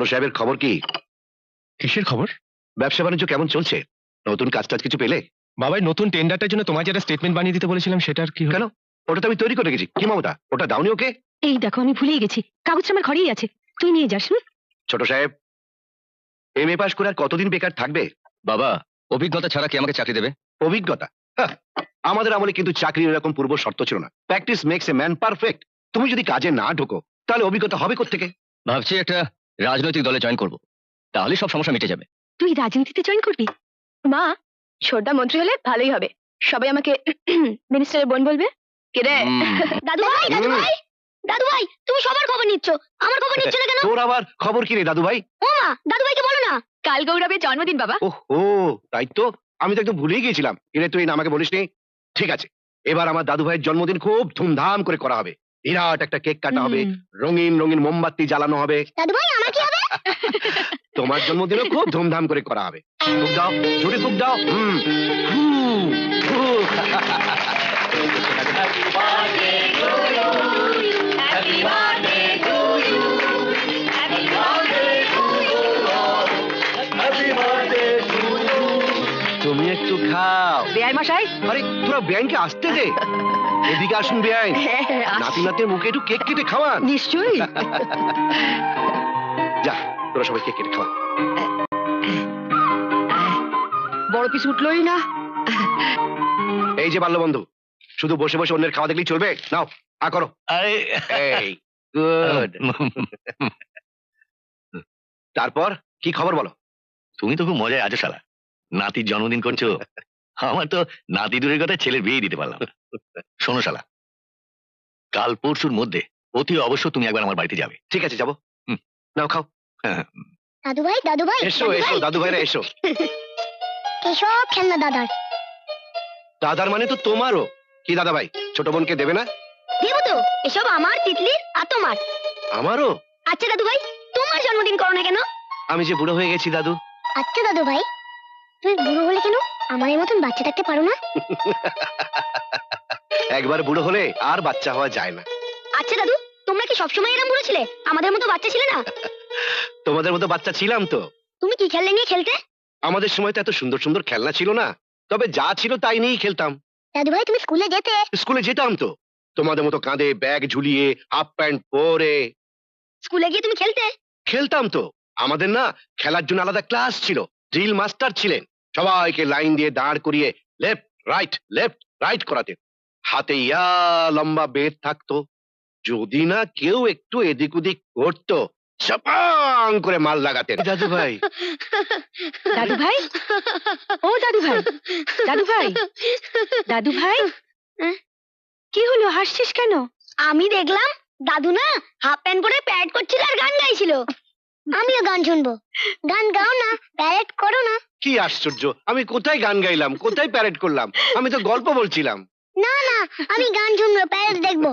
বড় সাহেবের খবর কি? কিসের খবর? ব্যবসা বাণিজ্য কেমন চলছে? নতুন কাজ টাজ কিছু পেলে? বাবাই নতুন টেন্ডারটার জন্য তোমার যেটা স্টেটমেন্ট বানিয়ে দিতে বলেছিলাম সেটার কি হলো? কেন? ওটা তো আমি তৈরি করে রেখেছি। কি মমতা, ওটা দাওনি ওকে? এই দেখো আমি ভুলেই গেছি, কাগজটা আমার ঘরেই আছে, তুই নিয়ে যাস। ছোট সাহেব, এমএ পাস করে আর কতদিন বেকার থাকবে? বাবা, অভিজ্ঞতা ছাড়া কি আমাকে চাকরি দেবে? অভিজ্ঞতা? হ্যাঁ, আমাদের আমলে কিন্তু চাকরির এরকম পূর্ব শর্ত ছিল না। Practice makes a man perfect. তুমি যদি কাজে না ঢোকো তাহলে অভিজ্ঞতা হবে কোত্থেকে? ভাবছি একটা রাজনৈতিক দলে জয়েন করব, তাহলে সব সমস্যা মিটে যাবে। তুই রাজনীতিতে জয়েন করবি? মা, ছোটদা মন্ত্রী হলে ভালোই হবে, সবাই আমাকে মিনিস্টারের বোন বলবে। কেরে দাদু ভাই, দাদু ভাই, দাদু ভাই, তুমি সবার খবর নিচ্ছ, আমার খবর নিচ্ছ না কেন? তোর আবার খবর কি রে দাদু ভাই? ও মা, দাদু ভাইকে বলো না। কাল গৌরবের জন্মদিন বাবা। ওহো, তাই তো, আমি তো একদম ভুলেই গিয়েছিলাম। এরে তুই না আমাকে বলিসনি। ঠিক আছে, এবার আমার দাদু ভাইয়ের জন্মদিন খুব ধুমধাম করে করা হবে। বিরাট একটা কেক কাটা হবে, রঙিন রঙিন মোমবাতি জ্বালানো হবে। দাদু ভাই, আমার কি হবে? তোমার জন্মদিনও খুব ধুমধাম করে করা হবে। ফুক দাও, জোরে ফুক দাও। তুমি একটু খাও। বেয়াই মশাই, আরে তোরা ব্যাংকে আসতে দে। এদিকে আসুন বেআই। নাতি নাতির মুখে একটু কেক কেটে খাওয়ান। নিশ্চয়ই। যা, তোরা সবাই কেক কেটে খাওয়া। বড় পিস উঠলোই না। এই যে বাল্য বন্ধু, শুধু বসে বসে অন্যের খাওয়া দেখলেই চলবে? নাও, করো। এই গুড। তারপর কি খবর বলো? তুমি তো খুব মজায় আছো শালা, নাতির জন্মদিন করছো। আমার তো নাতি দূরের কথা, ছেলের বিয়ে দিতে পারলাম না। শোনো শালা, কাল পরশুর মধ্যে অতি অবশ্য তুমি একবার আমার বাড়িতে যাবে। ঠিক আছে, যাবো। নাও খাও। দাদু ভাই, দাদু ভাই, এসো এসো দাদু ভাইরা এসো। এসব খেলনা দাদার। দাদার মানে তো তোমারও। কি দাদা ভাই, ছোট বোনকে দেবে না? দেবো তো, এসব আমার তিতলির আর তোমার। আমারও। আচ্ছা দাদু ভাই, তোমার জন্মদিন করো না কেন? আমি যে বুড়ো হয়ে গেছি দাদু। আচ্ছা দাদু ভাই, তুমি বুড়ো হলে কেন আমার মতন বাচ্চা থাকতে পারো না? একবার বুড়ো হলে আর বাচ্চা হওয়া যায় না। আচ্ছা দাদু, তোমরা কি সবসময় এরকম বুড়ো ছিলে? আমাদের মতো বাচ্চা ছিলে না? তোমাদের মতো বাচ্চা ছিলাম তো। তুমি কি খেলনা নিয়ে খেলতে? আমাদের সময় তো এত সুন্দর সুন্দর খেলনা ছিল না, তবে যা ছিল তাই নিয়েই খেলতাম। দাদু ভাই, তুমি স্কুলে যেতে? স্কুলে যেতাম তো, তোমাদের মতো কাঁধে ব্যাগ ঝুলিয়ে, হাফ প্যান্ট পরে। স্কুলে গিয়ে তুমি খেলতে? খেলতাম তো। আমাদের না খেলার জন্য আলাদা ক্লাস ছিল, ড্রিল মাস্টার ছিলেন। সবাইকে লাইন দিয়ে দাঁড় করিয়ে লেফট রাইট করাতেন। হাতে ইয়া লম্বা বেত থাকতো, যদি না কেউ একটু এদিক ওদিক করতো, চাপাং করে মাল লাগাতেন। দাদু ভাই, দাদু ভাই, ও দাদু ভাই, দাদু ভাই, দাদু ভাই, কি হলো, হাসছিস কেন? আমি দেখলাম দাদু না হাফ প্যান্ট পরে প্যারেড করছিল আর গান গাইছিল। আমিও গান শুনবো। গান গাও না, প্যারেড করো না। কি আশ্চর্য, আমি কোথায় গান গাইলাম, কোথায় প্যারেড করলাম? আমি তো গল্প বলছিলাম। না না, আমি গান শুনবো, প্যারেড দেখবো।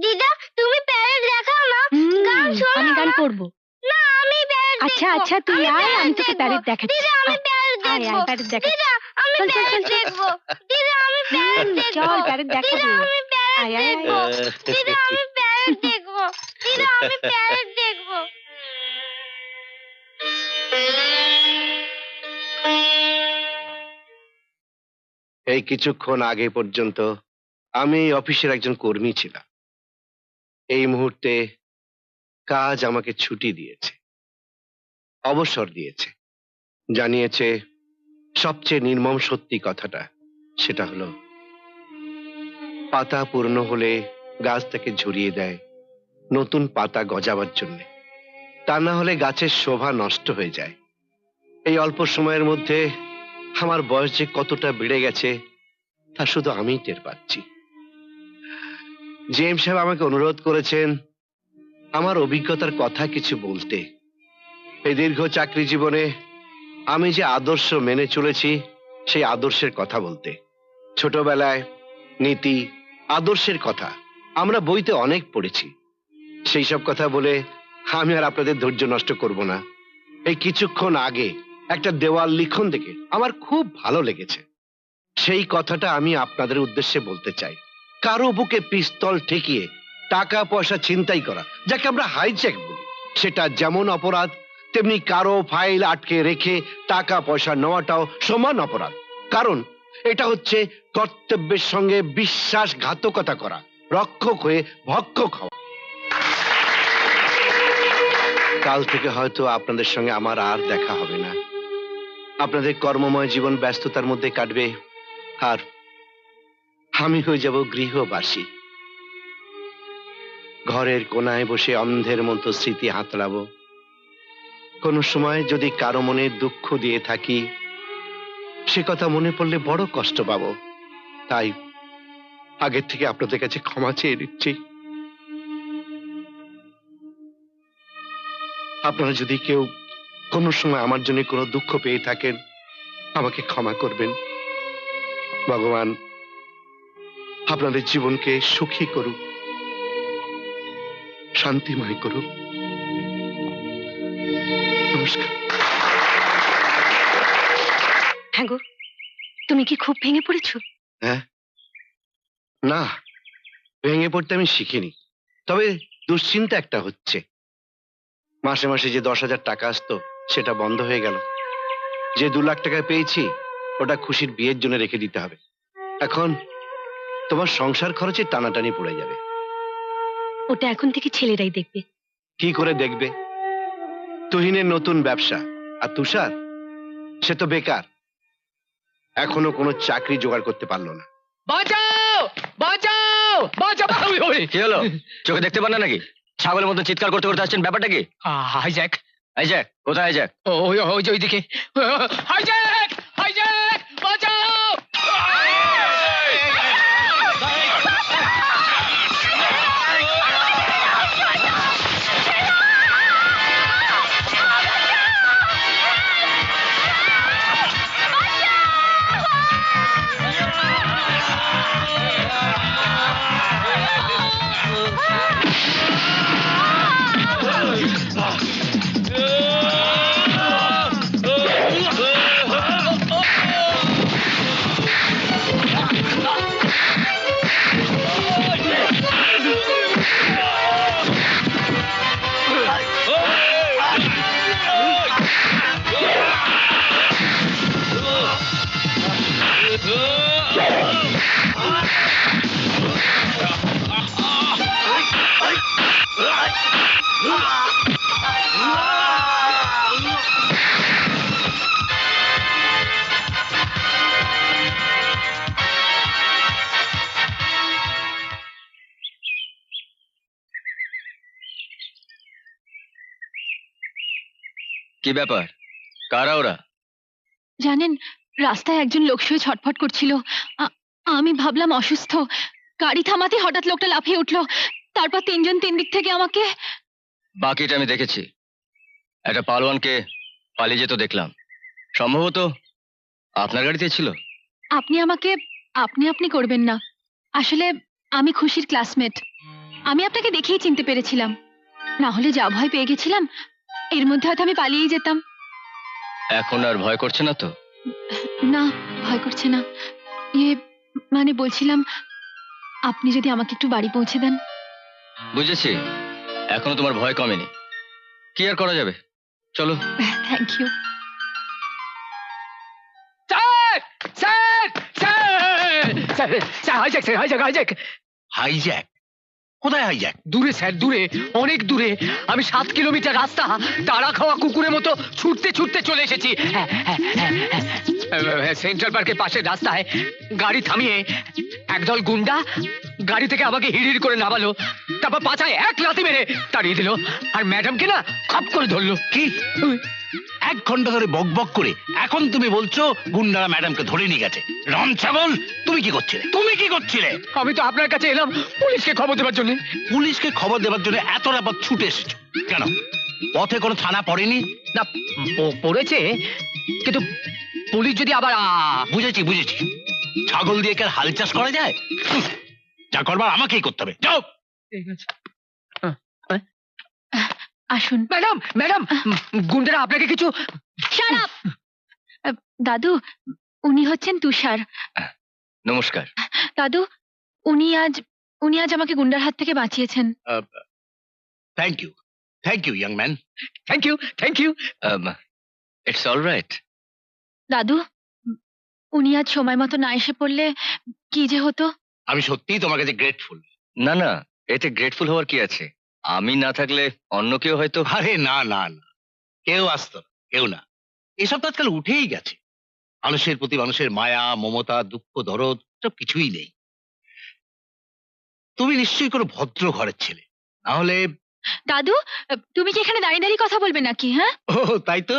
দিদা, তুমি প্যারেড দেখাও না, গান শোনাও। আমি গান করবো না, আমি প্যারেড দেখবো। আচ্ছা আচ্ছা, তুই আয়, আমি তোকে প্যারেড দেখাচ্ছি। দিদা, আমি প্যারেড দেখবো। প্যারেড দেখাচ্ছি। দিদা, আমি প্যারেড দেখবো। দিদা, আমি প্যারেড দেখবো। চল প্যারেড দেখাবো। দিদা, আমি প্যারেড দেখবো। দিদা, আমি প্যারেড দেখবো। দিদা, আমি প্যারেড দেখবো। এই কিছুক্ষণ আগে পর্যন্ত আমি অফিসের একজন কর্মী ছিলাম। এই মুহূর্তে কাজ আমাকে ছুটি দিয়েছে, অবসর দিয়েছে, জানিয়েছে সবচেয়ে নির্মম সত্যি কথাটা। সেটা হলো, পাতা পূর্ণ হলে গাছ তাকে ঝরিয়ে দেয় নতুন পাতা গজাবার জন্য, তা না হলে গাছের শোভা নষ্ট হয়ে যায়। এই অল্প সময়ের মধ্যে আমার বয়স যে কতটা বেড়ে গেছে তা শুধু আমিই টের পাচ্ছি। জেম সাহেব আমাকে অনুরোধ করেছেন আমার অভিজ্ঞতার কথা কিছু বলতে। এই দীর্ঘ চাকরি জীবনে আমি যে আদর্শ মেনে চলেছি সেই আদর্শের কথা বলতে। ছোটবেলায় নীতি আদর্শের কথা আমরা বইতে অনেক পড়েছি। সেই সব কথা বলে আমি আর আপনাদের ধৈর্য নষ্ট করব না। এই কিছুক্ষণ আগে একটা দেওয়াল লিখন দেখে আমার খুব ভালো লেগেছে। সেই কথাটা আমি আপনাদের উদ্দেশ্যে বলতে চাই। কারো বুকে পিস্তল ঠেকিয়ে টাকা পয়সা ছিনতাই করা, যাকে আমরা হাইজ্যাক বলি, সেটা যেমন অপরাধ, তেমনি কারো ফাইল আটকে রেখে টাকা পয়সা নেওয়াটাও সমান অপরাধ। কারণ এটা হচ্ছে কর্তব্যের সঙ্গে বিশ্বাসঘাতকতা করা, রক্ষক হয়ে ভক্ষক হওয়া। কাল থেকে হয়তো আপনাদের সঙ্গে আমার আর দেখা হবে না। আপনাদের কর্মময় জীবন ব্যস্ততার মধ্যে কাটবে, আর আমি হয়ে যাব গৃহবাসী। ঘরের কোনায় বসে অন্ধের মতো স্মৃতি হাতড়াবো। কোন সময় যদি কারো মনে দুঃখ দিয়ে থাকি, সে কথা মনে পড়লে বড় কষ্ট পাবো। তাই আগের থেকে আপনাদের কাছে ক্ষমা চেয়ে নিচ্ছি। আপনারা যদি কেউ কোনো সময় আমার জন্য কোনো দুঃখ পেয়ে থাকেন, আমাকে ক্ষমা করবেন। ভগবান আপনাদের জীবনকে সুখী করুক, শান্তিময় করুক। নমস্কার। হ্যাঁ গো, তুমি কি খুব ভেঙে পড়েছো? হ্যাঁ, না, ভেঙে পড়তে আমি শিখিনি। তবে দুশ্চিন্তা একটা হচ্ছে। মাসে মাসে যে 10,000 টাকা আসতো, সেটা বন্ধ হয়ে গেল। যে 2 লাখ টাকা পেয়েছি, ওটা খুশির বিয়ের জন্য রেখে দিতে হবে। এখন তোমার সংসার খরচে টানাটানি পড়ে যাবে। ওটা এখন থেকে ছেলেরাই দেখবে। কি করে দেখবে? তুহিনের নতুন ব্যবসা, আর তুষার সে তো বেকার, এখনো কোনো চাকরি জোগাড় করতে পারলো না। বাঁচাও বাঁচাও বাঁচাও! কি হলো? চোখে দেখতে পান না নাকি? ছাগলের মতো চিৎকার করতে করতে আসছেন, ব্যাপারটা কি? হাইজ্যাক! হাইজ্যাক কোথায়? হাইজ্যাক ওই যে ওইদিকে। Hijack hijack! বাঁচাও! কি ব্যাপার? কারা ওরা? জানেন, রাস্তায় একজন লোক শুয়ে ছটফট করছিল। আমি ভাবলাম অসুস্থ। গাড়ি থামাতে হঠাৎ লোকটা লাফিয়ে উঠলো। তারপর 3 জন 3 দিক থেকে আমাকে। বাকিটা আমি দেখেছি। একটা পালোয়ানকে পালিয়ে যেতে দেখলাম, সম্ভবত আপনার গাড়িতে ছিল। আপনি আমাকে আপনি আপনি করবেন না। আসলে আমি খুশির ক্লাসমেট। আমি আপনাকে দেখেই চিনতে পেরেছিলাম। না হলে যা ভয় পেয়ে গেছিলাম, এর মধ্যে হয়তো আমি পালিয়েই যেতাম। এখন আর ভয় করছে না তো? না, ভয় করছে না। মানে বলছিলাম, আপনি যদি আমাকে একটু বাড়ি পৌঁছে দেন। বুঝেছি, এখনো তোমার ভয় কমেনি। কি আর করা যাবে, চলো। Thank you. হাইজ্যাক! হাইজ্যাক? কোথায় হাইজ্যাক? দূরে স্যার, দূরে, অনেক দূরে। আমি 7 কিলোমিটার রাস্তা তাড়া খাওয়া কুকুরের মতো ছুটতে ছুটতে চলে এসেছি। সেন্ট্রাল পার্কের পাশের রাস্তায় গাড়ি থামিয়ে একদল গুন্ডা গাড়ি থেকে আমাকে হিড়হিড় করে নামালো। তারপর পাছায় 1 লাথি মেরে তাড়িয়ে দিল। আর ম্যাডামকে না খপ করে ধরলো। কি 1 ঘন্টা ধরে বকবক করে এখন তুমি বলছো গুন্ডারা ম্যাডামকে ধরে নিয়ে গেছে? রমছাগল, তুমি কি করছিলে? আমি তো আপনার কাছে এলাম পুলিশকে খবর দেওয়ার জন্য। পুলিশকে খবর দেওয়ার জন্য এত রাত ছুটে এসেছো কেন? পথে কোনো থানা পড়েনি? না, পড়েছে, কিন্তু পুলিশ যদি আবার বুঝেছি, ছাগল দিয়ে কি আর হাল চাষ করা যায়? যা করবার আমাকেই করতে হবে, যাও। ঠিক আছে। আসুন। ম্যাডাম ম্যাডাম, গুন্ডারা আপনাকে কিছু। Shut up! দাদু, উনি হচ্ছেন তুষার। নমস্কার। দাদু, উনি আজ আমাকে গুন্ডার হাত থেকে বাঁচিয়েছেন। Thank you. Thank you young man. Thank you thank you it's all right. দাদু, উনি আজ সময় মতো না এসে পড়লে কি যে হতো। আমি সত্যিই তোমার কাছে গ্রেটফুল। না না, এতে গ্রেটফুল হওয়ার কি আছে? আমি না থাকলে অন্য কেউ হয়তো। আরে না না না, কেউ আসতো না, কেউ না। এসব তো আজকাল উঠেই গেছে। মানুষের প্রতি মানুষের মায়া, মমতা, দুঃখ, দরদ সব কিছুই নেই। তুমি নিশ্চয়ই কোনো ভদ্র ঘরের ছেলে, না হলে। দাদু, তুমি কি এখানে দাঁড়িয়ে দাঁড়িয়ে কথা বলবে নাকি? হ্যাঁ, ও তাই তো,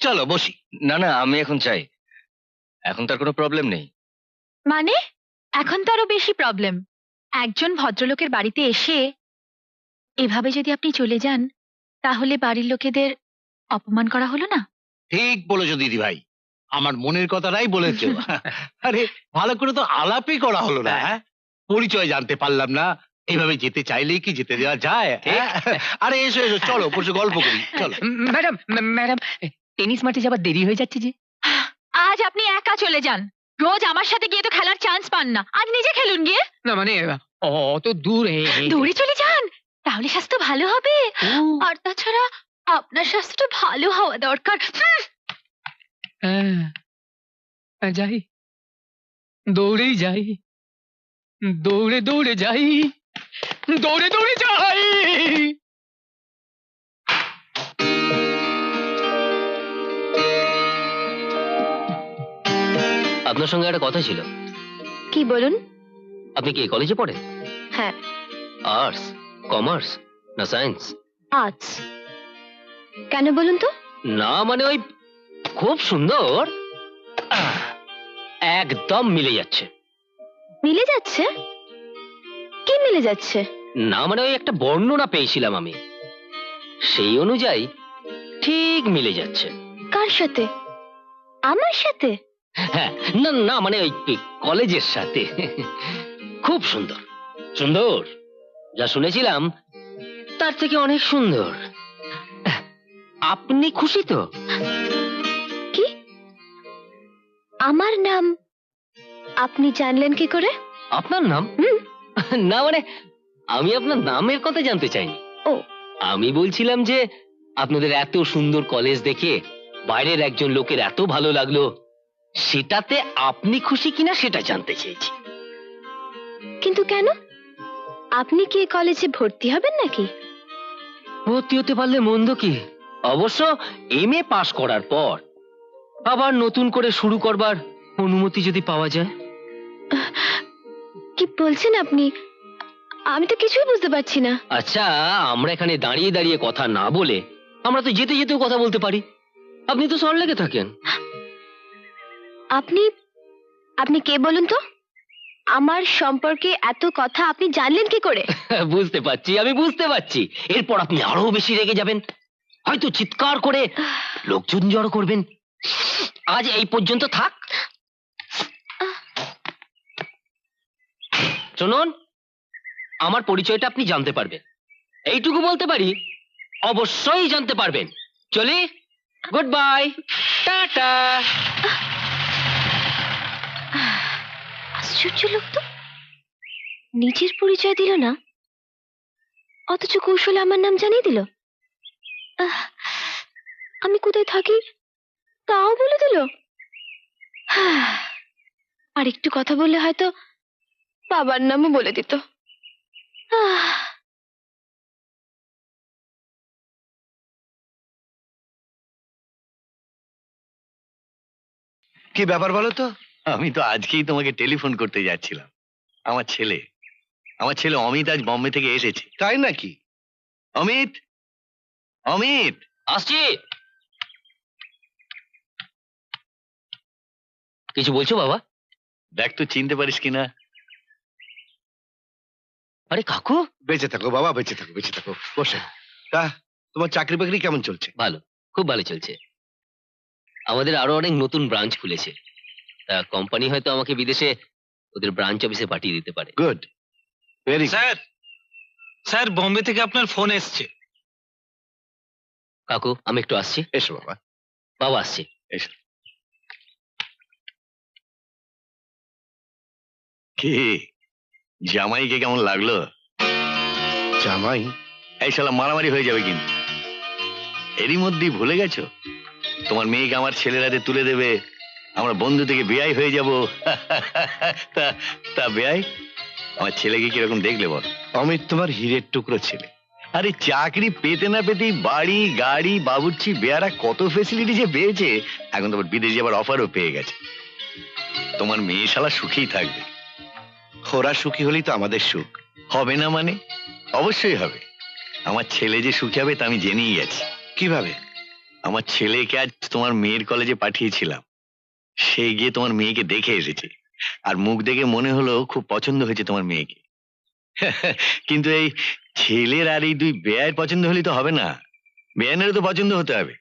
চলো বসি। না না, আমি এখন চাই। এখন তার কোনো প্রবলেম নেই। মানে এখন তো আরো বেশি প্রবলেম। একজন ভদ্রলোকের বাড়িতে এসে এভাবে যদি আপনি চলে যান, তাহলে বাড়ির লোকেদের অপমান করা হলো না? ঠিক বলেছো দিদি ভাই, আমার মনের কথাটাই বলেছো। আরে ভালো করে তো আলাপই করা হলো না, হ্যাঁ? পরিচয় জানতে পারলাম না। এইভাবে যেতে চাইলেই কি যেতে দেওয়া যায়? হ্যাঁ? আরে এসো এসো, চলো বসে গল্প করি, চলো। ম্যাডাম ম্যাডাম, টেনিস মাঠে যাবার দেরি হয়ে যাচ্ছে যে। আজ আপনি একা চলে যান। রোজ আমার সাথে গিয়ে তো খেলার চান্স পান না, আজ নিজে খেলুন গিয়ে। না মানে অত দূরে। দৌড়ে চলে যান, তাহলে স্বাস্থ্য ভালো হবে। আর তাছাড়া আপনার স্বাস্থ্যটা ভালো হওয়া দরকার। যাই, দৌড়েই যাই, দৌড়ে দৌড়ে যাই, দৌড়ে দৌড়ে যাই। আপনার সঙ্গে একটা কথা ছিল। কি বলুন? আপনি কি কলেজে পড়েন? হ্যাঁ, আর্টস, কমার্স না সায়েন্স? আর্টস। কেন বলুন তো? না মানে ওই খুব সুন্দর, একদম মিলে যাচ্ছে। মিলে যাচ্ছে? কি মিলে যাচ্ছে? না মানে ওই একটা বর্ণনা পেয়েছিলাম আমি, সেই অনুযায়ী ঠিক মিলে যাচ্ছে। কার সাথে? আমার সাথে? হ্যাঁ, না না মানে ওই কলেজের সাথে। খুব সুন্দর, সুন্দর, যা শুনেছিলাম তার থেকে অনেক সুন্দর। আপনি খুশি তো? কি? আমার নাম আপনি জানলেন কি করে? আপনার নাম? না মানে আমি আপনার নামের কথা জানতে চাইনি। ও, আমি বলছিলাম যে আপনাদের এত সুন্দর কলেজ দেখে বাইরের একজন লোকের এত ভালো লাগলো, সেটাতে আপনি খুশি কিনা সেটা জানতে চেয়েছি। কিন্তু কেন? আপনি কি এই কলেজে ভর্তি হবেন নাকি? ভর্তি হতে পারলে মন্দ কি? অবশ্য এমএ পাশ করার পর আবার নতুন করে শুরু করবার অনুমতি যদি পাওয়া যায়। কি বলছেন আপনি? আমি তো কিছুই বুঝতে পারছি না। আচ্ছা, আমরা এখানে দাঁড়িয়ে দাঁড়িয়ে কথা না বলে আমরা তো যেতে যেতেও কথা বলতে পারি। আপনি তো সল্টলেকে থাকেন। আপনি আপনি কে বলুন তো? আমার সম্পর্কে এত কথা আপনি জানলেন কি করে? বুঝতে পারছি, আমি বুঝতে পারছি। এরপর আপনি আরো বেশি রেগে যাবেন, হয়তো চিৎকার করে লোকজন জড়ো করবেন। আজ এই পর্যন্ত থাক। শুনুন, আমার পরিচয়টা আপনি জানতে পারবেন, এইটুকু বলতে পারি, অবশ্যই জানতে পারবেন। চলি, গুড বাই, টাটা। আশ্চর্য লোক তো, নিজের পরিচয় দিল না, অথচ কৌশলে আমার নাম জানিয়ে দিল। আমি কোথায় থাকি তাও বলে দিল। আর একটু কথা বললে হয়তো বাবার নামও বলে দিত। কি ব্যাপার বলো তো? আমি তো আজকেই তোমাকে টেলিফোন করতে যাচ্ছিলাম। আমার ছেলে অমিত আজ বম্বে থেকে এসেছে। তাই নাকি? অমিত, অমিত, আসছি। কিছু বলছো বাবা? দেখ তো চিনতে পারিস কিনা। আরে কাকু। বেঁচে থাকো বাবা, বেঁচে থাকো, বেঁচে থাকো। বসে। তা তোমার চাকরি বাকরি কেমন চলছে? ভালো, খুব ভালো চলছে। আমাদের আরো অনেক নতুন ব্রাঞ্চ খুলেছে, তা কোম্পানি হয়তো আমাকে বিদেশে ওদের ব্রাঞ্চ অফিসে পাঠিয়ে দিতে পারে। Good, very good. Sir, sir Bombay থেকে আপনার ফোন এসছে। কাকু, আমি একটু আসছি। এসো বাবা। বাবা আসছি। এসো। কি জামাইকে কেমন লাগলো? জামাই? এই শালা মারামারি হয়ে যাবে কিন্তু। এরই মধ্যেই ভুলে গেছো তোমার মেয়েকে আমার ছেলের হাতে তুলে দেবে, আমরা বন্ধু থেকে বেয়াই হয়ে যাব। তা তা বেয়াই, আমার ছেলেকে কিরকম দেখলে বল? অমিত তোমার হীরের টুকরো ছেলে। আরে চাকরি পেতে না পেতেই বাড়ি গাড়ি বাবুর্চি বেয়ারা কত ফেসিলিটি যে পেয়েছে, এখন তোমার বিদেশ যাবার অফারও পেয়ে গেছে। তোমার মেয়ে শালা সুখেই থাকবে। ওরা সুখী হলেই তো আমাদের সুখ। হবে না মানে? অবশ্যই হবে। আমার ছেলে যে সুখী হবে তা আমি জেনেই গেছি। কিভাবে? আমার ছেলেকে আজ তোমার মেয়ের কলেজে পাঠিয়েছিলাম, সে গিয়ে তোমার মেয়েকে দেখে এসেছে, আর মুখ দেখে মনে হলো খুব পছন্দ হয়েছে তোমার মেয়েকে। কিন্তু এই ছেলের আর এই দুই বেয়ের পছন্দ হলেই তো হবে না, বেয়ানেরও তো পছন্দ হতে হবে।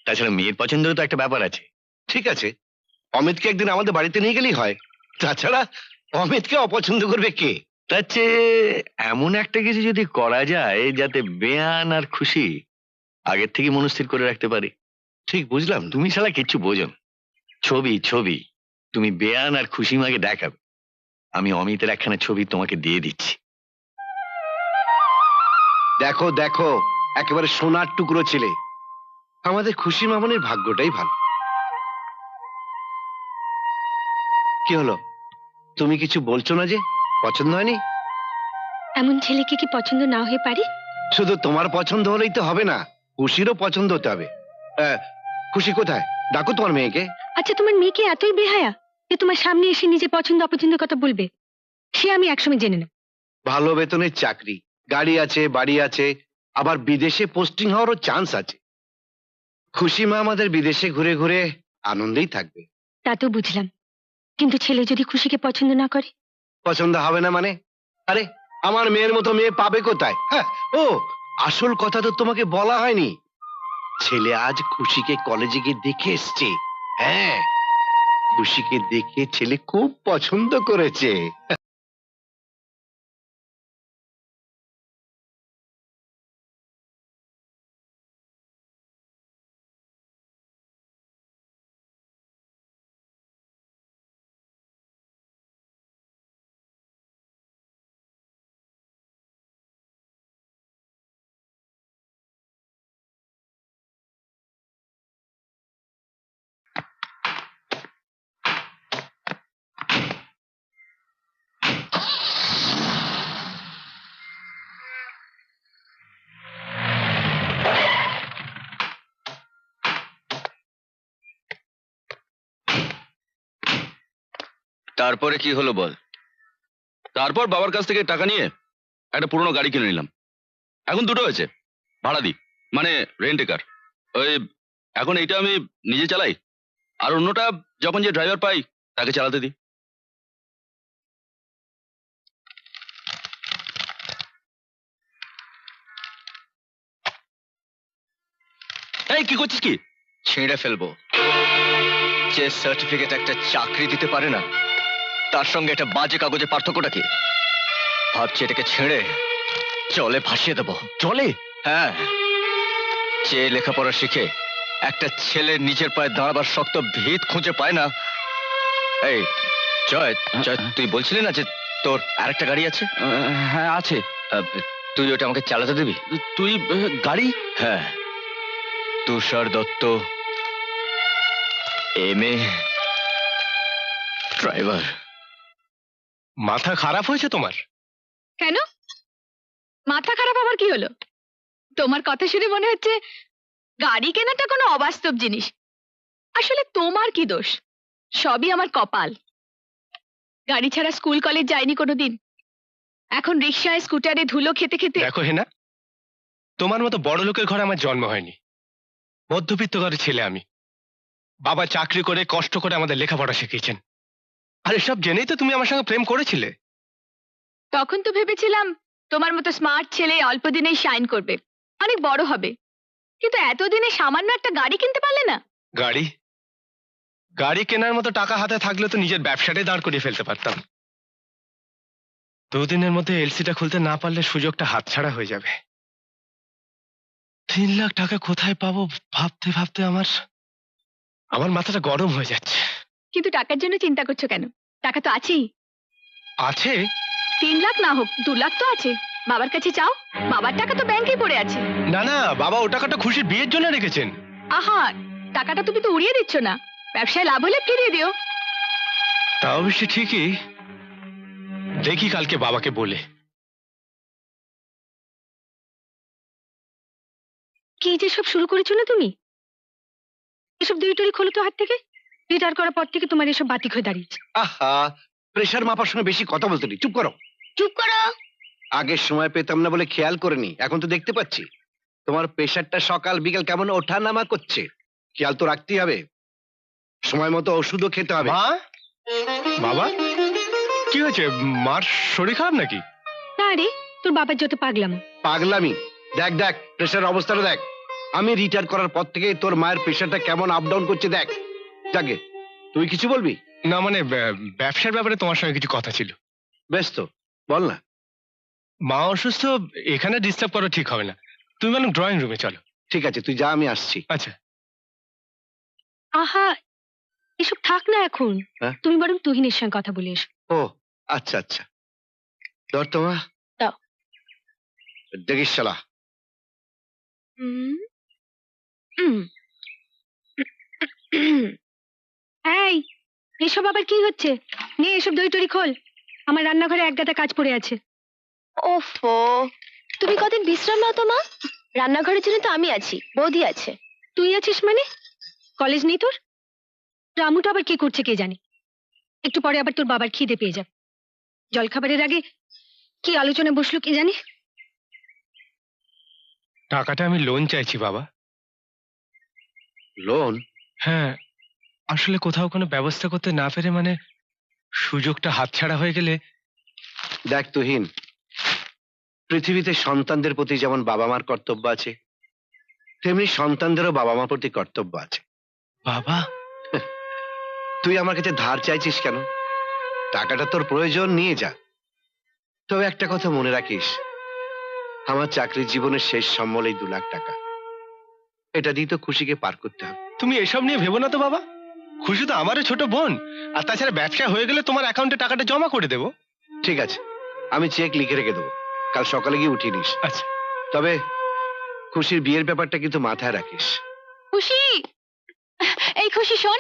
তাছাড়া মেয়ের পছন্দেরও তো একটা ব্যাপার আছে। ঠিক আছে, অমিতকে একদিন আমাদের বাড়িতে নিয়ে গেলেই হয়। তাছাড়া অমিতকে অপছন্দ করবে কে? তার চেয়ে এমন একটা কিছু যদি করা যায় যাতে বেয়ান আর খুশি আগের থেকে মনস্থির করে রাখতে পারে। ঠিক বুঝলাম। তুমি শালা কিচ্ছু বোঝো না। ছবি ছবি তুমি বেয়ান আর খুশি মাকে দেখাবে, আমি অমিতের একখানা ছবি তোমাকে দিয়ে দিচ্ছি। দেখো দেখো, একেবারে সোনার টুকরো ছেলে। আমাদের খুশি মামনের ভাগ্যটাই ভালো। কি হলো, তুমি কিছু বলছো না যে? পছন্দ হয়নি? এমন ছেলেকে কি পছন্দ না হয়ে পারে? শুধু তোমার পছন্দ হলেই তো হবে না, খুশিরও পছন্দ হতে হবে। খুশি কোথায়? ডাকো তোমার মেয়েকে। আচ্ছা, তোমার মেয়ে কি এতই বেহায়া যে তোমার সামনে এসে নিজের পছন্দ অপছন্দের কথা বলবে? সে আমি একসময় জেনে নেব। ভালো বেতনের চাকরি, গাড়ি আছে, বাড়ি আছে, আবার বিদেশে পোস্টিং হওয়ারও চান্স আছে। খুশি মা আমাদের বিদেশে ঘুরে ঘুরে আনন্দেই থাকবে। তা তো বুঝলাম, কিন্তু ছেলে যদি খুশিকে পছন্দ না করে? পছন্দ হবে না মানে? আরে আমার মেয়ের মতো মেয়ে পাবে কোথায়? হ্যাঁ, ও আসল কথা তো তোমাকে বলা হয়নি। ছেলে আজ খুশিকে কলেজে গিয়ে দেখে এসছে। হ্যাঁ, খুশিকে দেখে ছেলে খুব পছন্দ করেছে। তারপরে কি হলো বল? তারপর বাবার কাছ থেকে টাকা নিয়ে একটা পুরনো গাড়ি কিনে নিলাম। এখন দুটো হয়েছে, ভাড়া দিই, মানে রেন্টে কার। ওই এখন এইটা আমি নিজে চালাই, আর অন্যটা যখন যে ড্রাইভার পাই তাকে চালাতে দিই। এই কি করছিস কি? ছিঁড়ে ফেলবো। যে সার্টিফিকেট একটা চাকরি দিতে পারে না, তার সঙ্গে একটা বাজে কাগজে পার্থক্যটা কি? ভাবছি এটাকে ছেড়ে জলে ভাসিয়ে দেবো। চলে? হ্যাঁ, যে লেখাপড়া শিখে একটা ছেলে নিজের পায়ে দাঁড়াবার শক্ত ভিত খুঁজে পায় না। এই জয়, জয়, তুই বলছিলি না যে তোর আরেকটা গাড়ি আছে? হ্যাঁ আছে। তুই ওটা আমাকে চালাতে দিবি? তুই গাড়ি? হ্যাঁ, তুষার দত্ত, MA, ড্রাইভার। মাথা খারাপ হয়েছে তোমার? কেন? মাথা খারাপ আবার কি হলো? তোমার কথা শুনে মনে হচ্ছে গাড়ি কেনাটা কোনো অবাস্তব জিনিস। আসলে তোমার কি দোষ? সবই আমার কপাল। গাড়ি ছাড়া স্কুল কলেজ যায়নি কোনোদিন। এখন রিকশায় স্কুটারে ধুলো খেতে খেতে। দেখো হেনা, তোমার মতো বড় লোকের ঘরে আমার জন্ম হয়নি। মধ্যবিত্ত ঘরের ছেলে আমি। বাবা চাকরি করে কষ্ট করে আমাদের লেখাপড়া শিখিয়েছেন। আর এসব জেনেই তো তুমি আমার সঙ্গে প্রেম করেছিলে। তখন তো ভেবেছিলাম তোমার মতো স্মার্ট ছেলে অল্প দিনেই শাইন করবে, অনেক বড় হবে। কিন্তু এতদিনে সামান্য একটা গাড়ি কিনতে পারলে না। গাড়ি গাড়ি কেনার মতো টাকা হাতে থাকলে তো নিজের ব্যবসাটাই দাঁড় করিয়ে ফেলতে পারতাম। দুদিনের মধ্যে এলসিটা খুলতে না পারলে সুযোগটা হাতছাড়া হয়ে যাবে। 3 লাখ টাকা কোথায় পাবো ভাবতে ভাবতে আমার মাথাটা গরম হয়ে যাচ্ছে। কিন্তু টাকার জন্য চিন্তা করছো কেন? টাকা তো আছেই। আছে? 3 লাখ না হোক, 2 লাখ তো আছে। বাবার কাছে চাও, বাবার টাকা তো ব্যাংকে পড়ে আছে। না না, বাবা ও টাকাটা খুশির বিয়ের জন্য রেখেছেন। আহা, টাকাটা তুমি তো উড়িয়ে দিচ্ছ না, ব্যবসায় লাভ হলে ফিরিয়ে দিও। তা অবশ্যই ঠিকই, দেখি কালকে বাবাকে বলে। কি যে সব শুরু করেছো না তুমি? এসব দুই টুরি খোলো তো হাত থেকে। রিটায়ার করার পর থেকে তোমার এসব বাতিক হয়ে দাঁড়িয়েছে। আহা, প্রেশার মাপার সময় বেশি কথা বলতে নেই, চুপ করো। চুপ করো। আগের সময় পেতাম না বলে খেয়াল করিনি, এখন তো দেখতে পাচ্ছি তোমার প্রেশারটা সকাল বিকাল কেমন ওঠা নামা করছে। খেয়াল তো রাখতেই হবে, সময় মতো ওষুধও খেতে হবে। মা, বাবা, কি হয়েছে? মার শরীর খারাপ নাকি? না রে, তোর বাবার যত পাগলাম। পাগলামি? দেখ দেখ প্রেশার অবস্থাটা দেখ। আমি রিটায়ার করার পর থেকে তোর মায়ের প্রেশারটা কেমন আপ ডাউন করছে দেখ। যাকে তুই কিছু বলবি? না মানে ব্যবসার ব্যাপারে তোমার সঙ্গে কিছু কথা ছিল। বেশ তো, বল না। মা অসুস্থ, এখানে ডিস্টার্ব করা ঠিক হবে না, তুমি মানে ড্রয়িং রুমে চলো। ঠিক আছে, তুই যা, আমি আসছি। আচ্ছা। আহা, এসব থাক না এখন। হ্যাঁ? তুমি বরং তুহিনের সঙ্গে কথা বলে এসো। ও আচ্ছা আচ্ছা, ধর তোমা দাও। দেখিস শালা। হুম। এই, এসব আবার কি হচ্ছে? নে এসব দই টরি খোল, আমার রান্নাঘরে এক গাদা কাজ পড়ে আছে। ওফো, তুমি কদিন বিশ্রাম নাও তো মা। রান্নাঘরের জন্য তো আমি আছি, বৌদি আছে। তুই আছিস মানে? কলেজ নেই তোর? রামুটা আবার কি করছে কে জানে। একটু পরে আবার তোর বাবার খিদে পেয়ে যাবে। জলখাবারের আগে কি আলোচনা বসলো কে জানে। টাকাটা আমি লোন চাইছি বাবা। লোন? হ্যাঁ, আসলে কোথাও কোনো ব্যবস্থা করতে না পেরে মানে সুযোগটা হাতছাড়া হয়ে গেলে। দেখ তুহিন, পৃথিবীতে সন্তানদের প্রতি যেমন বাবা মার কর্তব্য আছে, তেমনি সন্তানদেরও বাবা মার প্রতি কর্তব্য আছে। বাবা, তুই আমার কাছে ধার চাইছিস কেন? টাকাটা তোর প্রয়োজন, নিয়ে যা। তবে একটা কথা মনে রাখিস, আমার চাকরির জীবনের শেষ সম্বল এই 2 লাখ টাকা। এটা দিয়ে তো খুশিকে পার করতে হবে। তুমি এসব নিয়ে ভেবো না তো বাবা, খুশি তো আমারও ছোট বোন, আর তাছাড়া ব্যবসা হয়ে গেলে তোমার অ্যাকাউন্টে টাকাটা জমা করে দেবো। ঠিক আছে, আমি চেক লিখে রেখে দেবো, কাল সকালে গিয়ে উঠিয়ে নিস। আচ্ছা। তবে খুশির বিয়ের ব্যাপারটা কিন্তু মাথায় রাখিস। খুশি, এই খুশি শোন,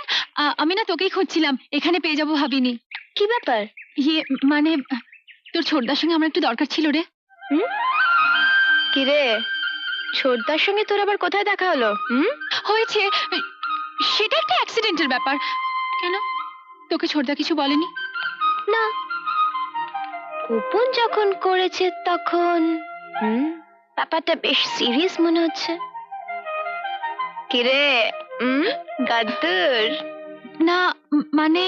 আমি না তোকেই খুঁজছিলাম, এখানে পেয়ে যাবো ভাবিনি। কি ব্যাপার? ইয়ে মানে তোর ছোটদার সঙ্গে আমার একটু দরকার ছিল রে। কি রে, ছোটদার সঙ্গে তোর আবার কোথায় দেখা হলো? হয়েছে, সেটা একটা অ্যাক্সিডেন্টের ব্যাপার। কেন, তোকে ছোটদা কিছু বলেনি? না, গোপন যখন করেছে তখন ব্যাপারটা বেশ সিরিয়াস মনে হচ্ছে। কি রে, গাদ্দুর? না মানে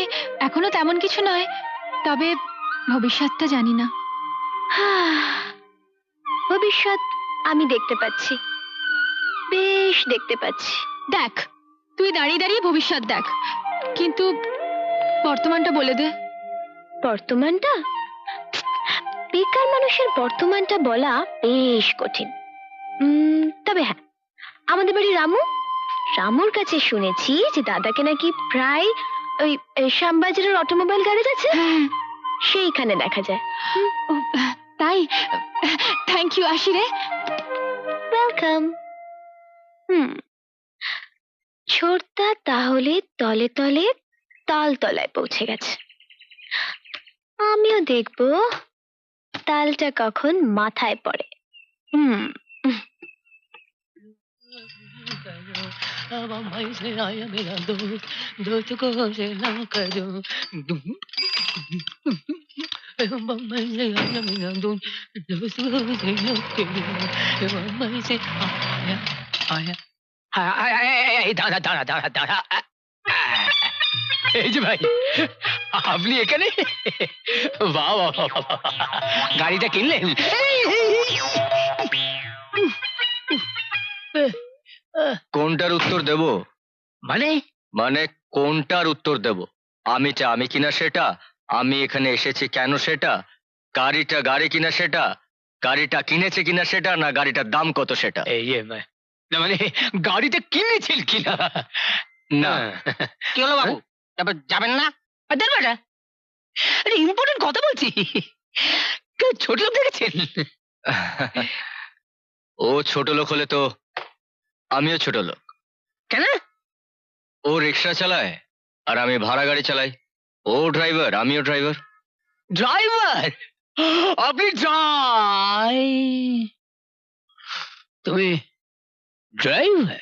এখনো তেমন কিছু নয়, তবে ভবিষ্যৎটা জানি না। ভবিষ্যৎ আমি দেখতে পাচ্ছি, বেশ দেখতে পাচ্ছি। দেখ, তুই দাঁড়িয়ে দাঁড়িয়ে ভবিষ্যৎ দেখ, কিন্তু বর্তমানটা বলে দে। বর্তমানটা? বেকার মানুষের বর্তমানটা বলা বেশ কঠিন। তবে হ্যাঁ, আমাদের বাড়ি রামুর কাছে শুনেছি যে দাদাকে নাকি প্রায় ওই শ্যামবাজারের অটোমোবাইল গ্যারেজ আছে, হ্যাঁ, সেইখানে দেখা যায়। ও, তাই? থ্যাংক ইউ, আসি রে। ওয়েলকাম। ছোটদা তাহলে তলে তলে তালতলায় পৌঁছে গেছে। আমিও দেখবো তালটা কখন মাথায় পড়ে। দাঁড়া দাঁড়া দাঁড়া দাঁড়া, এই যে ভাই, আপনি এখানে? বাবা, গাড়িটা কিনলেন? কোনটার উত্তর দেব? মানে মানে কোনটার উত্তর দেব? আমি কিনা সেটা, আমি এখানে এসেছি কেন সেটা, গাড়িটা গাড়ি কিনা সেটা, গাড়িটা কিনেছে কিনা সেটা, না গাড়িটার দাম কত সেটা? এই না মানে গাড়িটা কিনেছিল কিনা? না। কি হলো বাবু, তারপর যাবেন না? আরে ইম্পর্টেন্ট কথা বলছি, ছোট লোক দেখেছেন? ও ছোট লোক হলে তো আমিও ছোট লোক। কেন? ও রিক্সা চালায় আর আমি ভাড়া গাড়ি চালাই। ও ড্রাইভার, আমিও ড্রাইভার। ড্রাইভার? আপনি তুমি ড্রাইভার?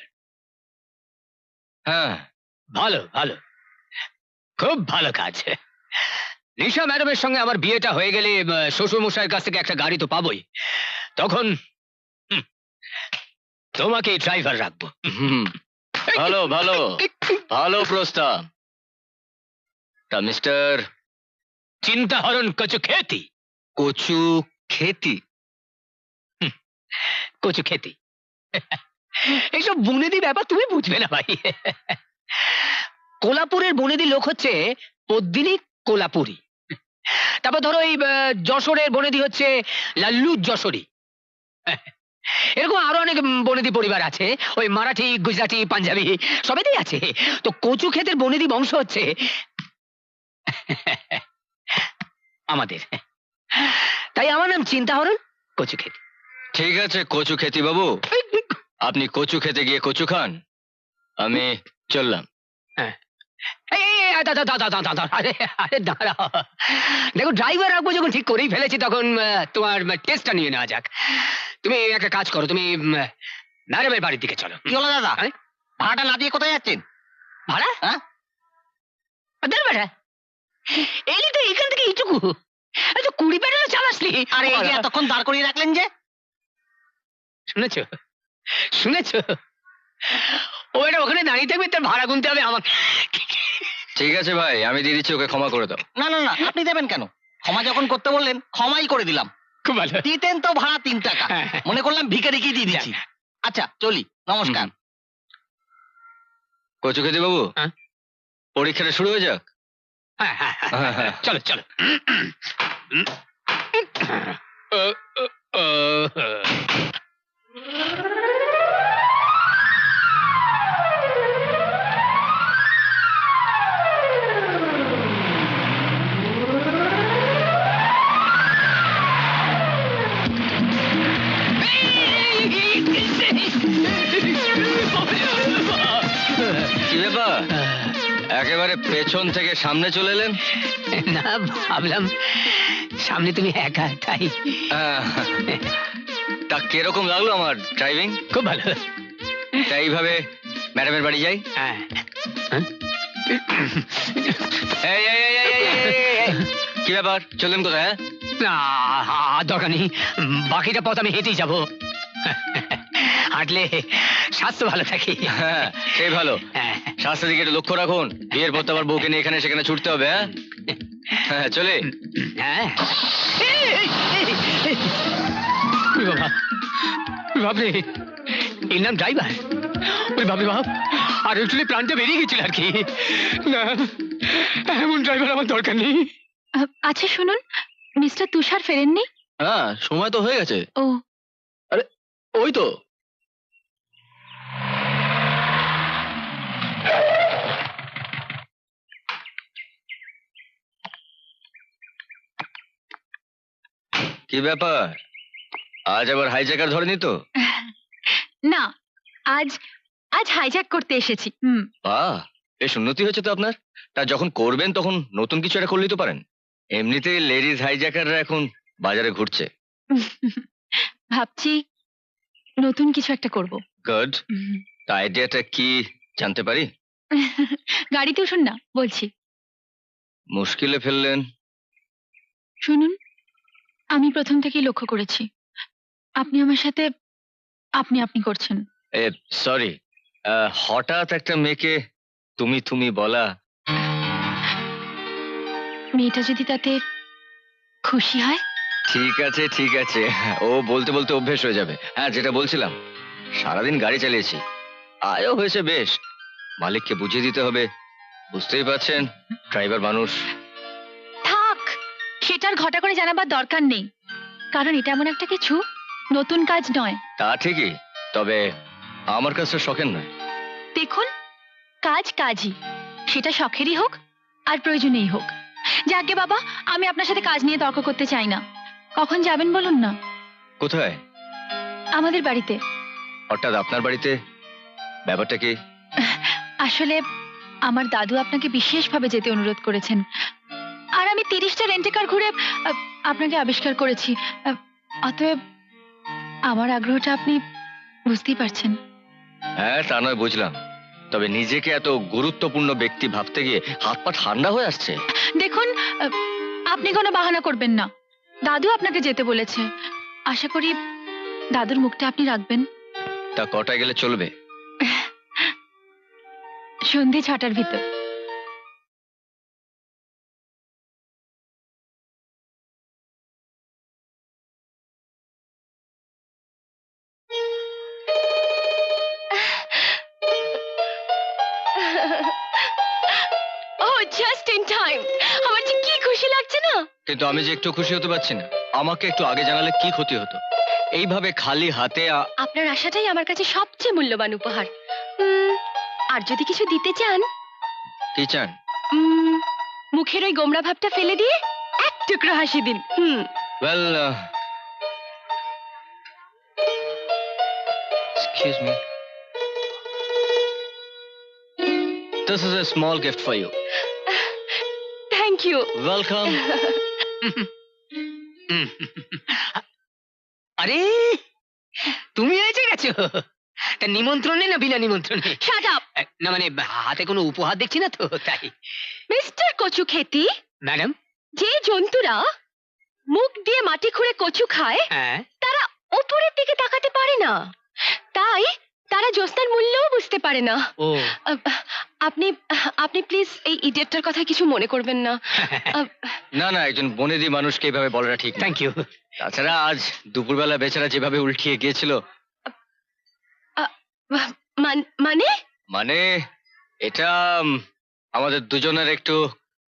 হ্যাঁ, ভালো ভালো, খুব ভালো কাজ। নিশা ম্যাডামের সঙ্গে আমার বিয়েটা হয়ে গেলে শ্বশুর মশাইয়ের কাছ থেকে একটা গাড়ি তো পাবোই, তখন তোমাকে ড্রাইভার রাখবো। ভালো ভালো ভালো প্রস্তাব। তা মিস্টার চিন্তাহরণ কচু খেতি। কচু খেতি? কচু খেতি এইসব বুনেদি ব্যাপার তুমি বুঝবে না ভাই। কোলাপুরের বুনেদি লোক হচ্ছে পদ্মিনী কোলাপুরি। তারপর ধরো এই যশোরের বনেদি হচ্ছে লাল্লু যশোরী। এরকম আরো অনেক বনেদি পরিবার আছে, ওই মারাঠি, গুজরাটি, পাঞ্জাবি সবেতেই আছে। তো কচু ক্ষেতের বনেদি বংশ হচ্ছে আমাদের, তাই আমার নাম চিন্তাহরণ কচু ক্ষেত। ঠিক আছে কচু খেতি বাবু, আপনি কচু খেতে গিয়ে কচু খান, আমি চললাম। দেখো ডাইভার রাখবো যখন ঠিক করেই ফেলেছি, তখন তোমার টেস্টটা নিয়ে নেওয়া যাক। তুমি একটা কাজ করো, তুমি ম্যাডামের বাড়ির দিকে চলো। কি হলো দাদা, ভাড়াটা না দিয়ে কোথায় যাচ্ছেন? ভাড়া? ভাড়া এলি তো এখান থেকে এইটুকু, 20 পেটানো চালাসলি। আরে এই যে এতক্ষণ দাঁড় করিয়ে রাখলেন যে। শুনেছো শুনেছো, ও এটা ওখানে দাঁড়িয়ে থাকবে, তার ভাড়া গুনতে হবে আমার। ঠিক আছে ভাই, আমি দিয়ে দিচ্ছি, ওকে ক্ষমা করে দাও। না না না, আপনি দেবেন কেন? ক্ষমা যখন করতে বললেন ক্ষমাই করে দিলাম। খুব ভালো। দিতেন তো ভাড়া 3 টাকা, মনে করলাম ভিখারিকে দিয়ে দিচ্ছি। আচ্ছা চলি, নমস্কার। কচু খেতি বাবু, হ্যাঁ? পরীক্ষাটা শুরু হয়ে যাক। হ্যাঁ হ্যাঁ হ্যাঁ, চলো চলো। কি ব্যাপার, একেবারে পেছন থেকে সামনে চলে এলেন? না, ভাবলাম সামনে তুমি একা, তাই। তা কিরকম লাগলো আমার ড্রাইভিং? খুব ভালো। তা এইভাবে ম্যাডামের বাড়ি যাই। হ্যাঁ। এই, এই, এই, এই, এই, এই, এই, এই, কি ব্যাপার, চললেন কোথায়? হ্যাঁ, না, দরকার নেই, বাকিটা পথ আমি হেঁটেই যাবো। হাঁটলে স্বাস্থ্য ভালো থাকে। হ্যাঁ সেই ভালো, হ্যাঁ। স্বাস্থ্যের দিকে একটু লক্ষ্য রাখুন, বিয়ের পর তো আবার বউকে নিয়ে এখানে সেখানে ছুটতে হবে। হ্যাঁ হ্যাঁ, চলে। হ্যাঁ। বাবা, বাপরে, এর নাম ড্রাইভার? ওই বাপরে বাপ, আর একটু প্রাণটা বেরিয়ে গেছিল আর কি। না, এমন ড্রাইভার আমার দরকার নেই। আচ্ছা শুনুন, মিস্টার তুষার ফেরেননি? হ্যাঁ, সময় তো হয়ে গেছে। ও, ওই তো। কি ব্যাপার, আজ আবার হাইজ্যাকার ধরেনি তো? না, আজ হাইজ্যাক করতে এসেছি। বাহ, বেশ উন্নতি হয়েছে তো আপনার। তা যখন করবেন তখন নতুন কিছু একটা করলেই তো পারেন। এমনিতেই লেডিজ হাইজ্যাকাররা এখন বাজারে ঘুরছে। ভাবছি নতুন কিছু একটা করব। গুড, তা আইডিয়াটা কি জানতে পারি? গাড়িতে উঠুন না, বলছি। মুশকিলে ফেললেন। শুনুন, আমি প্রথম থেকেই লক্ষ্য করেছি আপনি আমার সাথে আপনি করছেন। সরি, হঠাৎ একটা মেয়েকে তুমি তুমি বলা। মেয়েটা যদি তাতে খুশি হয়। ঠিক আছে ঠিক আছে, ও বলতে বলতে অভ্যেস হয়ে যাবে। হ্যাঁ, যেটা বলছিলাম, সারাদিন গাড়ি চালিয়েছি, আয়ও হয়েছে বেশ। মালিককে বুঝিয়ে দিতে হবে, বুঝতেই পারছেন ড্রাইভার মানুষ। থাক, সেটার ঘটা করে জানাবার দরকার নেই, কারণ এটা এমন একটা কিছু নতুন কাজ নয়। তা ঠিকই, তবে আমার কাছে শখের নয়। দেখুন, কাজ কাজই, সেটা শখেরই হোক আর প্রয়োজনেই হোক। যাকে বাবা, আমি আপনার সাথে কাজ নিয়ে তর্ক করতে চাই না। কখন যাবেন বলুন না? কোথায়? আমাদের বাড়িতে। হঠাৎ আপনার বাড়িতে? ব্যাপারটা কি? আসলে আমার দাদু আপনাকে বিশেষভাবে যেতে অনুরোধ করেছেন, আর আমি 30টা রেন্টে কার ঘুরে আপনাকে আবিষ্কার করেছি। অতএব আমার আগ্রহটা আপনি বুঝতেই পারছেন। হ্যাঁ, তা নয় বুঝলাম, তবে নিজেকে এত গুরুত্বপূর্ণ ব্যক্তি ভাবতে গিয়ে হাত পা ঠান্ডা হয়ে আসছে। দেখুন, আপনি কোনো বাহানা করবেন না। দাদু আপনাকে যেতে বলেছে, আশা করি দাদুর মুখটা আপনি রাখবেন। তা কটায় গেলে চলবে? সন্ধে 6টার ভিতর। Oh, just in time. আমার যে কি খুশি লাগছে না। কিন্তু আমি যে একটু খুশি হতে পারছি না। আমাকে একটু আগে জানালে কি ক্ষতি হতো? এইভাবে খালি হাতে আপনার আশাটাই আমার কাছে সবচেয়ে মূল্যবান উপহার। আর যদি কিছু দিতে চান, কি চান? মুখের ওই গোমড়া ভাবটা ফেলে দিয়ে এক টুকরো হাসি দিন। Well, excuse me. This is a small gift for you. Thank you. Welcome. আরে তুমি এসে গেছো? তা নিমন্ত্রণে না বিনা নিমন্ত্রণে? Shut up. না মানে হাতে কোনো উপহার দেখছি না তো, তাই। মিস্টার কচু খেতি, ম্যাডাম। যে জন্তুরা মুখ দিয়ে মাটি খুঁড়ে কচু খায়, হ্যাঁ, তারা উপরের দিকে তাকাতে পারে না, তাই তারা জ্যোৎস্নার মূল্যও বুঝতে পারে না। ও আপনি আপনি প্লিজ এই ইডিয়েটটার কথা কিছু মনে করবেন না। না না, একজন বনেদি মানুষকে এভাবে বলাটা ঠিক না। Thank you. তাছাড়া আজ দুপুরবেলা বেচারা যেভাবে উল্টিয়ে গিয়েছিল। মানে মানে এটা আমাদের দুজনের একটু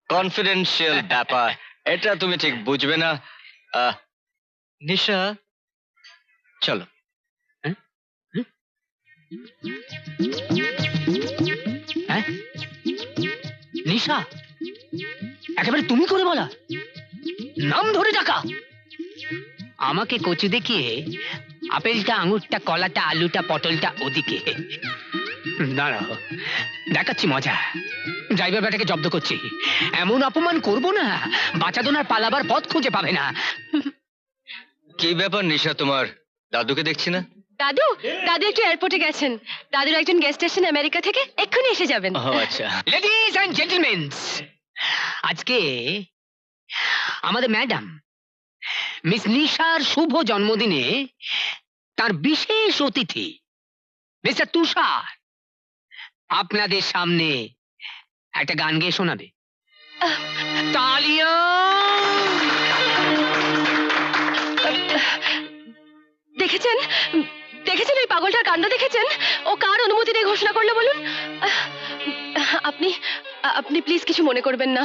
কনফিডেন্সিয়াল ব্যাপার। এটা তুমি ঠিক বুঝবে না। নিশা, চলো। হ্যাঁ, নিশা একেবারে তুমি করে বলা, নাম ধরে ডাকা। আমাকে কচু দেখিয়ে আপেলটা, আঙুরটা, কলাটা, আলুটা, পটলটা ওদিকে। দাঁড়াও, দেখাচ্ছি মজা। ড্রাইভার বেটাকে জব্দ করছি। এমন অপমান করবো না, বাঁচাদোনার পালাবার পথ খুঁজে পাবে না। কি ব্যাপার নিশা, তোমার দাদুকে দেখছি না? দাদু দাদু একটু এয়ারপোর্টে গেছেন। দাদুর একজন গেস্ট এসেছেন আমেরিকা থেকে, এক্ষুনি এসে যাবেন। ও আচ্ছা। লেডিজ এন্ড জেন্টলম্যান, আজকে আমাদের ম্যাডাম মিস নিশার শুভ জন্মদিনে তার বিশেষ অতিথি মিস্টার তুষার আপনাদের সামনে একটা গান গেয়ে শোনাবে। তালিয়া! দেখেছেন দেখেছেন ওই পাগলটার কাণ্ড দেখেছেন? ও কার অনুমতি নিয়ে ঘোষণা করলো বলুন? আপনি আপনি প্লিজ কিছু মনে করবেন না।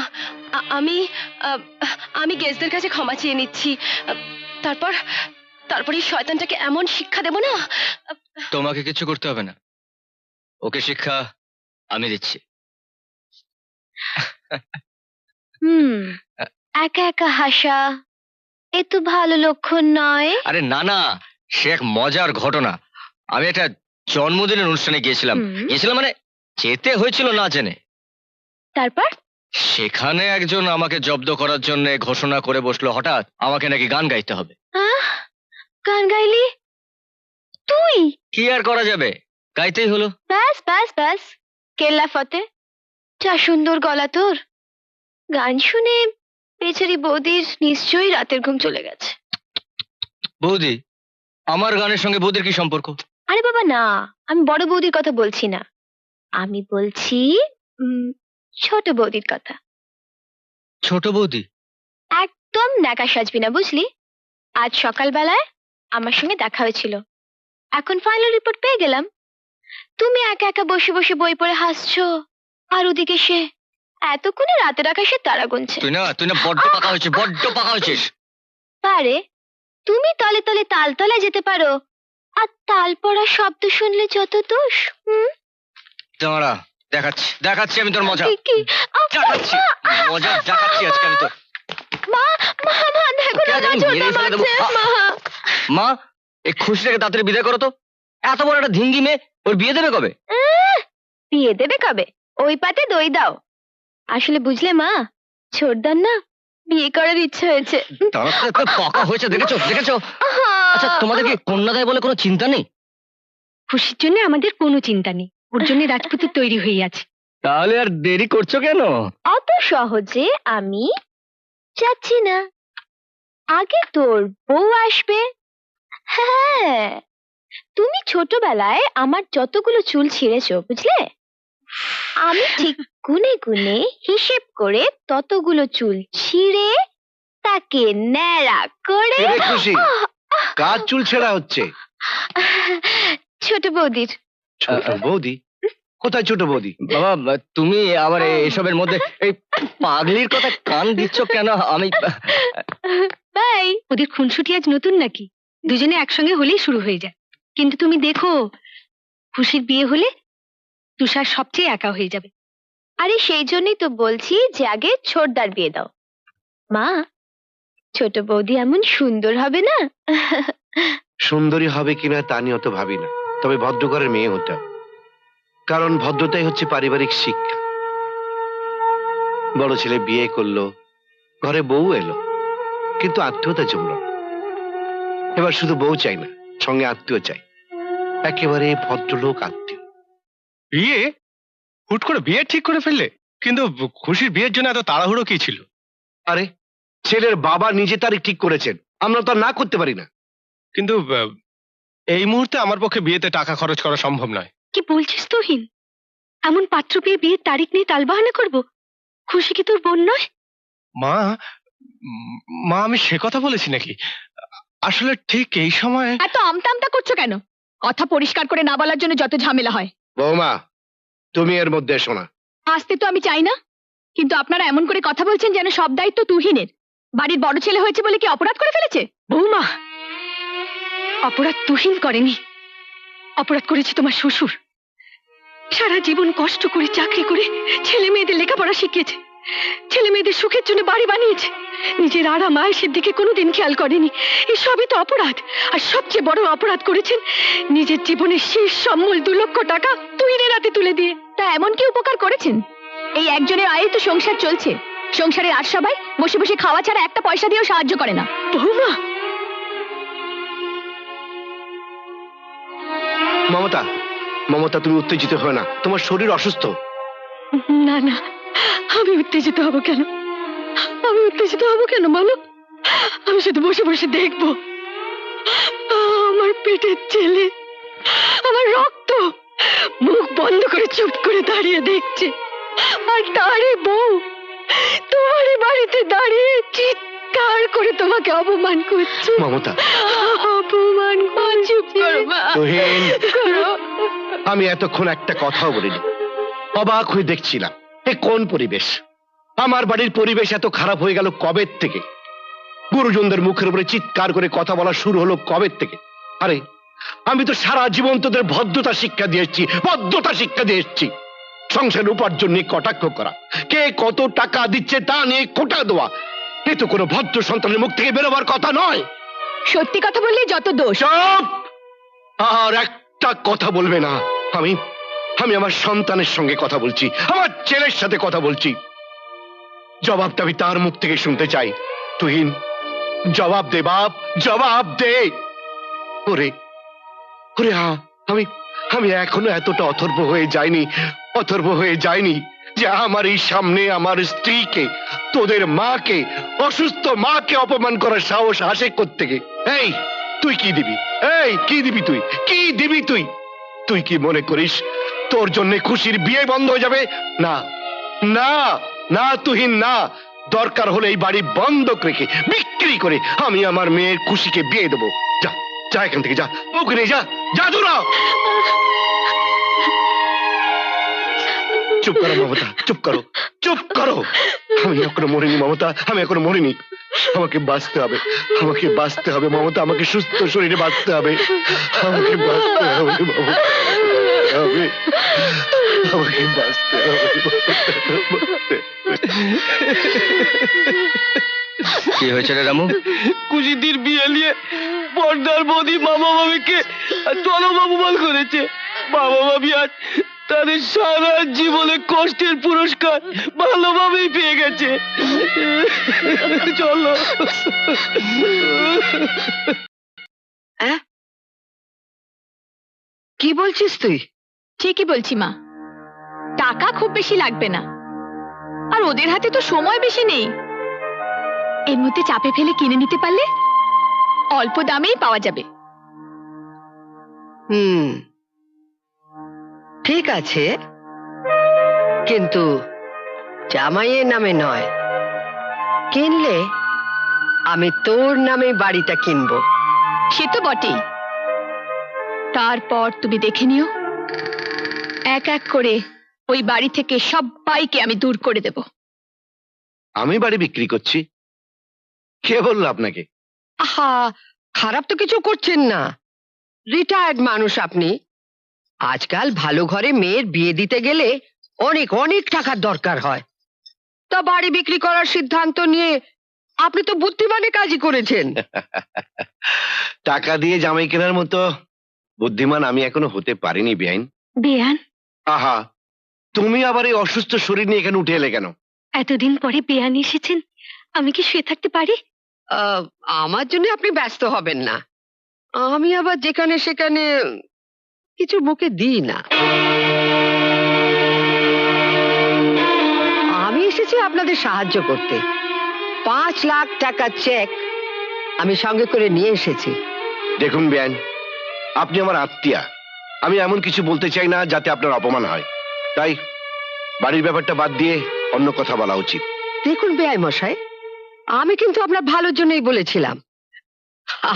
আমি গেস্টদের কাছে ক্ষমা চেয়ে নিচ্ছি। তারপর এই শয়তানটাকে এমন শিক্ষা দেব না। তোমাকে কিছু করতে হবে না, ওকে শিক্ষা আমি দিচ্ছি। একা একা হাসা এ তো ভালো লক্ষণ নয়। আরে না না, সে এক মজার ঘটনা। আমি একটা জন্মদিনের অনুষ্ঠানে গিয়েছিলাম মানে যেতে হয়েছিল না জেনে। তারপর সেখানে একজন আমাকে জব্দ করার জন্য ঘোষণা করে বসলো, হঠাৎ আমাকে নাকি গান গাইতে হবে। গান গাইলি তুই? কি আর করা যাবে, গাইতেই হলো। ব্যাস ব্যাস ব্যাস, কেল্লা ফতে। যা সুন্দর গলা তোর। গান শুনে বেচারি বৌদির নিশ্চয়ই রাতের ঘুম চলে গেছে। বৌদি? আমার গানের সঙ্গে বৌদির কি সম্পর্ক? আরে বাবা না, আমি বড় বৌদির কথা বলছি না, আমি বলছি ছোট বৌদির কথা। ছোট বৌদি? একদম ন্যাকা সাজবি না, বুঝলি? আজ সকালবেলায় আমার সঙ্গে দেখা হয়েছিল, এখন ফাইনাল রিপোর্ট পেয়ে গেলাম। তুমি একা একা বসে বসে বই পড়ে হাসছো, আর ওদিকে সে এতক্ষণে রাতের আকাশে তারা গুনছে। তুই না বড্ড পাকা হয়েছিস, বড্ড পাকা হয়েছিস। পারে তুমি তলে তলে তালতলায় যেতে পারো, আর তাল পড়া শব্দ শুনলে যত দোষ। দাঁড়া, দেখাচ্ছি আমি তোর মজা। দেখাচ্ছি মজা দেখাচ্ছি আজকে আমি তোর। মা মা মা দেখো না, জোরটা মারছে মা। মা এই খুশিটাকে তাড়াতাড়ি বিদায় করো তো। এত বড় একটা ধিঙ্গি মেয়ে, ওর বিয়ে দেবে কবে? বিয়ে দেবে কবে? ওই পাতে দই দাও। আসলে বুঝলে মা, ছোটদার না বিয়ে করার ইচ্ছে হয়েছে। তাড়াতাড়ি তো পাকা হয়েছে, দেখেছো দেখেছো? আচ্ছা তোমাদের কি কন্যা দেয় বলে কোনো চিন্তা নেই? খুশির জন্য আমাদের কোনো চিন্তা নেই, ওর জন্য রাজপুত্র তৈরি হয়ে আছে। তাহলে আর দেরি করছো কেন? অত সহজে আমি যাচ্ছি না, আগে তোর বউ আসবে। হ্যাঁ, তুমি ছোটবেলায় আমার যতগুলো চুল ছিঁড়েছো বুঝলে, আমি ঠিক গুনে গুনে হিসেব করে ততগুলো চুল ছিঁড়ে তাকে ন্যাড়া করে এরে খুশি, কার চুল ছেঁড়া হচ্ছে? ছোট বৌদির। ছোট বৌদি? কোথায় ছোট বৌদি? বাবা তুমি আবার এসবের মধ্যে এই পাগলির কথা কান দিচ্ছ কেন? আমি বাই। ওদের খুনসুটি আজ নতুন নাকি? দুজনে একসঙ্গে হলেই শুরু হয়ে যায়। কিন্তু তুমি দেখো, খুশির বিয়ে হলে তুষার সবচেয়ে একা হয়ে যাবে। আরে সেই জন্যই তো বলছি যে আগে ছোটদার বিয়ে দাও। মা, ছোট বৌদি এমন সুন্দর হবে না? সুন্দরী হবে কিনা তা নিয়ে অত ভাবি না, তবে ভদ্রঘরের মেয়ে হতে হবে। কারণ ভদ্রতাই হচ্ছে পারিবারিক শিক্ষা। বড় ছেলে বিয়ে করলো, ঘরে বউ এলো, কিন্তু আত্মীয়তা জমল না। এবার শুধু বউ চাই না, সঙ্গে আত্মীয় চাই, একেবারে ভদ্রলোক আত্মীয়। বিয়ে? হুট করে বিয়ে ঠিক করে ফেললে? কিন্তু খুশির বিয়ের জন্য এত তাড়াহুড়ো কি ছিল? আরে ছেলের বাবা নিজে তারিখ ঠিক করেছেন, আমরা তো আর না করতে পারি না। কিন্তু এই মুহূর্তে আমার পক্ষে বিয়েতে টাকা খরচ করা সম্ভব নয়। কি বলছিস তুহিন? এমন পাত্র পেয়ে বিয়ের তারিখ নিয়ে তালবাহানা করবো? খুশি কি তোর বোন নয়? মা, মা আমি সে কথা বলেছি নাকি? আসলে ঠিক এই সময় এত আমতা আমতা করছো কেন? কথা পরিষ্কার করে না বলার জন্য যত ঝামেলা হয়। বৌমা, তুমি এর মধ্যে এসো না। আসতে তো আমি চাই না, কিন্তু আপনারা এমন করে কথা বলছেন যেন সব দায়িত্ব তুহিনের। বাড়ির বড় ছেলে হয়েছে বলে কি অপরাধ করে ফেলেছে? বৌমা, অপরাধ তুহিন করেনি, অপরাধ করেছে তোমার শ্বশুর। সারা জীবন কষ্ট করে চাকরি করে ছেলে মেয়েদের লেখাপড়া শিখিয়েছে, ছেলে মেয়েদের সুখের জন্য বাড়ি বানিয়েছে, নিজের আরাম আয়েসের দিকে কোনোদিন খেয়াল করেনি। এই সবই তো অপরাধ। আর সবচেয়ে বড় অপরাধ করেছেন নিজের জীবনের শেষ সম্বল 2 লক্ষ টাকা তুহিনের হাতে তুলে দিয়ে। তা এমন কি উপকার করেছেন? এই একজনের আয়ে তো সংসার চলছে। সংসারের আর সবাই বসে বসে খাওয়া ছাড়া একটা পয়সা দিয়েও সাহায্য করে না। বৌমা, মমতা, মমতা তুমি উত্তেজিত হও না, তোমার শরীর অসুস্থ। না না, আমি উত্তেজিত হব কেন? আমি উত্তেজিত হব কেন বলো? আমি শুধু বসে বসে দেখবো আমার পেটের ছেলে, আমার রক্ত মুখ বন্ধ করে চুপ করে দাঁড়িয়ে দেখছে, আর তারই বউ তোমারই বাড়িতে দাঁড়িয়ে চিৎকার করে তোমাকে অপমান করছে। মমতা, অপমান করছে। তুহিন, আমি এতক্ষণ একটা কথাও বলিনি, অবাক হয়ে দেখছিলাম এ কোন পরিবেশ। আমার বাড়ির পরিবেশ এত খারাপ হয়ে গেল কবে থেকে? গুরুজনদের মুখের উপরে চিৎকার করে কথা বলা শুরু হলো কবে থেকে? আরে আমি তো সারা জীবন তোদের ভদ্রতা শিক্ষা দিয়ে এসেছি, ভদ্রতা শিক্ষা দিয়ে এসেছি। সংসারের উপার্জন নিয়ে কটাক্ষ করা, কে কত টাকা দিচ্ছে তা নিয়ে খোঁটা দেওয়া, এ তো কোনো ভদ্র সন্তানের মুখ থেকে বেরোবার কথা নয়। সত্যি কথা বললেই যত দোষ। চুপ! আর একটা কথা বলবে না। আমি আমি আমার সন্তানের সঙ্গে কথা বলছি, আমার ছেলের সাথে কথা বলছি। জবাবটা আমি তার মুখ থেকে শুনতে চাই। তুহিন, জবাব দে বাপ, জবাব দে। ওরে ওরে, আমি আমি এখনো এতটা অথর্ব হয়ে যায়নি যে আমার এই সামনে আমার স্ত্রীকে, তোদের মাকে, অসুস্থ মাকে অপমান করার সাহস আসে কোত্থেকে? এই তুই কি দিবি? এই কি দিবি তুই? কি দিবি তুই? তুই কি মনে করিস তোর জন্য খুশির বিয়ে বন্ধ হয়ে যাবে? না না না তুহিন, না। দরকার হলে এই বাড়ি বন্ধক রেখে বিক্রি করে আমি আমার মেয়ের খুশিকে বিয়ে দেবো। যা যা এখান থেকে, যা ওখানে, যা যা দূর হ। চুপ করো মমতা, চুপ করো, চুপ করো। আমি এখনো মরিনি মমতা, আমি এখনো মরিনি। আমাকে বাঁচতে হবে, আমাকে বাঁচতে হবে মমতা, আমাকে সুস্থ শরীরে বাঁচতে হবে, আমাকে বাঁচতে হবে মমতা, আমাকে বাঁচতে হবে। কি হয়েছে রে রামু? খুশিদির বিয়ে নিয়ে পর্দার বৌদি মামা মামিকে চরম অপমান করেছে। মামা মামি আজ তাদের সারা জীবনে কষ্টের পুরস্কার ভালোভাবেই পেয়ে গেছে। চলো। কি বলছিস তুই? ঠিকই বলছি মা, টাকা খুব বেশি লাগবে না, আর ওদের হাতে তো সময় বেশি নেই। এর মধ্যে চাপে ফেলে কিনে নিতে পারলে অল্প দামেই পাওয়া যাবে। ঠিক আছে, কিন্তু জামাইয়ের নামে নয়, কিনলে আমি তোর নামে বাড়িটা কিনবো। সে তো বটেই। তারপর তুমি দেখে নিও, এক এক করে ওই বাড়ি থেকে সবাইকে আমি দূর করে দেব। আমি বাড়ি বিক্রি করছি? কে বললো আপনাকে? আহা, খারাপ তো কিছু করছেন না, রিটায়ার্ড মানুষ আপনি। আজকাল ভালো ঘরে মেয়ের বিয়ে দিতে গেলে অনেক অনেক টাকার দরকার হয়। তা বাড়ি বিক্রি করার সিদ্ধান্ত নিয়ে আপনি তো বুদ্ধিমানের কাজই করেছেন। টাকা দিয়ে জামাই কেনার মতো বুদ্ধিমান আমি এখনো হতে পারিনি বেআইন। বেয়ান, আহা, তুমি আবার এই অসুস্থ শরীর নিয়ে এখানে উঠে এলে কেন? এতদিন পরে বেয়ান এসেছেন, আমি কি শুয়ে থাকতে পারি? আমার জন্য আপনি ব্যস্ত হবেন না, আমি আবার যেখানে সেখানে কিছু মুখে দিই না। আমি এসেছি আপনাদের সাহায্য করতে। 5 লাখ টাকা চেক আমি সঙ্গে করে নিয়ে এসেছি। দেখুন বেআইন, আপনি আমার আত্মীয়া, আমি এমন কিছু বলতে চাই না যাতে আপনার অপমান হয়, তাই বাড়ির ব্যাপারটা বাদ দিয়ে অন্য কথা বলা উচিত। দেখুন বেআই মশাই, আমি কিন্তু আপনার ভালোর জন্যই বলেছিলাম।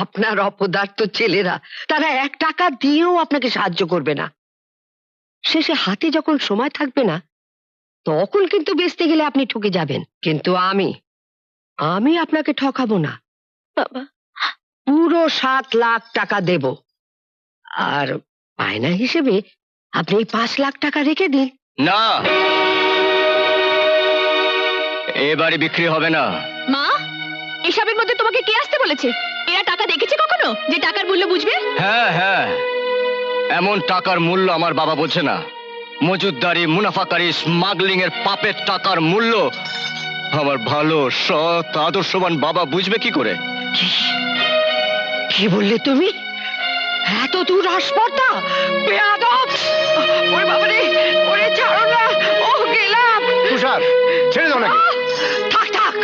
আপনার অপদার্থ ছেলেরা তারা 1 টাকা দিয়েও আপনাকে সাহায্য করবে না। শেষে হাতে যখন সময় থাকবে না, তখন কিন্তু বেচতে গেলে আপনি ঠকে যাবেন। কিন্তু আমি আপনাকে ঠকাবো না বাবা। পুরো 7 লাখ টাকা দেব, আর বায়না হিসেবে আপনি এই 5 লাখ টাকা রেখে দিন। না, এ বাড়ি বিক্রি হবে না। মা, এসবের মধ্যে তোমাকে কে আসতে বলেছে? এরা টাকা দেখেছে কখনো যে টাকার মূল্য বুঝবে? হ্যাঁ হ্যাঁ, এমন টাকার মূল্য আমার বাবা বোঝে না। মজুদদারি, মুনাফাকারী, স্মাগলিং এর পাপের টাকার মূল্য আমার ভালো সৎ আদর্শবান বাবা বুঝবে কি করে? কি বললে তুমি? এত দূর আসপর্দা, বেয়াদব! ওরে বাবারে, ওরে ছাড়ো না, ও গেলাম। তুষার, ছেড়ে দাও নাকি? থাক থাক,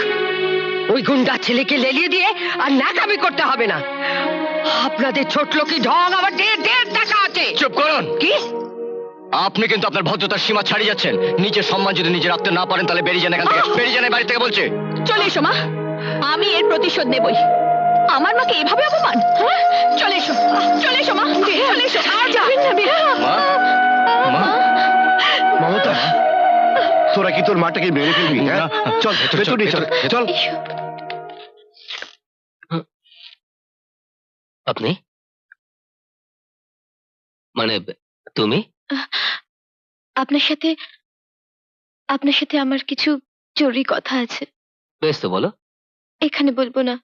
ওই গুন্ডা ছেলেকে লেলিয়ে দিয়ে আর নাকামি করতে হবে না। আপনাদের ছোট লোকি ঢং আমার 1.5 টাকা আছে। চুপ করুন। কি? আপনি কিন্তু আপনার ভদ্রতার সীমা ছাড়িয়ে যাচ্ছেন। নিজের সম্মান যদি নিজে রাখতে না পারেন তাহলে বেরিয়ে যান এখান থেকে, বেরিয়ে যান এই বাড়ি থেকে বলছে। চলে এসো মা, আমি এর প্রতিশোধ নেবই। আমার মাকে এভাবে অপমান? হ্যাঁ? চলে এসো, চলে এসো মা, চলে এসো। মা, মা, মমতা, তোরা কি তোর মাটাকে মেরে ফেলবি? হ্যাঁ, চল ভেতরে নিয়ে চল, চল। আপনি মানে তুমি? আপনার সাথে আমার কিছু জরুরি কথা আছে। বেশ, তো বলো। এখানে বলবো না,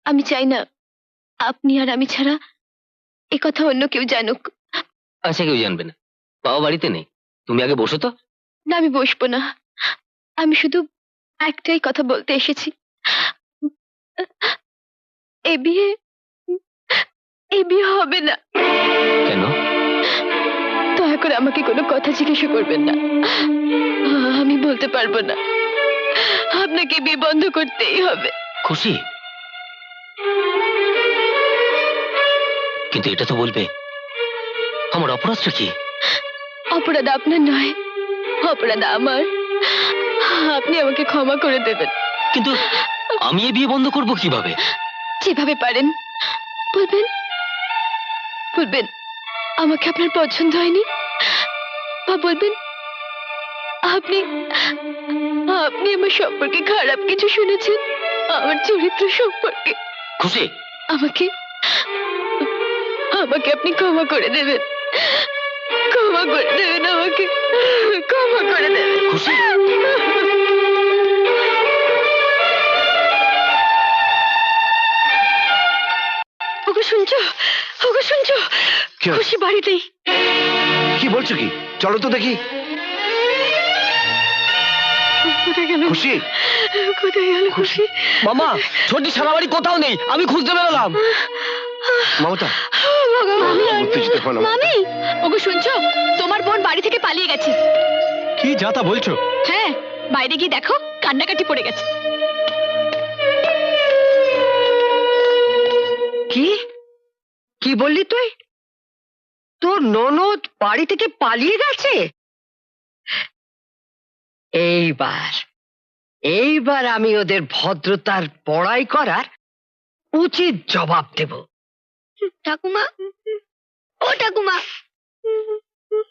আমি চাই না আপনি আর আমি ছাড়া এ কথা অন্য কেউ জানুক। আচ্ছা, কেউ জানবে না। বাবা বাড়িতে নেই, তুমি আগে বসো তো। না, আমি বসবো না, আমি শুধু একটাই কথা বলতে এসেছি। এ বিয়ে হবে না। কেন? দয়া করে আমাকে কোনো কথা জিজ্ঞাসা করবেন না, আমি বলতে পারবো না। আপনাকে বিয়ে বন্ধ করতেই হবে। খুশি, কিন্তু এটা তো বলবে আমার অপরাধটা কি? অপরাধ আপনার নয়, অপরাধ আমার। আপনি আমাকে ক্ষমা করে দেবেন। কিন্তু আমি এই বিয়ে বন্ধ করব কিভাবে? যেভাবে পারেন বলবেন, আমাকে আপনার পছন্দ হয়নি, বা বলবেন আপনি আমার সম্পর্কে খারাপ কিছু শুনেছেন, আমার চরিত্র সম্পর্কে। খুশি, আমাকে আপনি ক্ষমা করে দেবেন, ক্ষমা করে দেবেন, আমাকে ক্ষমা করে দেবেন। খুশি, শুনছো? ওগো শুনছো? কি হয়েছে? খুশি বাড়িতেই। কি বলছো কি? চলো তো দেখি। কোথায় গেল? খুশি? কোথায় গেল খুশি? মামা ছোটি সারা বাড়ি কোথাও নেই, আমি খুঁজতে বেরোলাম। মমতা, মামি, উত্তেজিত হও না। মামি, ওগো শুনছো, তোমার বোন বাড়ি থেকে পালিয়ে গেছে। কি যা তা বলছো? হ্যাঁ, বাইরে গিয়ে দেখো, কান্নাকাটি পড়ে গেছে। কি কি বললি তুই? তোর ননদ বাড়ি থেকে পালিয়ে গেছে? এইবার আমি ওদের ভদ্রতার বড়াই করার উচিত জবাব দেব। ঠাকুমা, ও ঠাকুমা,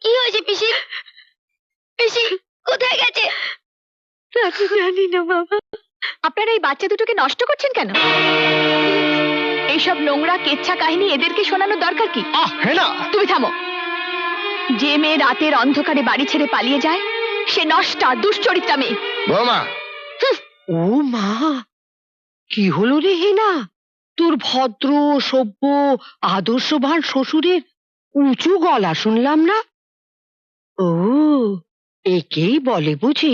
কি হয়েছে পিসি? পিসি কোথায় গেছে? জানি না বাবা। আপনারা এই বাচ্চা দুটোকে নষ্ট করছেন কেন? এইসব নোংরা কেচ্ছা কাহিনী এদেরকে শোনানোর দরকার কি? হেনা, তুমি থামো। যে মেয়ে রাতের অন্ধকারে বাড়ি ছেড়ে পালিয়ে যায়, সে নষ্টা দুশ্চরিত্রা মেয়ে। বৌমা, ও মা, কি হলো রে হেনা? তোর ভদ্র সভ্য আদর্শবান শ্বশুরের উঁচু গলা শুনলাম না? ও, একেই বলে বুঝি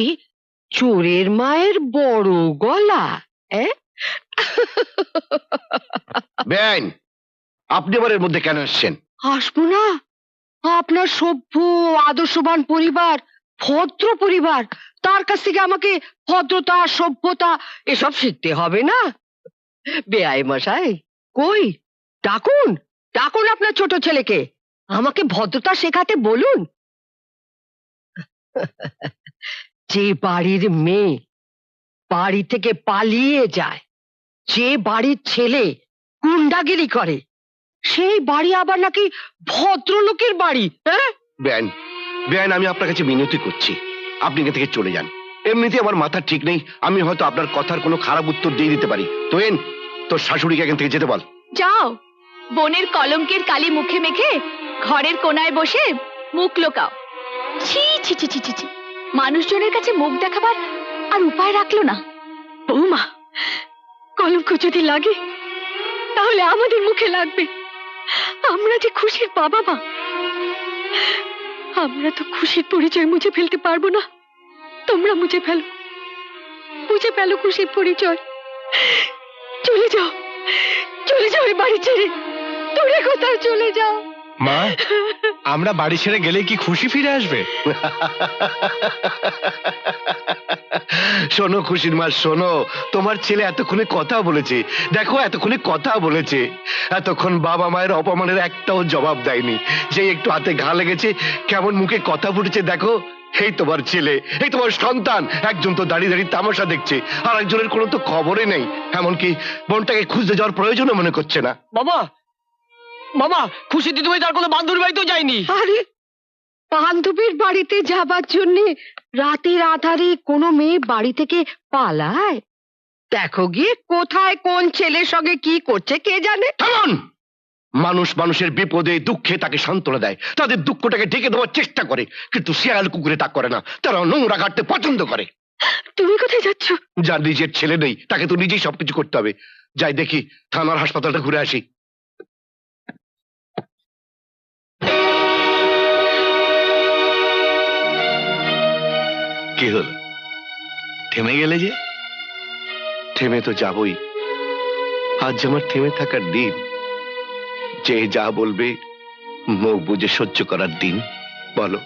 চোরের মায়ের বড় গলা? বেআইন, আপনি আবার এর মধ্যে কেন এসছেন? আসবো না? আপনার সভ্য আদর্শবান পরিবার, ভদ্র পরিবার, তার কাছ থেকে আমাকে ভদ্রতা সভ্যতা এসব শিখতে হবে না? বেআই মশাই, কই ডাকুন, ডাকুন আপনার ছোট ছেলেকে, আমাকে ভদ্রতা শেখাতে বলুন। যে বাড়ির মেয়ে বাড়ি থেকে পালিয়ে যায়, যে বাড়ির ছেলে গুন্ডাগিরি করে, সেই বাড়ি আবার নাকি ভদ্রলোকের বাড়ি? হ্যাঁ বেআইন, বেআইন, আমি আপনার কাছে মিনতি করছি, আপনি এখান থেকে চলে যান। এমনিতে আমার মাথা ঠিক নেই, আমি হয়তো আপনার কথার কোনো খারাপ উত্তর দিয়ে দিতে পারি। তোয়েন, তোর শাশুড়িকে এখান থেকে যেতে বল। যাও, বোনের কলঙ্কের কালি মুখে মেখে ঘরের কোনায় বসে মুখ লোকাও। ছি ছি ছি ছি ছি ছি। মানুষজনের কাছে মুখ দেখাবার আর উপায় রাখলো না। বৌমা, কলঙ্ক যদি লাগে তাহলে আমাদের মুখে লাগবে। আমরা যে খুশির বাবা মা, আমরা তো খুশির পরিচয় মুছে ফেলতে পারবো না। তোমরা মুছে ফেলো, মুছে ফেলো খুশির পরিচয়। চলে যাও, চলে যাও এই বাড়ি ছেড়ে, দূরে কোথাও চলে যাও। মা, আমরা বাড়ি ছেড়ে গেলে কি খুশি ফিরে আসবে? শোনো খুশির মা, শোনো, তোমার ছেলে এতক্ষণে কথা বলেছে, দেখো এতক্ষণে কথা বলেছে। এতক্ষণ বাবা মায়ের অপমানের একটাও জবাব দেয়নি। যে একটু হাতে ঘা লেগেছে, কেমন মুখে কথা ফুটেছে দেখো। এই তোমার ছেলে, এই তোমার সন্তান, একজন তো দাঁড়িয়ে দাঁড়িয়ে তামাশা দেখছে, আর একজনের কোনো তো খবরই নেই। এমনকি বোনটাকে খুঁজতে যাওয়ার প্রয়োজনও মনে করছে না। বাবা, মামা, খুশি দিদিভাই তার কোনো বান্ধবীর বাড়িতেও যায়নি। আরে, বান্ধবীর বাড়িতে যাবার জন্য রাতের আধারে কোনো মেয়ে বাড়ি থেকে পালায়? দেখো গিয়ে কোথায় কোন ছেলের সঙ্গে কি করছে কে জানে। থামুন! মানুষ মানুষের বিপদে দুঃখে তাকে সান্ত্বনা দেয়, তাদের দুঃখটাকে ঢেকে দেওয়ার চেষ্টা করে, কিন্তু শিয়াল কুকুরে তা করে না। তারা নোংরা কাটতে পছন্দ করে। তুমি কোথায় যাচ্ছ? যার নিজের ছেলে নেই তাকে তো নিজেই সবকিছু করতে হবে। যাই দেখি, থানার হাসপাতালটা ঘুরে আসি। কি হলো, থেমে গেলে যে? থেমে তো যাবই, আজ আমার থেমে থাকার দিন। যে যা বলবে মুখ বুঝে সহ্য করার দিন। বলো,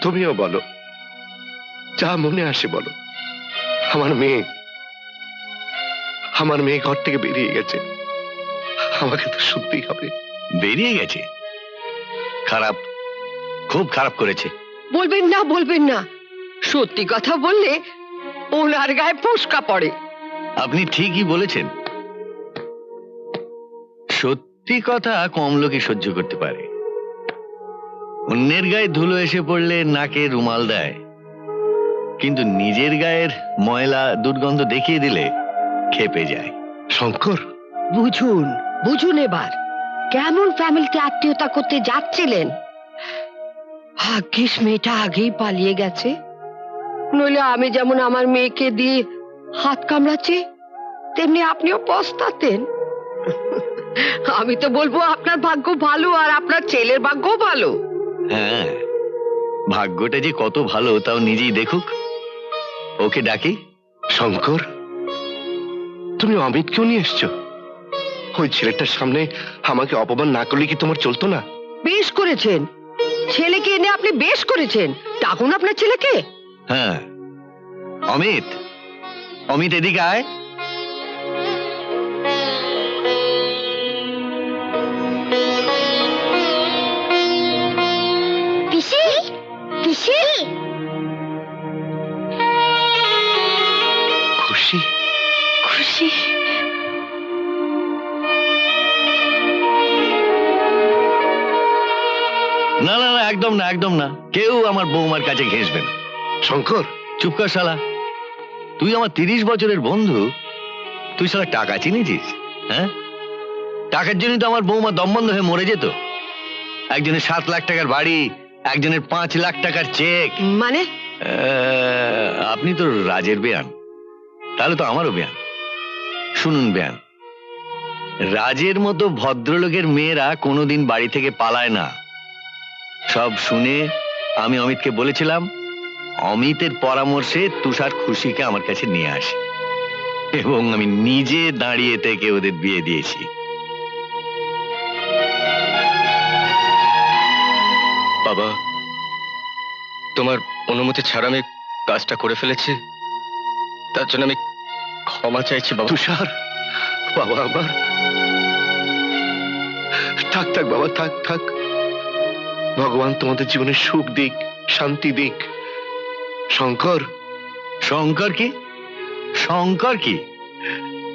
তুমিও বলো, যা মনে আসে বলো। আমার মেয়ে ঘর থেকে বেরিয়ে গেছে, আমাকে তো শুনতেই হবে। বেরিয়ে গেছে? খারাপ, খুব খারাপ করেছে। বলবেন না, বলবেন না, সত্যি কথা বললে ওনার গায়ে ফোসকা পড়ে। আপনি ঠিকই বলেছেন, সত্যি কথা কম লোকই সহ্য করতে পারে। অন্যের গায়ে ধুলো এসে পড়লে নাকে রুমাল দেয়, কিন্তু নিজের গায়ের ময়লা দুর্গন্ধ দেখিয়ে দিলে খেপে যায়। শঙ্কর, বুঝুন, বুঝুন এবার কেমন ফ্যামিলিতে আত্মীয়তা করতে যাচ্ছিলেন। ভাগ্যিস মেয়েটা আগেই পালিয়ে গেছে, নইলে আমি যেমন আমার মেয়েকে দিয়ে হাত কামড়াচ্ছি, তেমনি আপনিও পস্তাতেন। আমি তো বলবো আপনার ভাগ্য ভালো আর আপনার ছেলের ভাগ্য ভালো। হ্যাঁ, ভাগ্যটা যে কত ভালো তাও নিজেই দেখুক। ওকে ডাকি। শঙ্কর, তুমি অমিতকেও নিয়ে এসছো? ওই ছেলেটার সামনে আমাকে অপমান না করলে কি তোমার চলতো না? বেশ করেছেন, ছেলেকে এনে আপনি বেশ করেছেন। ডাকুন আপনার ছেলেকে। হ্যাঁ, অমিত, অমিত এদিকে আয়। পিসি, পিসি, খুশি? খুশি। না না না, একদম না, একদম না। কেউ আমার বৌমার কাছে ঘেঁষবে না। শঙ্কর, চুপ কর শালা। তুই আমার 30 বছরের বন্ধু, তুই শালা টাকা চিনেছিস? হ্যাঁ, টাকার জন্য তো আমার বৌমা দমবন্ধ হয়ে মরে যেত। একজনের 7 লাখ টাকার বাড়ি, একজনের 5 লাখ টাকার চেক। মানে আপনি তো রাজের বেয়ান, তাহলে তো আমারও বেয়ান। শুনুন বেয়ান, রাজের মতো ভদ্রলোকের মেয়েরা কোনোদিন বাড়ি থেকে পালায় না। সব শুনে আমি অমিতকে বলেছিলাম অমিতের পরামর্শে তুষার খুশিকে আমার কাছে নিয়ে আসে, এবং আমি নিজে দাঁড়িয়ে থেকে ওদের বিয়ে দিয়েছি। বাবা, তোমার অনুমতি ছাড়া আমি কাজটা করে ফেলেছি, তার জন্য আমি ক্ষমা চাইছি বাবা। তুষার, বাবা আমার, থাক থাক বাবা, থাক থাক। ভগবান তোমাদের জীবনে সুখ দিক, শান্তি দিক। শঙ্কর। শঙ্কর কি? শঙ্কর কি?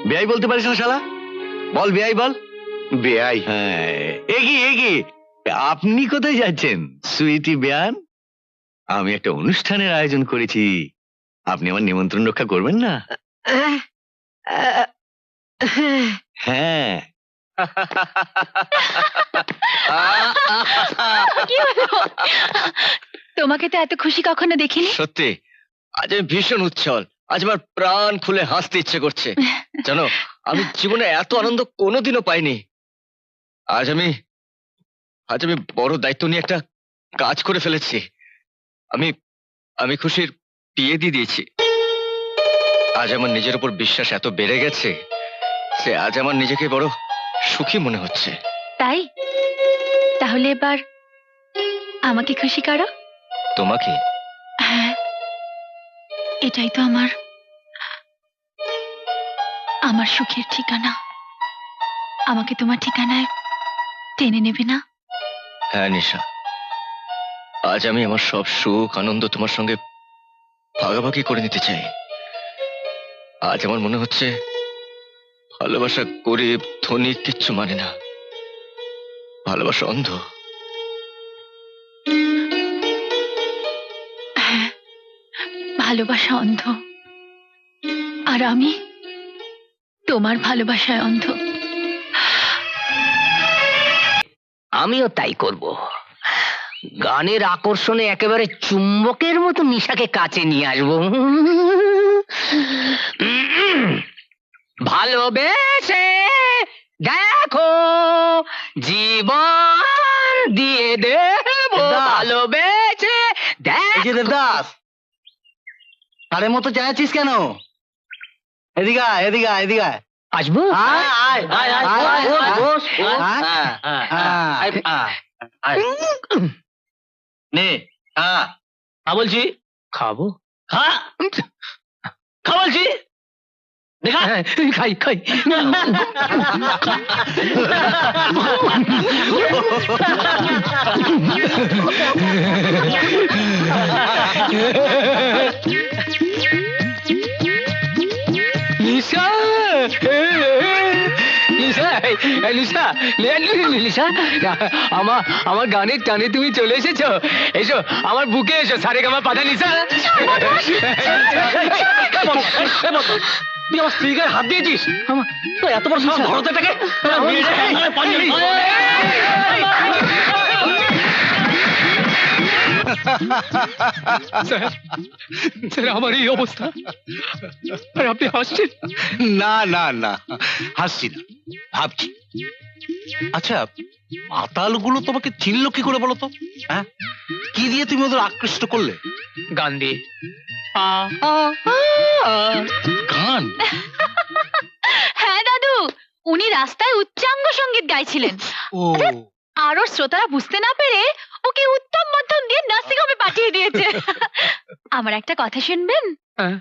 বেয়াই বলতে পারিস না শালা? বল বেয়াই, বল। বেয়াই? হ্যাঁ, এগি এগি। আপনি কোথায় যাচ্ছেন সুইটি বেয়ান? আমি একটা অনুষ্ঠানের আয়োজন করেছি, আপনি আমার নিমন্ত্রণ রক্ষা করবেন না? হ্যাঁ। কি হলো? তোমাকে তো এত খুশি কখনো দেখিনি। সত্যি আজ আমি ভীষণ উচ্ছল। আজ আমার প্রাণ খুলে হাসতে ইচ্ছে করছে। জানো, আমি জীবনে এত আনন্দ কোনোদিনও পাইনি। আজ আমি বড় দায়িত্ব নিয়ে একটা কাজ করে ফেলেছি। আমি খুশির বিয়ে দিয়ে দিয়েছি। আজ আমার নিজের উপর বিশ্বাস এত বেড়ে গেছে যে আজ আমার নিজেকে বড় সুখী মনে হচ্ছে। তাই তাহলে এবার আমাকে খুশি করো। তোমাকে? হ্যাঁ, এটাই তো আমার সুখের ঠিকানা। আমাকে তোমার ঠিকানায় টেনে নেবে না? হ্যাঁ নিশা, আজ আমি আমার সব সুখ আনন্দ তোমার সঙ্গে ভাগাভাগি করে নিতে চাই। আজ আমার মনে হচ্ছে ভালোবাসা গরিব ধনী কিচ্ছু মানে না, ভালোবাসা অন্ধ। হ্যাঁ, ভালোবাসা অন্ধ, আর আমি তোমার ভালোবাসায় অন্ধ। আমিও তাই করব। গানের আকর্ষণে একেবারে চুম্বকের মতো নিশাকে কাছে নিয়ে আসবো। ভালোবেসে দেখো, জীবন দিয়ে দেব। ভালোবেসে দেখো। দেবদাস, তারের মতো চাইছিস কেন? এদিকে আয়, এদিকে আয়, এদিকে আয়। আসবো? নে, খা বলছি। খাবো? খা, খা বলছি। দেখা, খাই খাই। নিশা, নিশা, নিশা, নিশা, আমার গানের টানে তুমি চলে এসেছো। এসো আমার বুকে এসো, সারেগামা পাধা। নিশা, তুই আমার স্ত্রীর গায়ে হাত দিয়েছিস? তো এত বড় সাহস ধরতেটাকে? স্যার, আমার এই অবস্থা আর আপনি হাসছেন? না না না, হাসছি না, ভাবছি আচ্ছা, মাতালগুলো তোমাকে চিনলো কি করে বলো তো? হ্যাঁ, কি দিয়ে তুমি ওদের আকৃষ্ট করলে? গান দিয়ে। গান? হ্যাঁ দাদু, উনি রাস্তায় উচ্চাঙ্গ সঙ্গীত গাইছিলেন। ও, আর ওর শ্রোতারা বুঝতে না পেরে ওকে উত্তম মধ্যম দিয়ে নার্সিং হোমে পাঠিয়ে দিয়েছে। আমার একটা কথা শুনবেন? হ্যাঁ।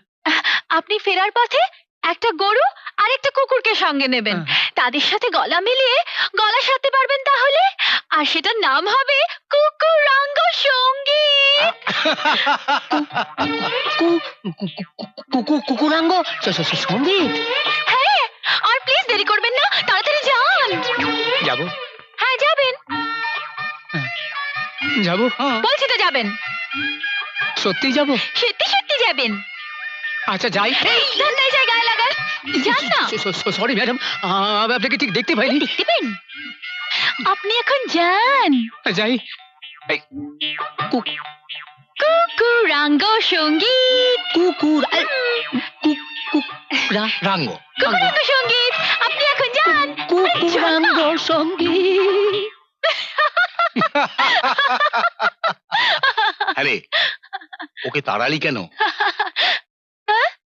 আপনি ফেরার পথে একটা গরু আর একটা কুকুরকে সঙ্গে নেবেন, তাদের সাথে গলা মিলিয়ে গলা সারতে পারবেন তাহলে, আর সেটার নাম হবে কুকুরাঙ্গ সঙ্গীত। কুকুরাঙ্গ সঙ্গীত। হ্যাঁ, আর প্লিজ দেরি করবেন না, তাড়াতাড়ি যান। যাবো হ্যাঁ যাবেন, যাবো বলছি তো যাবেন, সত্যি যাবো। সত্যি সত্যি যাবেন। আচ্ছা যাই। এই ধন্যায় জায়গায় লাগান, যান না। সরি ম্যাডাম, আমি আপনাকে ঠিক দেখতে পাইনি। দেখতে পেন, আপনি এখন যান। যাই। কুকুরাঙ্গ সঙ্গীত। রাঙ্গ। কুকুরাঙ্গ সঙ্গীত, আপনি এখন যান। কুকুরাঙ্গ সঙ্গীত। আরে, ওকে তাড়ালি কেন?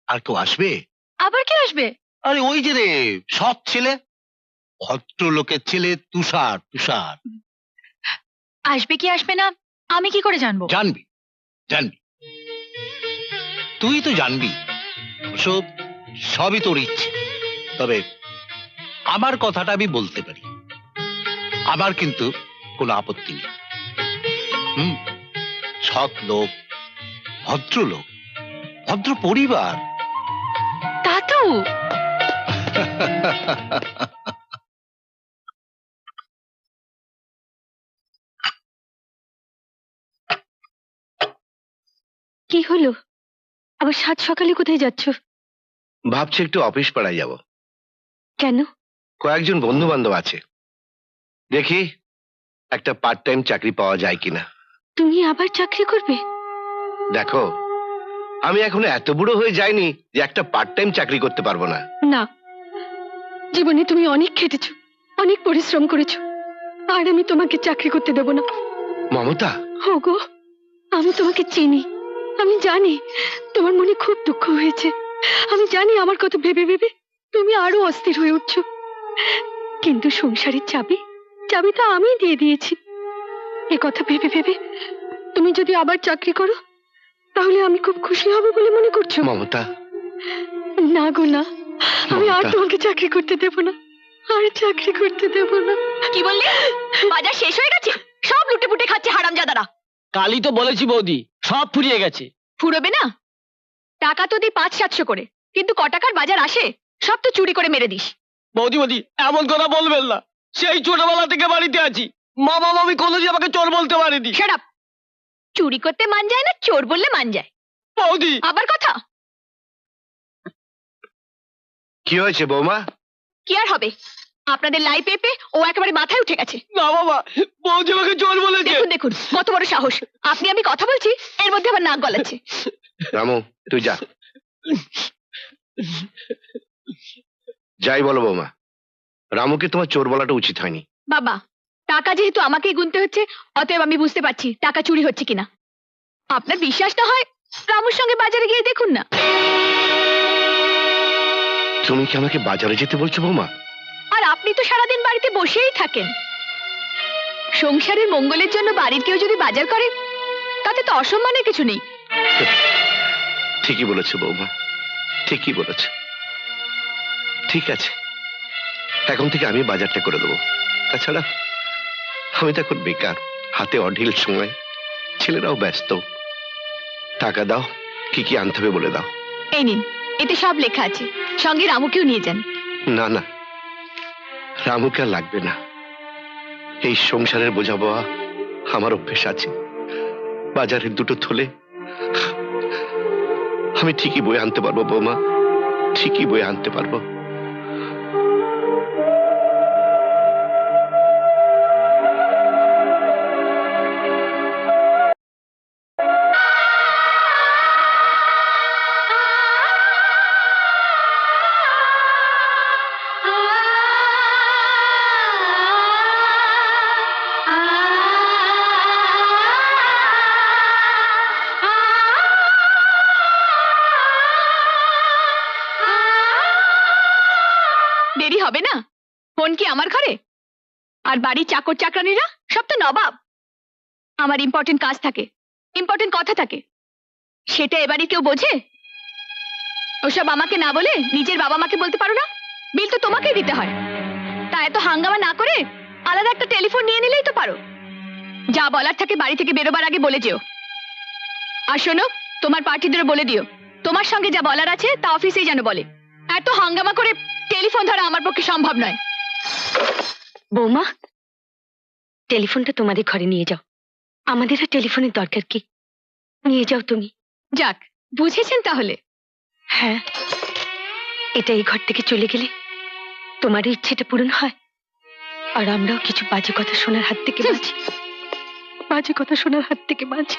আর কেউ আসবে? আবার কি আসবে? আরে ওই যে রে, সৎ ছেলে, ভদ্রলোকের ছেলে, তুষার। আসবে কি আসবে না আমি কি করে জানবো? জানবি, তুই তো জানবি। অবশ্য সবই তোর ইচ্ছে, তবে আমার কথাটা আমি বলতে পারি। আমার কিন্তু কোনো আপত্তি নেই। সৎ লোক, ভদ্রলোক, ভদ্র পরিবার। দাদু, কি হলো? আবার সাত সকালে কোথায় যাচ্ছ? ভাবছি একটু অফিস পাড়ায় যাব। কেন? কয়েকজন বন্ধু বান্ধব আছে, দেখি একটা পার্ট টাইম চাকরি পাওয়া যায় কিনা। তুমি আবার চাকরি করবে? দেখো, আমি এখনো এত বুড়ো হয়ে যাইনি যে একটা পার্ট টাইম চাকরি করতে পারবো না। না, জীবনে তুমি অনেক খেটেছো, অনেক পরিশ্রম করেছো, আর আমি তোমাকে চাকরি করতে দেব না। মমতা, ওগো, আমি তোমাকে চিনি, আমি জানি তোমার মনে খুব দুঃখ হয়েছে। আমি জানি আমার কথা ভেবে ভেবে তুমি আরো অস্থির হয়ে উঠছো, কিন্তু সংসারের চাবিটা আমি দিয়ে দিয়েছি। এ কথা ভেবে ভেবে তুমি যদি আবার চাকরি করো তাহলে আমি খুব খুশি হব বলে মনে করছো? মমতা, না গো না, আমি আর মমতা। তোমাকে চাকরি করতে দেব না, আর চাকরি করতে দেব না। কি বললে? বাজার শেষ হয়ে গেছে, সব লুটে পুটে খাচ্ছে হারামজাদারা। কালই তো বলেছি বৌদি, সব ফুরিয়ে গেছে। ফুরবে না? টাকা তো দিই 500-700 করে, কিন্তু ক টাকার বাজার আসে? সব তো চুরি করে মেরে দিস। বৌদি এমন কথা বলবেন না, সেই ছোটবেলা থেকে বাড়িতে আছি, মা মামি কোনোদিন আমাকে চোর বলতে পারেনি। Shut up! চুরি করতে মান যায় না, চোর বললে মান যায়। বৌদি, আবার কথা? কি হয়েছে বৌমা? কি আর হবে, আপনাদের লাই পেপে ও একেবারে মাথায় উঠে গেছে। না বাবা, বৌদি আমাকে চোর বলেছে। দেখুন কত বড় সাহস, আপনি আমি কথা বলছি এর মধ্যে আবার নাক গলাচ্ছে। রামু, তুই যা। যাই বলো বৌমা, রামুকে তোমার চোর বলাটা উচিত হয়নি। বাবা, টাকা যেহেতু আমাকেই গুনতে হচ্ছে, অতএব আমি বুঝতে পারছি টাকা চুরি হচ্ছে কিনা। আপনার বিশ্বাস না হয় রামুর সঙ্গে বাজারে গিয়ে দেখুন না। তুমি কি আমাকে বাজারে যেতে বলছো বৌমা? আর আপনি তো সারাদিন বাড়িতে বসেই থাকেন। সংসারের মঙ্গলের জন্য বাড়ির কেউ যদি বাজার করে তাতে তো অসম্মানের কিছু নেই। ঠিকই বলেছো বৌমা, ঠিকই বলেছো। ঠিক আছে, এখন থেকে আমি বাজারটা করে দেবো। তাছাড়া আমি তো এখন বেকার, হাতে অঢিল সময়, ছেলেরাও ব্যস্ত। টাকা দাও, কি কি আনতে হবে বলে দাও। এই নিন, এতে সব লেখা আছে, সঙ্গে রামুকেও নিয়ে যান। না না, রামুকে আর লাগবে না। এই সংসারের বোঝা বওয়া আমার অভ্যেস আছে। বাজারের দুটো থলে আমি ঠিকই বয়ে আনতে পারবো বৌমা, ঠিকই বয়ে আনতে পারবো। হবে না? ফোন কি আমার ঘরে? আর বাড়ির চাকর চাকরানিরা সব তো নবাব। আমার ইম্পর্টেন্ট কাজ থাকে, ইম্পর্টেন্ট কথা থাকে, সেটা এবারে কেউ বোঝে? ওসব আমাকে না বলে নিজের বাবা মাকে বলতে পারো না? বিল তো তোমাকেই দিতে হয়। তা এত হাঙ্গামা না করে আলাদা একটা টেলিফোন নিয়ে নিলেই তো পারো। যা বলার থাকে বাড়ি থেকে বেরোবার আগে বলে যেও। আর শোনো, তোমার পার্টিদেরও বলে দিও তোমার সঙ্গে যা বলার আছে তা অফিসেই যেন বলে। এত হাঙ্গামা করে টেলিফোন ধরা আমার পক্ষে সম্ভব নয়। বৌমা, টেলিফোনটা তোমাদের ঘরে নিয়ে যাও। আমাদের আর টেলিফোনের দরকার কি? নিয়ে যাও তুমি। যাক, বুঝেছেন তাহলে? হ্যাঁ, এটা এই ঘর থেকে চলে গেলে তোমার ইচ্ছেটা পূরণ হয়, আর আমরাও কিছু বাজে কথা শোনার হাত থেকে বাঁচি। বাজে কথা শোনার হাত থেকে বাঁচি।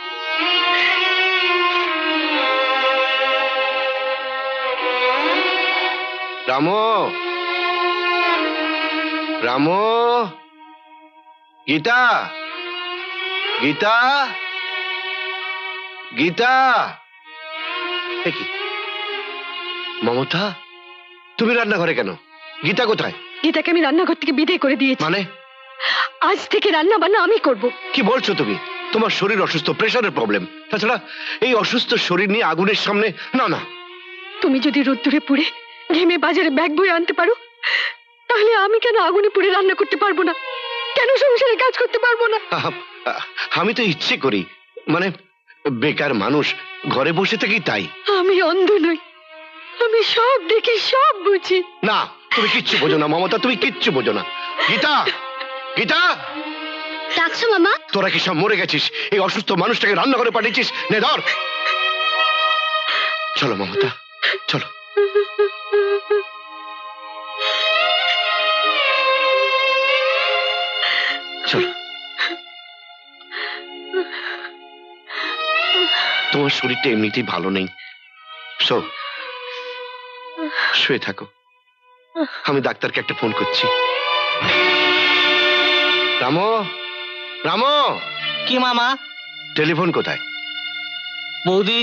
রামু, রামু, গীতা, গীতা, গীতা। এ কি মমতা, তুমি রান্নাঘরে কেন? গীতা কোথায়? গীতাকে আমি রান্নাঘর থেকে বিদায় করে দিয়েছি। মানে? আজ থেকে রান্না বান্না আমি করব। কি বলছো তুমি? তোমার শরীর অসুস্থ, প্রেশারের প্রবলেম। তাছাড়া এই অসুস্থ শরীর নিয়ে আগুনের সামনে না না। তুমি যদি রোদ্দুরে পুড়ে ঘেমে বাজারে ব্যাগ বয়ে আনতে পারো, তাহলে আমি কেন আগুনে পুড়ে রান্না করতে পারবো না? কেন সংসারে কাজ করতে পারবো না? আমি তো ইচ্ছে করি, মানে বেকার মানুষ ঘরে বসে থাকি তাই। আমি অন্ধ নই, আমি সব দেখি, সব বুঝি। না, তুমি কিচ্ছু বোঝো না মমতা, তুমি কিচ্ছু বোঝো না। গীতা, গীতা, ডাকছো মামা? তোরা কি সব মরে গেছিস? এই অসুস্থ মানুষটাকে রান্না করে পাঠিয়েছিস? নে ধর। চলো মমতা, চলো। চলো। তোমার শরীরটা এমনিতেই ভালো নেই, শুয়ে থাকো। আমি ডাক্তারকে একটা ফোন করছি। রামো, রামো। কি মামা? টেলিফোন কোথায়? বৌদি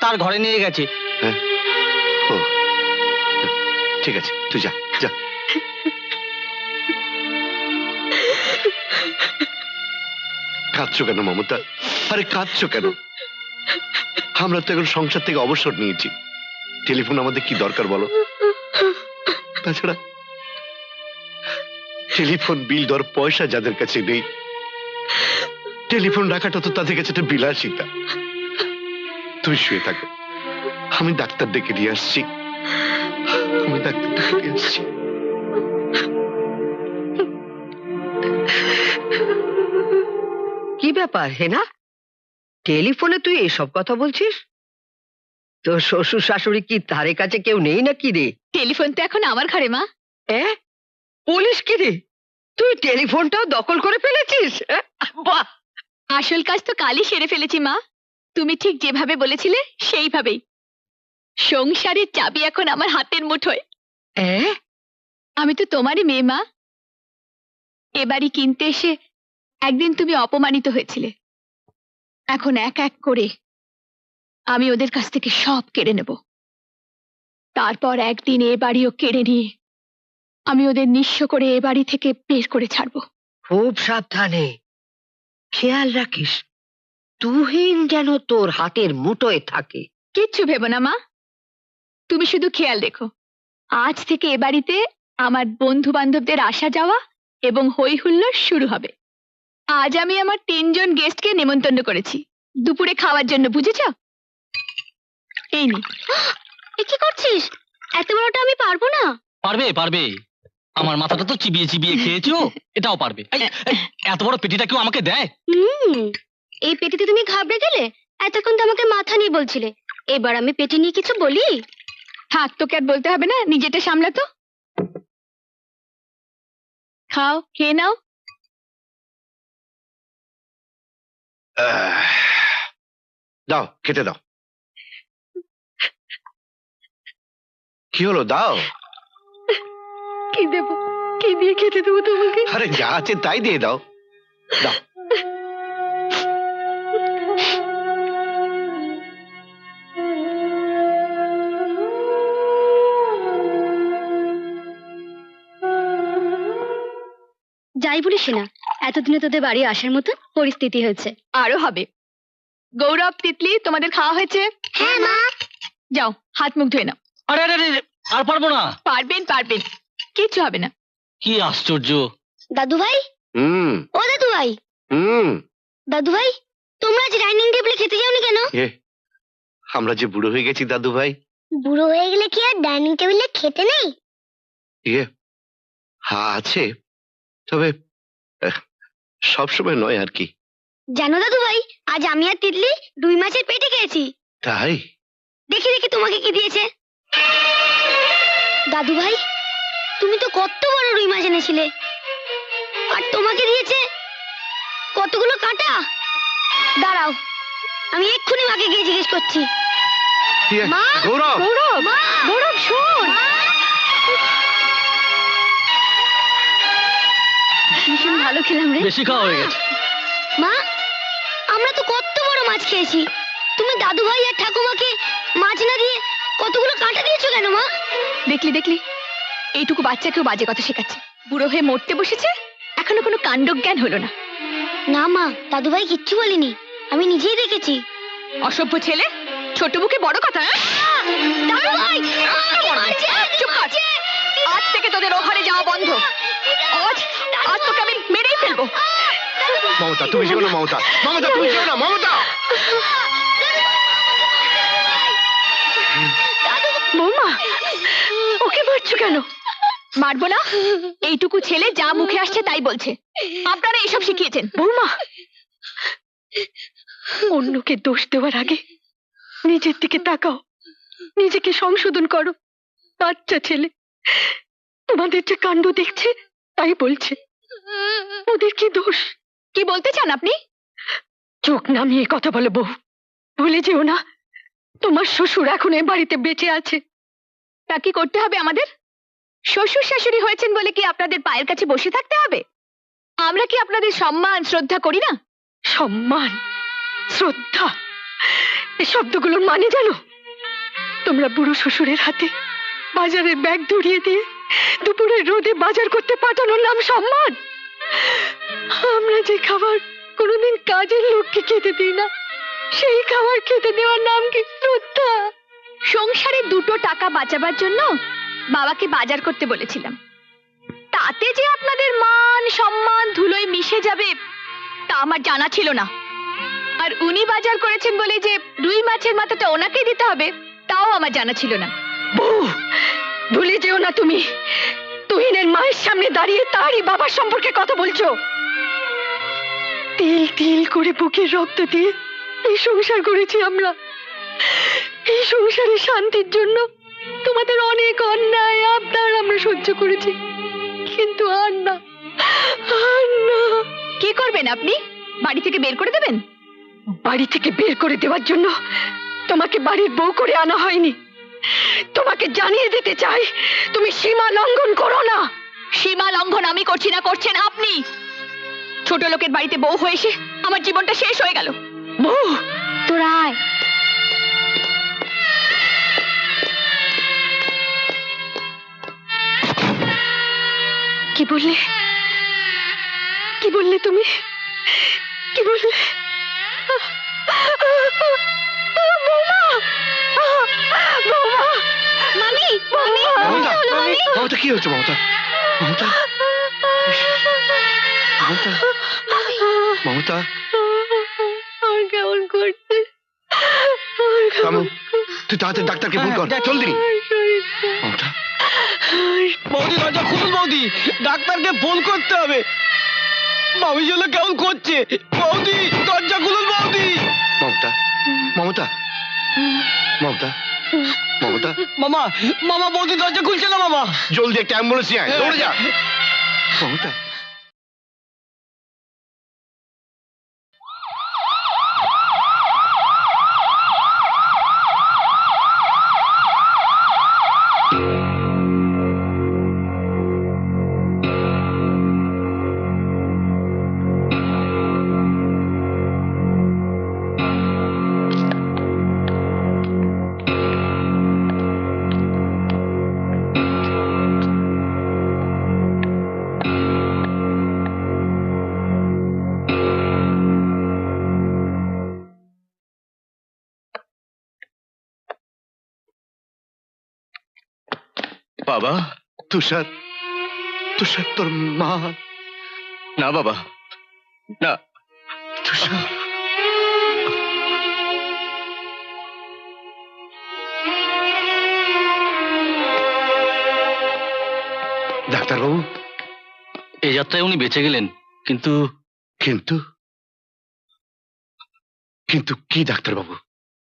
তার ঘরে নিয়ে গেছে। হ্যাঁ, ও ঠিক আছে, তুই যা যা। কাঁদছো কেন মমতা? আরে কাঁদছো কেন? আমরা তো এখন সংসার থেকে অবসর নিয়েছি, টেলিফোন আমাদের কি দরকার বলো? তাছাড়া টেলিফোন বিল দেওয়ার পয়সা যাদের কাছে নেই, টেলিফোন রাখাটা তো তাদের কাছে একটা বিলাসিতা। তুমি শুয়ে থাকো, আমি ডাক্তার ডেকে দিয়ে আসছি। আমি ডাক্তার ডেকে দিয়ে আসছি। কি ব্যাপার হেনা, টেলিফোনে তুই এসব কথা বলছিস? তোর শ্বশুর শাশুড়ি কি ধারে কাছে কেউ নেই নাকি রে? টেলিফোন তো এখন আমার ঘরে মা। বলিস কি রে, তুই টেলিফোনটাও দখল করে ফেলেছিস? বাহ, আসল কাজ তো কালই সেরে ফেলেছি মা। তুমি ঠিক যেভাবে বলেছিলে সেইভাবেই। সংসারের চাবি এখন আমার হাতের মুঠোয়। আমি তো তোমারই মেয়ে মা। এবারই কিনতে এসে একদিন তুমি অপমানিত হয়েছিলে, এখন এক এক করে আমি ওদের কাছ থেকে সব কেড়ে নেব। তারপর একদিন এ বাড়িও কেড়ে নিয়ে আমি ওদের নিঃস্ব করে এ বাড়ি থেকে বের করে ছাড়বো। খুব সাবধানে, খেয়াল রাখিস তুহিন যেন তোর হাতের মুঠোয় থাকে। কিচ্ছু ভেবো না মা, তুমি শুধু খেয়াল রেখো। আজ থেকে এ বাড়িতে আমার বন্ধু বান্ধবদের আসা যাওয়া এবং হই হুল্লোড় শুরু হবে। আজ আমি আমার 3 জন গেস্টকে নেমন্তন্ন করেছি দুপুরে খাওয়ার জন্য, বুঝেছ? এই নে। কি করছিস? এত বড়টা আমি পারবো না। পারবে পারবে, আমার মাথাটা তো চিবিয়ে চিবিয়ে খেয়েছো, এটাও পারবে। এত বড় পেটিটা কেউ আমাকে দেয়? এই পেটিতে তুমি ঘাবড়ে গেলে? এতক্ষণ তো আমাকে মাথা নিয়ে বলছিলে, এবার আমি পেটি নিয়ে কিছু বলি? থাক, তোকে আর বলতে হবে না, নিজেটা সামলাতো। খাও, খেয়ে নাও। দাও, খেতে দাও। কি হলো, দাও। কি দেবো? কি দিয়ে খেতে দেবো তোমাকে? আরে যা আছে তাই দিয়ে দাও, দাও। যাই বলিস না, এতদিনে তোদের বাড়ি আসার মতো পরিস্থিতি হয়েছে। আরো হবে। গৌরব, তিতলি, তোমাদের খাওয়া হয়েছে? হ্যাঁ মা। যাও হাত মুখ ধুয়ে নাও। আরে আরে আরে, আর পারবো না। পারবেন পারবেন, কিচ্ছু হবে না। কি আশ্চর্য! দাদু ভাই, হুম ও দাদু ভাই, হুম দাদু ভাই, তোমরা আজ ডাইনিং টেবিলে খেতে যাওনি কেন? এ, আমরা যে বুড়ো হয়ে গেছি দাদু ভাই। বুড়ো হয়ে গেলে কি আর ডাইনিং টেবিলে খেতে নেই? হ্যাঁ আছে, তবে সব সময় নয় আর কি। জানো দাদু ভাই, আজ আমি আর তিতলি রুই মাছের পেটে খেয়েছি। তাই? দেখি দেখি তোমাকে কি দিয়েছে। দাদু ভাই, তুমি তো কত বড় রুই মাছ এনেছিলে, আর তোমাকে দিয়েছে কতগুলো কাঁটা। দাঁড়াও, আমি এক্ষুনি মাকে গিয়ে জিজ্ঞেস করছি। মা! গৌরব, গৌরব, মা! গৌরব শোন। ভীষণ ভালো খেলাম রে। বেশি খাওয়া হয়ে গেছে। মা, আমরা তো কত বড় মাছ খেয়েছি, তুমি দাদু ভাই আর ঠাকুমাকে মাছ না দিয়ে কতগুলো কাঁটা দিয়েছো কেন মা? দেখলি দেখলি, এইটুকু বাচ্চাকেও বাজে কথা শেখাচ্ছে। বুড়ো হয়ে মরতে বসেছে, এখনো কোনো কাণ্ডজ্ঞান হলো না। না মা, দাদু ভাই কিচ্ছু বলিনি, আমি নিজেই দেখেছি। অসভ্য ছেলে, ছোট মুখে বড় কথা। দাদু ভাই, আমাকে মারছে, চুপ কর। আজ থেকে তোদের ওখানে যাওয়া বন্ধ। আজ আজ তোকে আমি মেরেই ফেলবো। মমতা তুমি যেও না, মমতা, মমতা তুমি যেও না, মমতা। বৌমা, ওকে মারছো কেন? মারবো না, এইটুকু ছেলে যা মুখে আসছে তাই বলছে। আপনারা এইসব শিখিয়েছেন। বৌমা, অন্যকে দোষ দেওয়ার আগে নিজের দিকে তাকাও, নিজেকে সংশোধন করো। বাচ্চা ছেলে তোমাদের যে কাণ্ড দেখছে তাই বলছে, ওদের কি দোষ? কি বলতে চান আপনি? চোখ নামিয়ে কথা বলো বউ, ভুলে যেও না তোমার শ্বশুর এখন এ বাড়িতে বেঁচে আছে। তা কি করতে হবে আমাদের? শ্বশুর শাশুড়ি হয়েছেন বলে কি আপনাদের পায়ের কাছে বসে থাকতে হবে? আমরা কি আপনাদের সম্মান শ্রদ্ধা করি না? সম্মান, শ্রদ্ধা, এই শব্দগুলোর মানে জানো? তোমরা বুড়ো শ্বশুরের হাতে বাজারের ব্যাগ ধরিয়ে দিয়ে দুপুরের রোদে বাজার করতে পাঠানোর নাম সম্মান? আমরা যে খাবার কোনোদিন কাজের লোককে খেতে দিই না, সেই খাবার খেতে দেওয়ার নাম কি শ্রদ্ধা? সংসারে দুটো টাকা বাঁচাবার জন্য বাবাকে বাজার করতে বলেছিলাম, তাতে যে আপনাদের মান সম্মান ধুলোয় মিশে যাবে তা আমার জানা ছিল না। আর উনি বাজার করেছেন বলে যে রুই মাছের মাথাটা ওনাকেই দিতে হবে তাও আমার জানা ছিল না। বউ, ভুলে যেও না তুমি তুহিনের মায়ের সামনে দাঁড়িয়ে তারই বাবার সম্পর্কে কথা বলছো। তিল তিল করে বুকের রক্ত দিয়ে এই সংসার করেছি আমরা। এই সংসারের শান্তির জন্য তোমাদের অনেক অন্যায় আবদার আমরা সহ্য করেছি, কিন্তু আর না, আর না। কি করবেন আপনি? বাড়ি থেকে বের করে দেবেন? বাড়ি থেকে বের করে দেওয়ার জন্য তোমাকে বাড়ির বউ করে আনা হয়নি। তোমাকে জানিয়ে দিতে চাই, তুমি সীমা লঙ্ঘন করো না। সীমা লঙ্ঘন আমি করছি না, করছেন আপনি। ছোট লোকের বাড়িতে বউ হয়ে এসে আমার জীবনটা শেষ হয়ে গেল। বউ, তোরা আয়। কি বললে? কি বললে তুমি? কি বললে? বৌমা, বৌমা, মামি, মামি, মমতা, কি হলো মামি? মমতা কি হচ্ছে? মমতা, মমতা, মমতা, মমতা, আমার কেমন করছে? রামু, তুই তাড়াতাড়ি ডাক্তারকে ফোন কর, জলদি। মমতা, বৌদি দরজা খুলুন, বৌদি, ডাক্তারকে ফোন করতে হবে। মামি জন্য কেমন করছে? বৌদি দরজা খুলুন, বৌদি। মমতা, মমতা, মমতা, মমতা, মামা, মামা, বৌদি দরজা খুলছে না মামা। জলদি একটা অ্যাম্বুলেন্স নিয়ে আয়, দৌড়ে যা। মমতা, বাবা, তুষার, তুষার তোর মা। না বাবা, না। তুষার, ডাক্তারবাবু, এই যাত্রায় উনি বেঁচে গেলেন, কিন্তু কিন্তু কিন্তু কি ডাক্তারবাবু?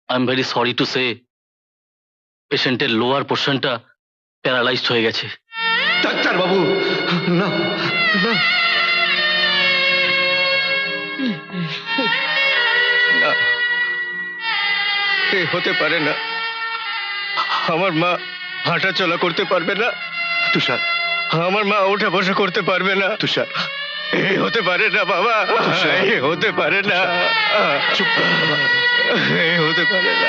I am very sorry to say, পেশেন্টের লোয়ার পোর্শনটা প্যারালাইজড হয়ে গেছে। ডাক্তারবাবু, না না, না, এ হতে পারে না। আমার মা হাঁটা চলা করতে পারবে না, তুষার, আমার মা ওঠা বসা করতে পারবে না। তুষার, এ হতে পারে না বাবা, এ হতে পারে না, চুপ কর বাবা। এ হতে পারে না।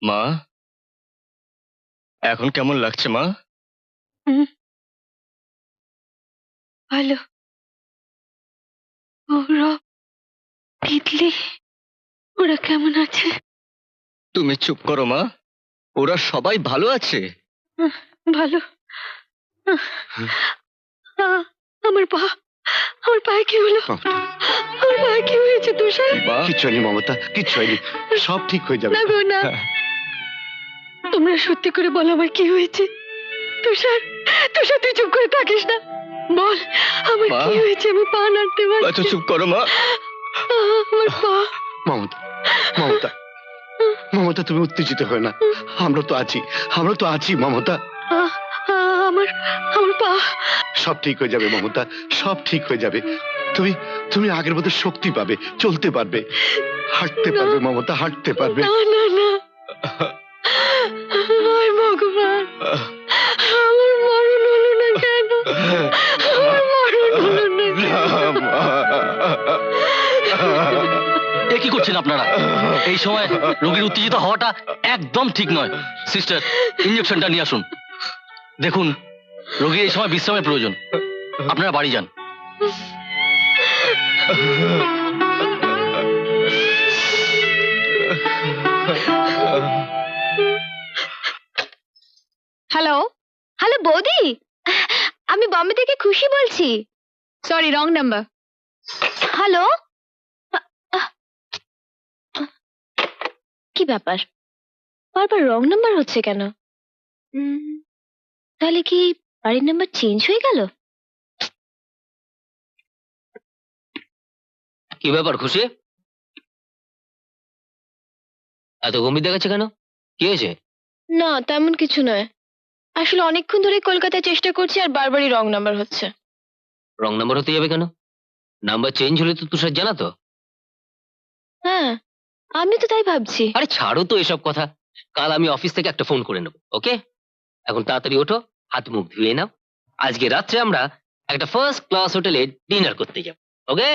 মা, এখন কেমন লাগছে মা? ভালো। ওরা তিতলি, ওরা কেমন আছে? তুমি চুপ করো মা, ওরা সবাই ভালো আছে। ভালো। আমার পা, আমার পায়ে কি হলো? আমার পায়ে কি হয়েছে তুষার? মা, কিচ্ছু হয়নি মমতা, কিচ্ছু হয়নি, সব ঠিক হয়ে যাবে। না গো না, তোমরা সত্যি করে বলো আমার কি হয়েছে। তুষার, তুষার তুই চুপ করে থাকিস না, বল আমার মা, কি হয়েছে। আমি পা নাড়তে পারছি আচ্ছা চুপ করো মা। আমার পা। মমতা, মমতা, মমতা তুমি উত্তেজিত হয়ে না, আমরা তো আছি, আমরা তো আছি মমতা। আমার আমার পা। সব ঠিক হয়ে যাবে মমতা, সব ঠিক হয়ে যাবে। তুমি তুমি আগের মতো শক্তি পাবে, চলতে পারবে, হাঁটতে পারবে মমতা, হাঁটতে পারবে। না না না, হায় ভগবান, আমার মরণ হলো না কেন? আমার মরণ হলো না কেন? এ কি করছেন আপনারা? এই সময় রোগীর উত্তেজিত হওয়াটা একদম ঠিক নয়। সিস্টার, ইঞ্জেকশনটা নিয়ে আসুন। দেখুন, রোগীর এই সময় বিশ্রামের প্রয়োজন, আপনারা বাড়ি যান। হ্যালো, হ্যালো বৌদি, আমি বম্বে থেকে খুশি বলছি। Sorry, wrong number. হ্যালো, কি ব্যাপার, বারবার রং নাম্বার হচ্ছে কেন? তাহলে কি বাড়ির নাম্বার চেঞ্জ হয়ে গেল? কি ব্যাপার খুশি, এত গম্ভীর দেখাচ্ছে কেন? কি হয়েছে? না তেমন কিছু নয়, আসলে অনেকক্ষণ ধরে কলকাতায় চেষ্টা করছি আর বারবারই রং নাম্বার হচ্ছে। রং নাম্বার হতে যাবে কেন? নাম্বার চেঞ্জ হলে তো তুষার জানাতো। হ্যাঁ, আমি তো তাই ভাবছি। আরে ছাড়ো তো এসব কথা, কাল আমি অফিস থেকে একটা ফোন করে নেবো। ওকে, এখন তাড়াতাড়ি ওঠো, হাত মুখ ধুয়ে নাও। আজকে রাত্রে আমরা একটা ফার্স্ট ক্লাস হোটেলে ডিনার করতে যাব। ওকে,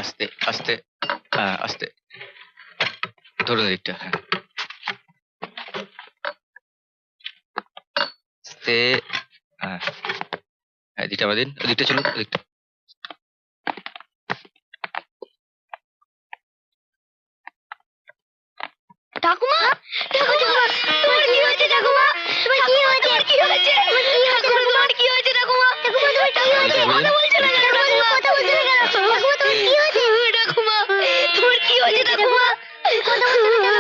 আস্তে আস্তে, হ্যাঁ আস্তে, ধরুন দিকটা, হ্যাঁ আস্তে, হ্যাঁ হ্যাঁ, দিকটা বাদিন, ওদিকটা চলুন, ওদিকটা। ঠাকুমা, ঠাকুমা, তোমার কি হয়েছে ঠাকুমা? তোমার কি হয়েছে? কি হয়েছে? তোমার কি হয়েছে ঠাকুমা? ঠাকুমা তোমার কি হয়েছে? কথা বলছো না কেন ঠাকুমা? কথা বলছো না কেন? ঠাকুমা তোমার কি হয়েছে? ঠাকুমা তোমার কি হয়েছে ঠাকুমা? কথা বলছো না কেন?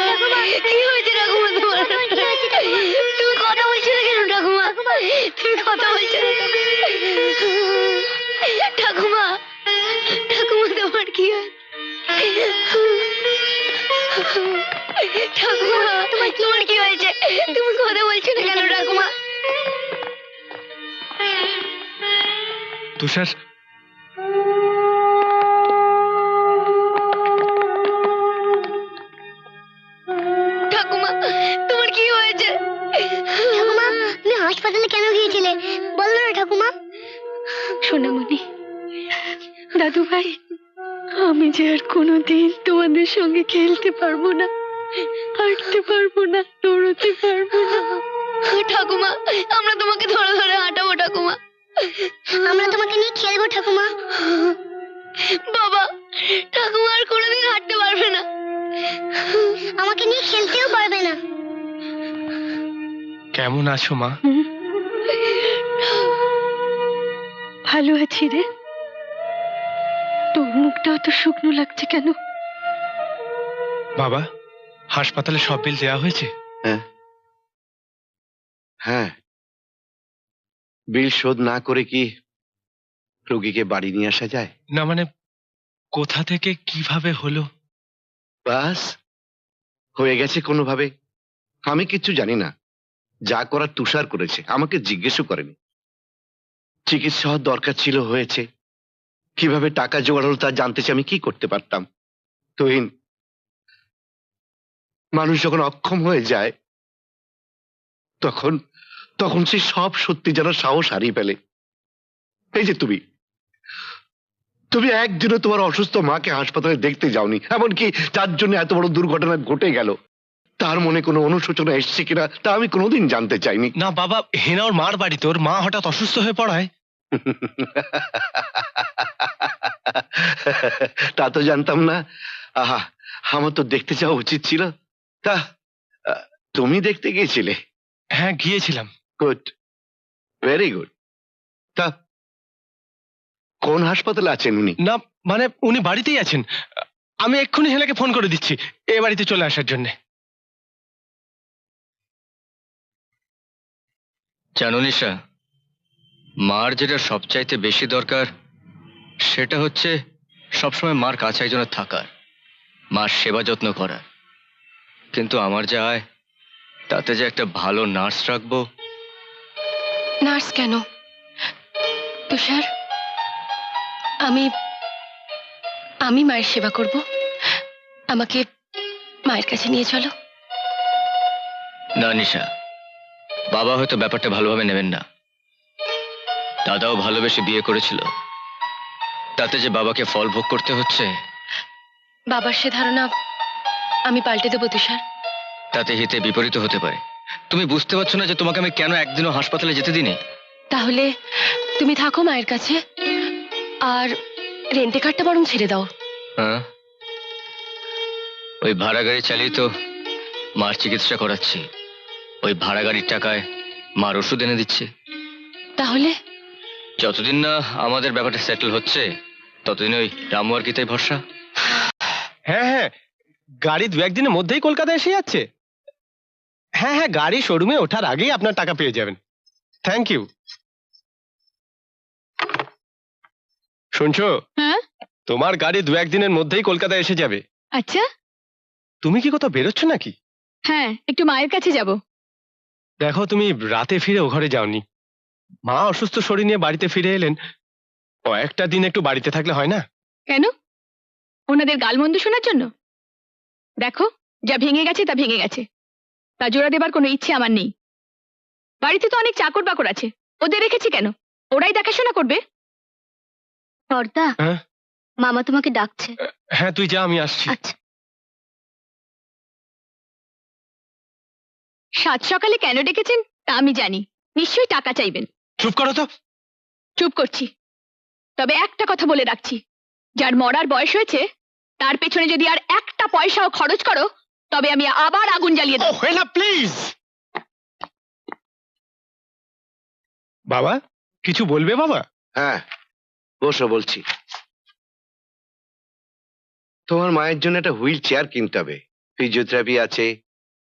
ঠাকুমা কি হয়েছে ঠাকুমা তোমার? কি হয়েছে ঠাকুমা? তুমি কথা বলছো না কেন ঠাকুমা? তুমি কথা বলছো না কেন? ঠাকুমা, ঠাকুমা তোমার কি হয়েছে? ঠাকুমা তোমার কি হয়েছে? তুমি কথা বলছো না কেন ঠাকুমা? তুষার, ঠাকুমা তোমার কি হয়েছে? ঠাকুমা তুমি হাসপাতালে কেন গিয়েছিলে বলো না ঠাকুমা? সোনামণি, দাদু ভাই, আমি যে আর কোনোদিন তোমাদের সঙ্গে খেলতে পারবো না, হাঁটতে পারবো না, দৌড়তে পারবো না। ঠাকুমা আমরা তোমাকে ধরে ধরে হাঁটাবো ঠাকুমা। আমরা তোমাকে নিয়ে খেলবো ঠাকুমা। বাবা, ঠাকুমা আর কোনোদিন হাঁটতে পারবে না, আমাকে নিয়ে খেলতেও পারবে না। কেমন আছো মা? ভালো আছি রে। তোর মুখটাও তো শুকনো লাগছে কেন? বাবা, হাসপাতালে সব বিল দেওয়া হয়েছে? হ্যাঁ, বিল শোধ না করে কি রোগীকে বাড়ি নিয়ে আসা যায়? না মানে কোথা থেকে কিভাবে হলো? বাস হয়ে গেছে কোনোভাবে। আমি কিচ্ছু জানি না। যা করার তুষার করেছে, আমাকে জিজ্ঞেসও করেনি। চিকিৎসা হওয়ার দরকার ছিল, হয়েছে। কিভাবে টাকা জোগাড় হলো তা জানতে চাই, আমি কি করতে পারতাম? তুহিন, মানুষ যখন অক্ষম হয়ে যায় তখন তখন সে সব সত্যি জানার সাহস হারিয়ে ফেলে। এই যে তুমি তুমি একদিনও তোমার অসুস্থ মাকে হাসপাতালে দেখতে যাওনি, এমনকি যার জন্য এত বড় দুর্ঘটনা ঘটে গেল তার মনে কোনো অনুশোচনা এসছে কিনা তা আমি কোনোদিন জানতে চাইনি। না বাবা, হেনা ওর মার বাড়িতে, ওর মা হঠাৎ অসুস্থ হয়ে পড়ায়। তা তো জানতাম না। আহা, আমার তো দেখতে যাওয়া উচিত ছিল। তা তুমি দেখতে গিয়েছিলে? হ্যাঁ গিয়েছিলাম। Good, very good. তা কোন হাসপাতালে আছেন উনি? না মানে উনি বাড়িতেই আছেন। আমি এক্ষুনি হেনাকে ফোন করে দিচ্ছি এ বাড়িতে চলে আসার জন্য। জানো নিশা, মার যেটা সবচাইতে বেশি দরকার সেটা হচ্ছে সবসময় মার কাছে একজনের থাকার, মার সেবা যত্ন করার। কিন্তু আমার যা আয় তাতে যে একটা ভালো নার্স রাখবো। নার্স কেন তুষার? আমি আমি মায়ের সেবা করব। আমাকে মায়ের কাছে নিয়ে চলো। না নিশা, বাবা হয়তো ব্যাপারটা ভালোভাবে নেবেন না। দাদাও ভালোবেসে বিয়ে করেছিল, তাতে যে বাবাকে ফল ভোগ করতে হচ্ছে। বাবার সে ধারণা আমি পাল্টে দেবো তুষার। তাতে হিতে বিপরীত হতে পারে। তুমি বুঝতে পারছো না যে তোমাকে আমি কেন একদিনও হাসপাতালে যেতে দিইনি? তাহলে তুমি থাকো মায়ের কাছে, আর রেন্টে কারটা বরং ছেড়ে দাও। হ্যাঁ, ওই ভাড়া গাড়ি চালিয়ে তো মার চিকিৎসা করাচ্ছি। ওই ভাড়া গাড়ির টাকায় মার ওষুধ এনে দিচ্ছে। তাহলে যতদিন না আমাদের ব্যাপারটা সেটেল হচ্ছে ততদিন ওই রামু আর গীতাই ভরসা। হ্যাঁ হ্যাঁ, গাড়ি দু একদিনের মধ্যেই কলকাতা এসে যাচ্ছে। হ্যাঁ হ্যাঁ, গাড়ি শোরুমে ওঠার আগেই আপনার টাকা পেয়ে যাবেন। Thank you. শুনছো? হ্যাঁ তোমার গাড়ি দু একদিনের মধ্যেই কলকাতা এসে যাবে। আচ্ছা, তুমি কি কোথাও বেরোচ্ছ নাকি? হ্যাঁ একটু মায়ের কাছে যাব। দেখো, তুমি রাতে ফিরে ও ঘরে যাওনি। মা অসুস্থ শরীর নিয়ে বাড়িতে ফিরে এলেন, কয়েকটা দিন একটু বাড়িতে থাকলে হয় না? কেন? ওনাদের গালমন্দ শোনার জন্য? দেখো, যা ভেঙে গেছে তা ভেঙে গেছে, তা জোড়া দেবার কোনো ইচ্ছে আমার নেই। বাড়িতে তো অনেক চাকর বাকর আছে, ওদের রেখেছি কেন? ওরাই দেখাশোনা করবে। বর্দা, হ্যাঁ? মামা তোমাকে ডাকছে। হ্যাঁ তুই যা, আমি আসছি। আচ্ছা। সাত সকালে কেন ডেকেছেন তা আমি জানি, নিশ্চয়ই টাকা চাইবেন। চুপ করো তো। চুপ করছি, তবে একটা কথা বলে রাখছি, যার মরার বয়স হয়েছে তার পেছনে যদি আর একটা পয়সাও খরচ করো তবে আমি আবার আগুন জ্বালিয়ে দেব। হেনা প্লিজ। বাবা কিছু বলবে বাবা? হ্যাঁ বসো, বলছি। তোমার মায়ের জন্য একটা হুইল চেয়ার কিনতে হবে, ফিজিওথেরাপি আছে,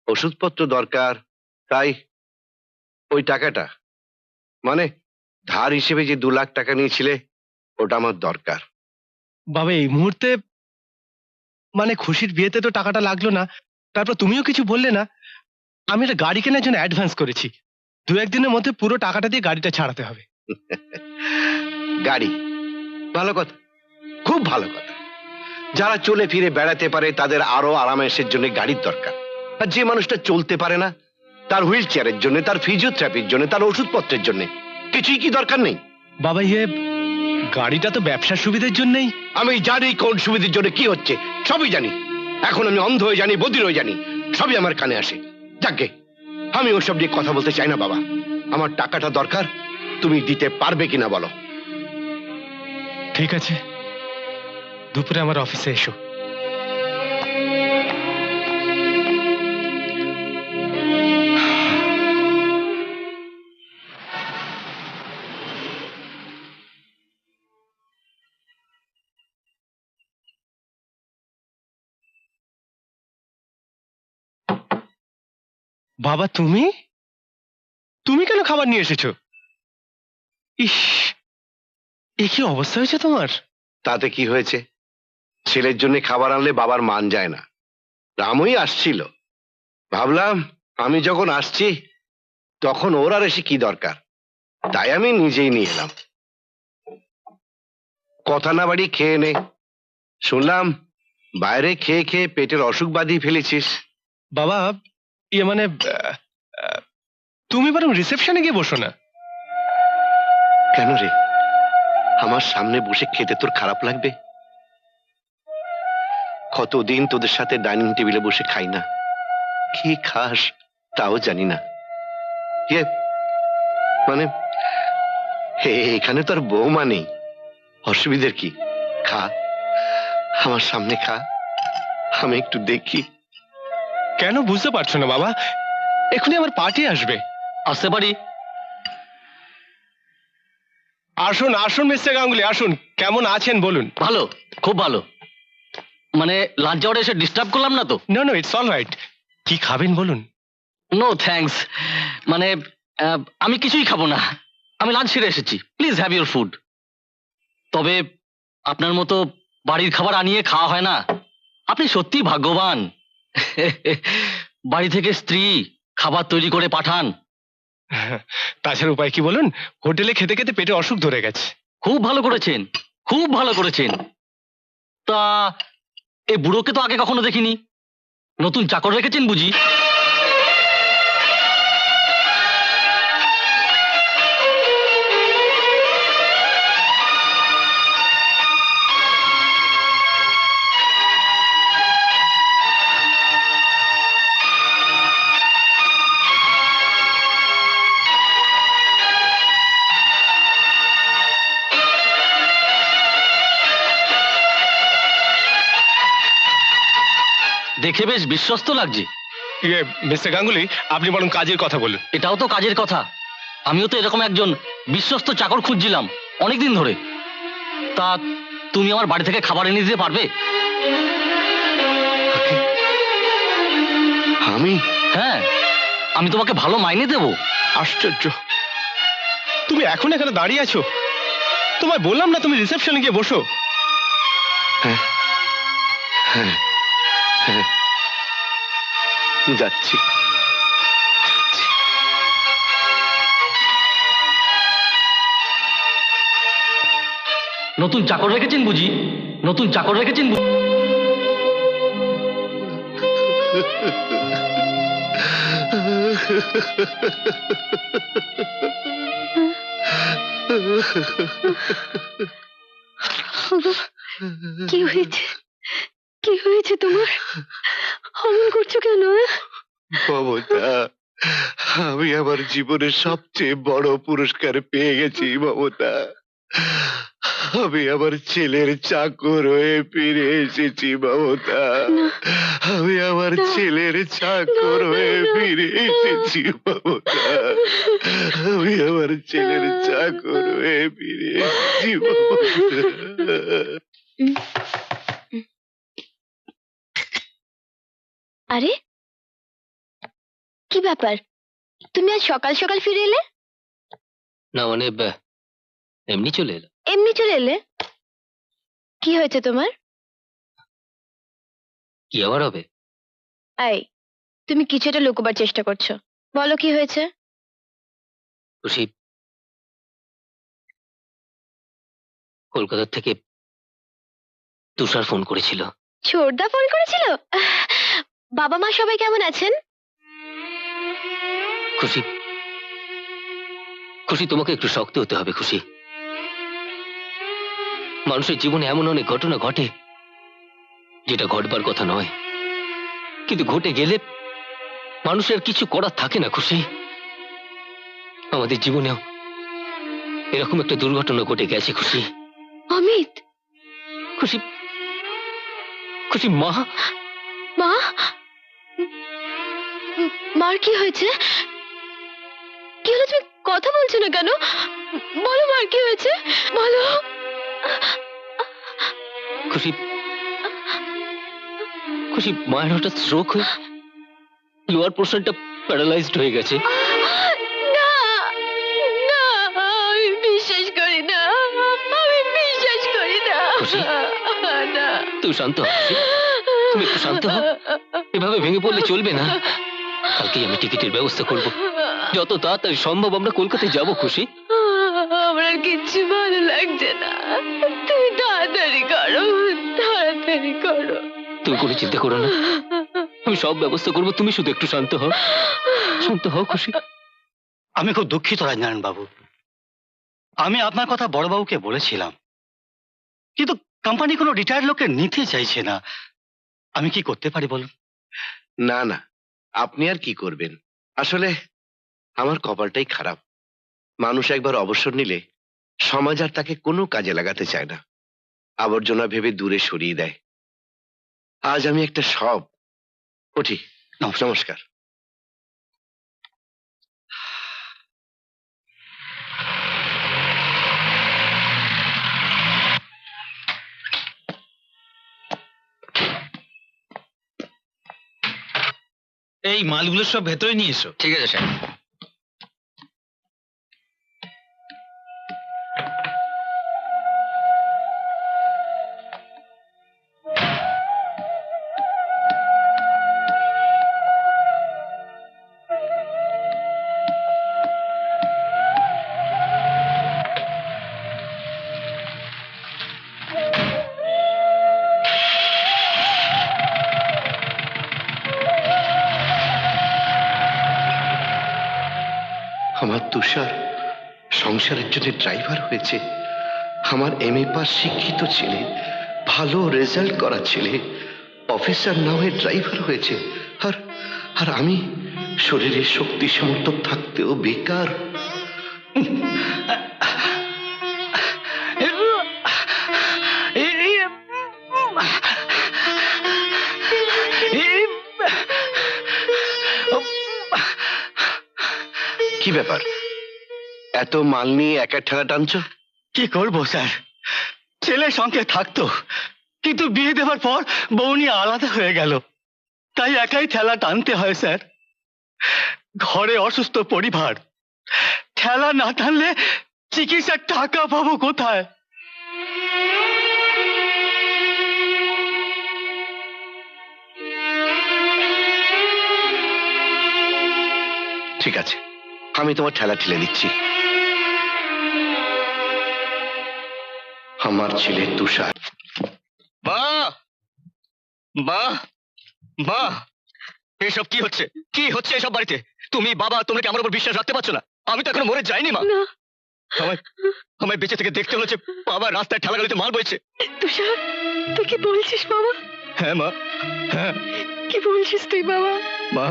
ওষুধপত্র দরকার, তাই ওই টাকাটা মানে ধার হিসেবে যে 2 লাখ টাকা নিয়েছিলে ওটা আমার দরকার। বাবা এই মুহূর্তে মানে খুশির বিয়েতে তো টাকাটা লাগলো না, তারপর তুমিও কিছু বললে না। আমি একটা গাড়ি কেনার জন্য অ্যাডভান্স করেছি, 2-1 দিনের মধ্যে পুরো টাকাটা দিয়ে গাড়িটা ছাড়াতে হবে। গাড়ি? ভালো কথা, খুব ভালো কথা। যারা চলে ফিরে বেড়াতে পারে তাদের আরো আরামের জন্য গাড়ির দরকার, আর যে মানুষটা চলতে পারে না তার হুইল চেয়ারের জন্য, তার ফিজিওথেরাপির জন্য, তার ওষুধপত্রের জন্য কিছুই কি দরকার নেই? বাবা গাড়িটা তো ব্যবসার সুবিধার জন্যই। আমি জানি কোন সুবিধার জন্য কি হচ্ছে, সবই জানি। এখন আমি অন্ধ হয়ে জানি, বধির হয়ে জানি, সবই আমার কানে আসে। যাকে আমি ওসব নিয়ে কথা বলতে চাই না বাবা। আমার টাকাটা দরকার, তুমি দিতে পারবে কিনা বলো। ঠিক আছে, দুপুরে আমার অফিসে এসো। বাবা তুমি তুমি কেন খাবার নিয়ে এসেছো? ইস, এ কি অবস্থা হয়েছে তোমার? তাতে কি হয়েছে? ছেলের জন্য খাবার আনলে বাবার মান যায় না। রামই আসছিল, ভাবলাম আমি যখন আসছি তখন ওর আর এসে কি দরকার, তাই আমি নিজেই নিয়ে এলাম। কথা না বাড়ি খেয়ে নে। শুনলাম বাইরে খেয়ে খেয়ে পেটের অসুখ বাঁধিয়ে ফেলেছিস। বাবা মানে তুমি বরং রিসেপশনে গিয়ে বসো না। কেন রে, আমার সামনে বসে খেতে তোর খারাপ লাগবে? কতদিন তোদের সাথে ডাইনিং টেবিলে বসে খাই না, কি খাস তাও জানি না। মানে এখানে তোর বৌমা নেই, অসুবিধার কি? খা, আমার সামনে খা, আমি একটু দেখি। কেন বুঝতে পারছো না বাবা? এখনই আমার পার্টি আসবে। আসতে পারি? আসুন আসুন মিস্টার গাঙ্গুলি, আসুন। কেমন আছেন বলুন? ভালো, খুব ভালো। মানে লাঞ্চ আওয়ারে এসে ডিস্টার্ব করলাম না তো? No no, it's all right. কি খাবেন বলুন? নো থ্যাঙ্কস, মানে আমি কিছুই খাবো না, আমি লাঞ্চ সেরে এসেছি। Please have your food. তবে আপনার মতো বাড়ির খাবার আনিয়ে খাওয়া হয় না, আপনি সত্যি ভাগ্যবান। বাড়ি থেকে স্ত্রী খাবার তৈরি করে পাঠান। তাছাড়া উপায় কি বলুন? হোটেলে খেতে খেতে পেটে অসুখ ধরে গেছে। খুব ভালো করেছেন, খুব ভালো করেছেন। তা এই বুড়োকে তো আগে কখনো দেখিনি, নতুন চাকর রেখেছেন বুঝি? দেখে বেশ বিশ্বস্ত লাগছে। মিস্টার গাঙ্গুলি, আপনি বরং কাজের কথা বলুন। এটাও তো কাজের কথা, আমিও তো এরকম একজন বিশ্বস্ত চাকর খুঁজছিলাম অনেকদিন ধরে। তা তুমি আমার বাড়ি থেকে খাবার এনে দিতে পারবে? আমি? হ্যাঁ, আমি তোমাকে ভালো মাইনে দেবো। আশ্চর্য, তুমি এখন এখানে দাঁড়িয়ে আছো? তোমায় বললাম না তুমি রিসেপশনে গিয়ে বসো। হ্যাঁ হ্যাঁ হ্যাঁ, যাচ্ছি। নতুন চাকর রেখেছেন বুঝি? নতুন চাকর রেখেছেন বুঝি? কি হয়েছে? কি হয়েছে তোমার? অমন করছো কেন? মমতা, আমি আমার জীবনের সবচেয়ে বড় পুরস্কার পেয়ে গেছি মমতা। আমি আমার ছেলের চাকর হয়ে ফিরে এসেছি মমতা। আমি আমার ছেলের চাকর হয়ে ফিরে এসেছি মমতা। আমি আমার ছেলের চাকর হয়ে ফিরে এসেছি মমতা। আরে কি ব্যাপার, তুমি আজ সকাল সকাল ফিরে এলে? না মানে এমনি চলে এলো। এমনি চলে এলে? কি হয়েছে তোমার? কি আবার হবে? এই, তুমি কিছু একটা লুকোবার চেষ্টা করছো, বলো কি হয়েছে? খুশি, কলকাতা থেকে তুষার ফোন করেছিল। ছোটদা ফোন করেছিল? বাবা মা সবাই কেমন আছেন? খুশি, খুশি তোমাকে একটু শক্ত হতে হবে খুশি। মানুষের জীবনে এমন অনেক ঘটনা ঘটে যেটা ঘটবার কথা নয়, কিন্তু ঘটে গেলে মানুষের কিছু করার থাকে না খুশি। আমাদের জীবনেও এরকম একটা দুর্ঘটনা ঘটে গেছে খুশি। অমিত? খুশি, খুশি মা, মা? মার কি হয়েছে? কি হলো, তুমি কথা বলছো না কেন? বলো মার কি হয়েছে, বলো। খুশি, খুশি মায়ের হঠাৎ স্ট্রোক হয়ে লোয়ার পোর্শনটা প্যারালাইজড হয়ে গেছে। না না, আমি বিশ্বাস করি না, আমি বিশ্বাস করি না। খুশি, না, তুই শান্ত হ খুশি, তুমি একটু শান্ত হও। এভাবে ভেঙে পড়লে চলবে না। কালকেই আমি টিকিটের ব্যবস্থা করব, যত তাড়াতাড়ি সম্ভব আমরা কলকাতায় যাব খুশি। আমার কিচ্ছু ভালো লাগছে না, তুমি তাড়াতাড়ি করো, তাড়াতাড়ি করো। তুমি কোনো চিন্তা করো না, আমি সব ব্যবস্থা করব, তুমি শুধু একটু শান্ত হও, শান্ত হও খুশি। আমি খুব দুঃখিত রাজনারায়ণ বাবু, আমি আপনার কথা বড়বাবুকে বলেছিলাম, কিন্তু কোম্পানি কোনো রিটায়ার্ড লোককে নিতে চাইছে না। আমি কি করতে পারি বলুন? না না, আপনি আর কি করবেন? আসলে আমার কপালটাই খারাপ। মানুষ একবার অবসর নিলে সমাজ আর তাকে কোনো কাজে লাগাতে চায় না, আবর্জনা ভেবে দূরে সরিয়ে দেয়। আজ আমি একটা সব উঠি। নমস্কার। এই মালগুলো সব ভেতরে নিয়ে এসো। ঠিক আছে স্যার। আমার তুষার সংসারের জন্য ড্রাইভার হয়েছে। আমার এমএ পাস শিক্ষিত ছেলে, ভালো রেজাল্ট করা ছেলে, অফিসার না হয়ে ড্রাইভার হয়েছে। আর আর আমি শরীরে শক্তি সামর্থ্য থাকতেও বেকার। কি ব্যাপার, এত মাল নিয়ে একা ঠেলা টানছো? কি করবো স্যার, ছেলে সঙ্গে থাকতো, কিন্তু বিয়ে দেওয়ার পর বউ নিয়ে আলাদা হয়ে গেল, তাই একাই ঠেলা টানতে হয় স্যার। ঘরে অসুস্থ পরিবার, ঠেলা না টানলে চিকিৎসার টাকা পাবো কোথায়? ঠিক আছে, আমি তোমার ঠেলা ঠেলে দিচ্ছি। আমার ছেলে তুষার। মা, মা, মা, এসব কি হচ্ছে? কি হচ্ছে এসব বাড়িতে? তুমি বাবা, তোমরা কি আমার উপর বিশ্বাস রাখতে পারছো না? আমি তো এখনো মরে যাইনি মা। না আমায় বেঁচে থেকে দেখতে হচ্ছে বাবা রাস্তায় ঠেলাগালিতে মাল বইছে। তুষার, তুই কি বলছিস বাবা? হ্যাঁ মা, হ্যাঁ কি বলছিস তুই বাবা? মা,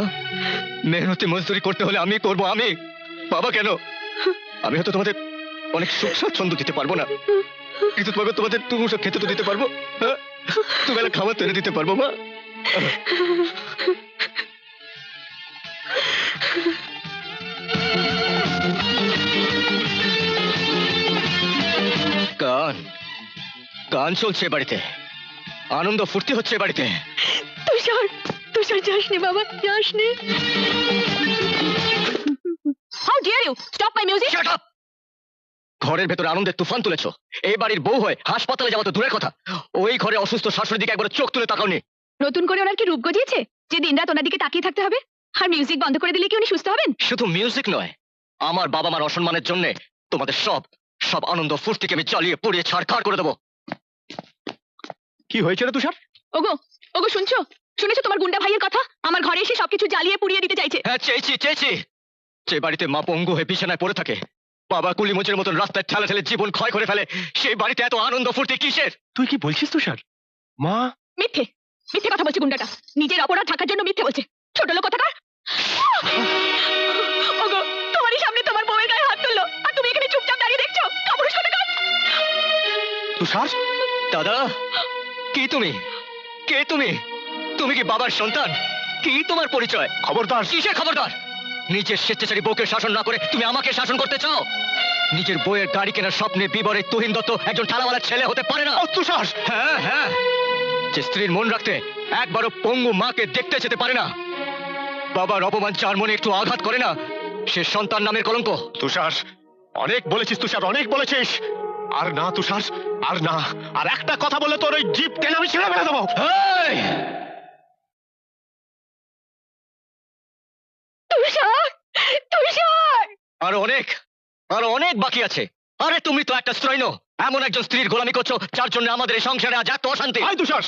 মেহনতি মজদুরি করতে হলে আমি করব, আমি। বাবা কেন? আমি হয়তো তোমাদের অনেক সুখ স্বাচ্ছন্দ্য দিতে পারবো না, কিন্তু তোমাদের তুমুসব খেতে তো দিতে পারবো। হ্যাঁ, দুবেলা খাবার তো এনে দিতে পারবো মা। গান গান চলছে এ বাড়িতে, আনন্দ ফুর্তি হচ্ছে এ বাড়িতে। তুষার, তুষার যাসনি বাবা, যাসনি। How dare you stop my music? Shut up! ঘরের ভেতরে আনন্দের তুফান তুলেছো, এই বাড়ির বউ হয়ে হাসপাতালে যাওয়া তো দূরের কথা, ওই ঘরে অসুস্থ শাশুড়ির দিকে একবার চোখ তুলে তাকাওনি। নতুন করে ওনার কি রূপ গজিয়েছে যে দিনরাত ওনার দিকে তাকিয়ে থাকতে হবে? আর মিউজিক বন্ধ করে দিলে কি উনি সুস্থ হবেন? শুধু মিউজিক নয়, আমার বাবা মার অসম্মানের জন্য তোমাদের সব আনন্দ ফুর্তিকে আমি জ্বালিয়ে পুড়িয়ে ছাড়খাড় করে দেবো। কি হয়েছে রে তুষার? ওগো, ওগো শুনছো? শুনেছো তোমার গুন্ডা ভাইয়ের কথা? আমার ঘরে এসে সবকিছু জ্বালিয়ে পুড়িয়ে দিতে চাইছে। হ্যাঁ, চেয়েছি। যে বাড়িতে মা পঙ্গু হয়ে বিছানায় পড়ে থাকে, বাবা কুলিমোচের মতন রাস্তায় ঠেলে জীবন ক্ষয় করে ফেলে, সেই বাড়িতে এত আনন্দ ফুর্তি কিসের? তুই কি বলছিস তুষার? মা মিথ্যে মিথ্যে কথা বলছে গুন্ডাটা, নিজের অপরাধ ঢাকার জন্য মিথ্যে বলছে। ছোট লোক কোথাকার। ওগো, তোমারই সামনে তোমার বউয়ের গায়ে হাত তুললো, আর তুমি এখানে চুপচাপ দাঁড়িয়ে দেখছো? কাপুরুষ কোথাকার। তুষার, দাদা, কে তুমি? তুমি কি বাবার সন্তান? কি তোমার পরিচয়? খবরদার! কিসের খবরদার? নিজের স্বেচ্ছাচারী বউকে শাসন না করে তুমি আমাকে শাসন করতে চাও? নিজের বউয়ের গাড়ি কেনার স্বপ্নে বিবরে তুহিন দত্ত একজন ঠালাওয়ালার ছেলে হতে পারে না। তুষার! হ্যাঁ, যে স্ত্রীর মন রাখতে একবারও পঙ্গু মাকে দেখতে যেতে পারে না, বাবার অপমান যার মনে একটু আঘাত করে না, সে সন্তান নামের কলঙ্ক। তুষার, অনেক বলেছিস তুষার, অনেক বলেছিস। আর না তুষার, আর না। আর একটা কথা বলে তোর ওই জিপ টেনে আমি ছেড়ে ফেলে দেবো। তুষার, তুষার! আরো অনেক বাকি আছে। আরে তুমি তো একটা স্ত্রৈণ, এমন একজন স্ত্রীর গোলামি করছো যার জন্য আমাদের এই সংসারে আজ এত অশান্তি। আয় তুষার,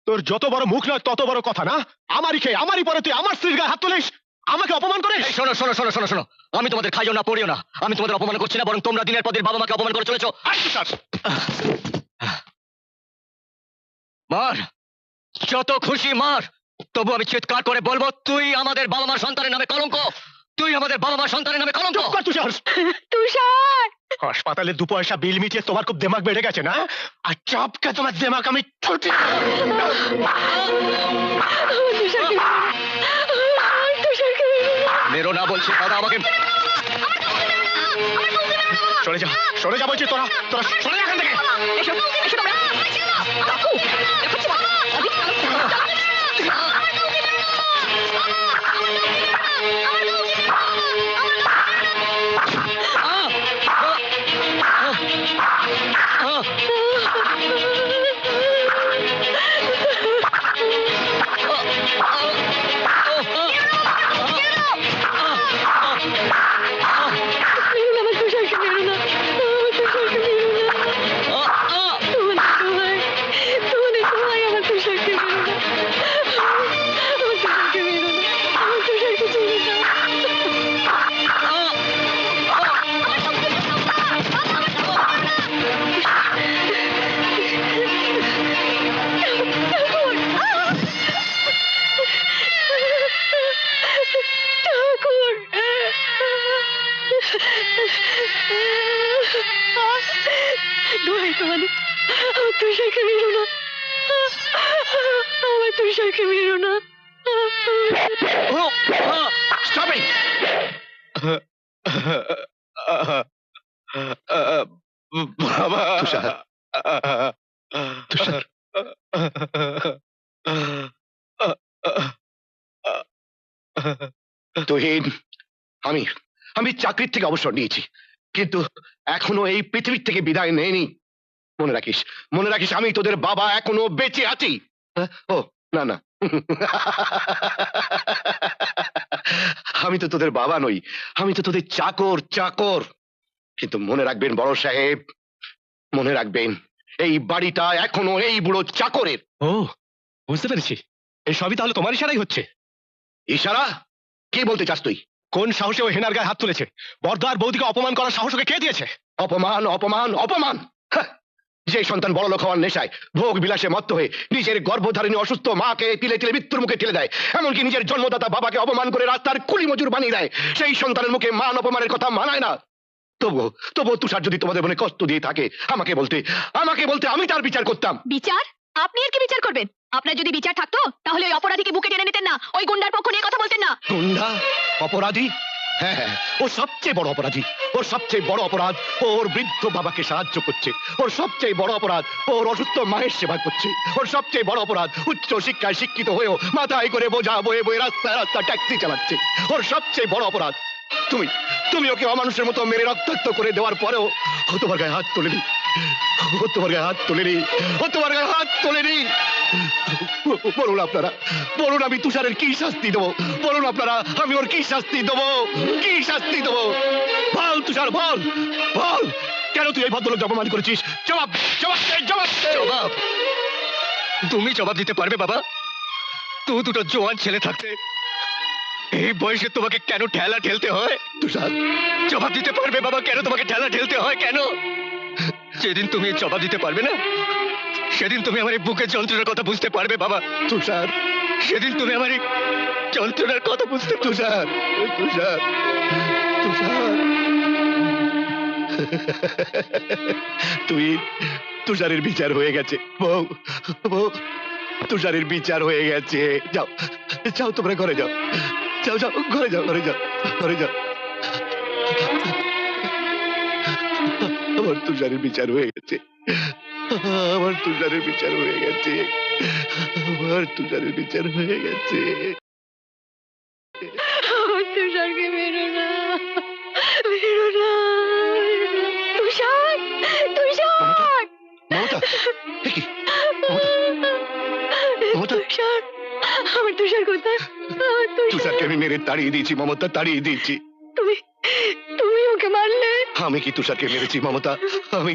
তোর যত বড় মুখ নয় তত বড় কথা না? আমারই পরে তুই আমার স্ত্রীর গায়ে হাত তুলিস, আমাকে অপমান করিস। শোনো, আমি তোমাদের খাইও না পড়িও না, আমি তোমাদের অপমান করছি না, বরং তোমরা দিনের পর দিন বাবা মাকে অপমান করে চলেছো। মার, যত খুশি মার, তবু আমি চিৎকার করে বলবো, তুই আমাদের বাবা মার সন্তানের নামে কলঙ্ক, তুই আমাদের বাবা মার সন্তানের নামে কলঙ্ক। তুষার, তুষার! হাসপাতালে 2 পয়সা বিল মিটিয়ে তোমার খুব দেমাগ বেড়ে গেছে না? আর চাপকে তোমার দেমাগ আমি ছুটি। মেরো না বলছি দাদা, আমাকে সরে যা বলছি, তোরা সরে যা এখান থেকে। এসো তোমরা। কাকু, দেখাচ্ছি মজা। তুষারকে মেরো না। Stop it! বাবা, তুষার, তুহিন, আমি চাকরির থেকে অবসর নিয়েছি, কিন্তু এখনো এই পৃথিবীর থেকে বিদায় নেয়নি। মনে রাখিস আমি তোদের বাবা এখনো বেঁচে আছি। ও না, আমি তো তোদের বাবা নই, আমি তো তোদের চাকর। কিন্তু মনে রাখবেন বড় সাহেব, মনে রাখবেন এই বাড়িটা এখনো এই বুড়ো চাকরের। ও, বুঝতে পেরেছি, এই সবই তাহলে তোমার ইশারাই হচ্ছে। ইশারা? কি বলতে চাস তুই? কোন সাহসে ও হেনার গায়ে হাত তুলেছে? বর্দার বৌদিকে অপমান করার সাহস ওকে কে দিয়েছে? অপমান, অপমান, অপমান! হ্যাঁ, যে সন্তান বড় লোক হওয়ার নেশায় ভোগ বিলাসে মত্ত হয়ে নিজের গর্ভধারিণী অসুস্থ মাকে তিলে তিলে মৃত্যুর মুখে ঠেলে দেয়, এমনকি নিজের জন্মদাতা বাবাকে অপমান করে রাস্তার কুলি মজুর বানিয়ে দেয়, সেই সন্তানের মুখে মান অপমানের কথা মানায় না। তবুও তবুও তুষার যদি তোমাদের মনে কষ্ট দিয়ে থাকে, আমাকে বলতে আমি তার বিচার করতাম। বিচার? আপনি আর কি বিচার করবেন? আপনার যদি বিচার থাকতো তাহলে ওই অপরাধীকে বুকে টেনে নিতেন না, ওই গুন্ডার পক্ষ নিয়ে কথা বলতেন না। গুন্ডা? অপরাধী? হ্যাঁ হ্যাঁ, ও সবচেয়ে বড় অপরাধী। ওর সবচেয়ে বড় অপরাধ ওর বৃদ্ধ বাবাকে সাহায্য করছে। ওর সবচেয়ে বড় অপরাধ ওর অসুস্থ মায়ের সেবা করছে। ওর সবচেয়ে বড় অপরাধ উচ্চ শিক্ষায় শিক্ষিত হয়েও মাথায় করে বোঝা বয়ে বয়ে রাস্তায় রাস্তায় ট্যাক্সি চালাচ্ছে। ওর সবচেয়ে বড় অপরাধ তুমি ওকে অমানুষের মতো মেরে রক্তাক্ত করে দেওয়ার পরেও ও তোমার গায়ে হাত তোলেনি। ও তোমার গায়ে হাত তোলেনি। ও তোমার গায়ে হাত তোলেনি। বলুন আপনারা, বলুন আমি তুষারের কি শাস্তি দেবো? বলুন আপনারা, আমি ওর কি শাস্তি দেবো? কি শাস্তি দেবো? বল তুষার, বল বল, কেন তুই এই ভদ্রলোক অপমান করেছিস? জবাব জবাব জবাব জবাব। তুমি জবাব দিতে পারবে বাবা? দুটো জোয়ান ছেলে থাকতে এই বয়সে তোমাকে কেন ঠেলা ঠেলতে হয়? তুষার, জবাব দিতে পারবে বাবা, কেন তোমাকে ঠেলা ঠেলতে হয়? কেন? যেদিন তুমি জবাব দিতে পারবে না, সেদিন তুমি আমার এই বুকের যন্ত্রণার কথা বুঝতে পারবে বাবা। তুষার, সেদিন তুমি আমার এই যন্ত্রণার কথা বুঝতে। তুষার, তুষার, তুষার, তুই তুষারের বিচার হয়ে গেছে বউ, বউ, তুষারের বিচার হয়ে গেছে। যাও যাও, তোমরা ঘরে যাও, যাও যাও, ঘরে যাও, ঘরে যাও, ঘরে যাও। আমার তুষারের বিচার হয়ে গেছে। আমার তুষারের বিচার হয়ে গেছে। আমার তুষারের বিচার হয়ে গেছে। তুষারকে মেরো না, মেরো না, তুষার, তুষার, মমতা, কি? তুষার, আমার তুষার কোথায়? তুষারকে আমি মেরে তাড়িয়ে দিয়েছি মমতা, তাড়িয়ে দিয়েছি। তুমি তুমি ওকে মারলে? আমি কি তুষারকে মেরেছি মমতা? আমি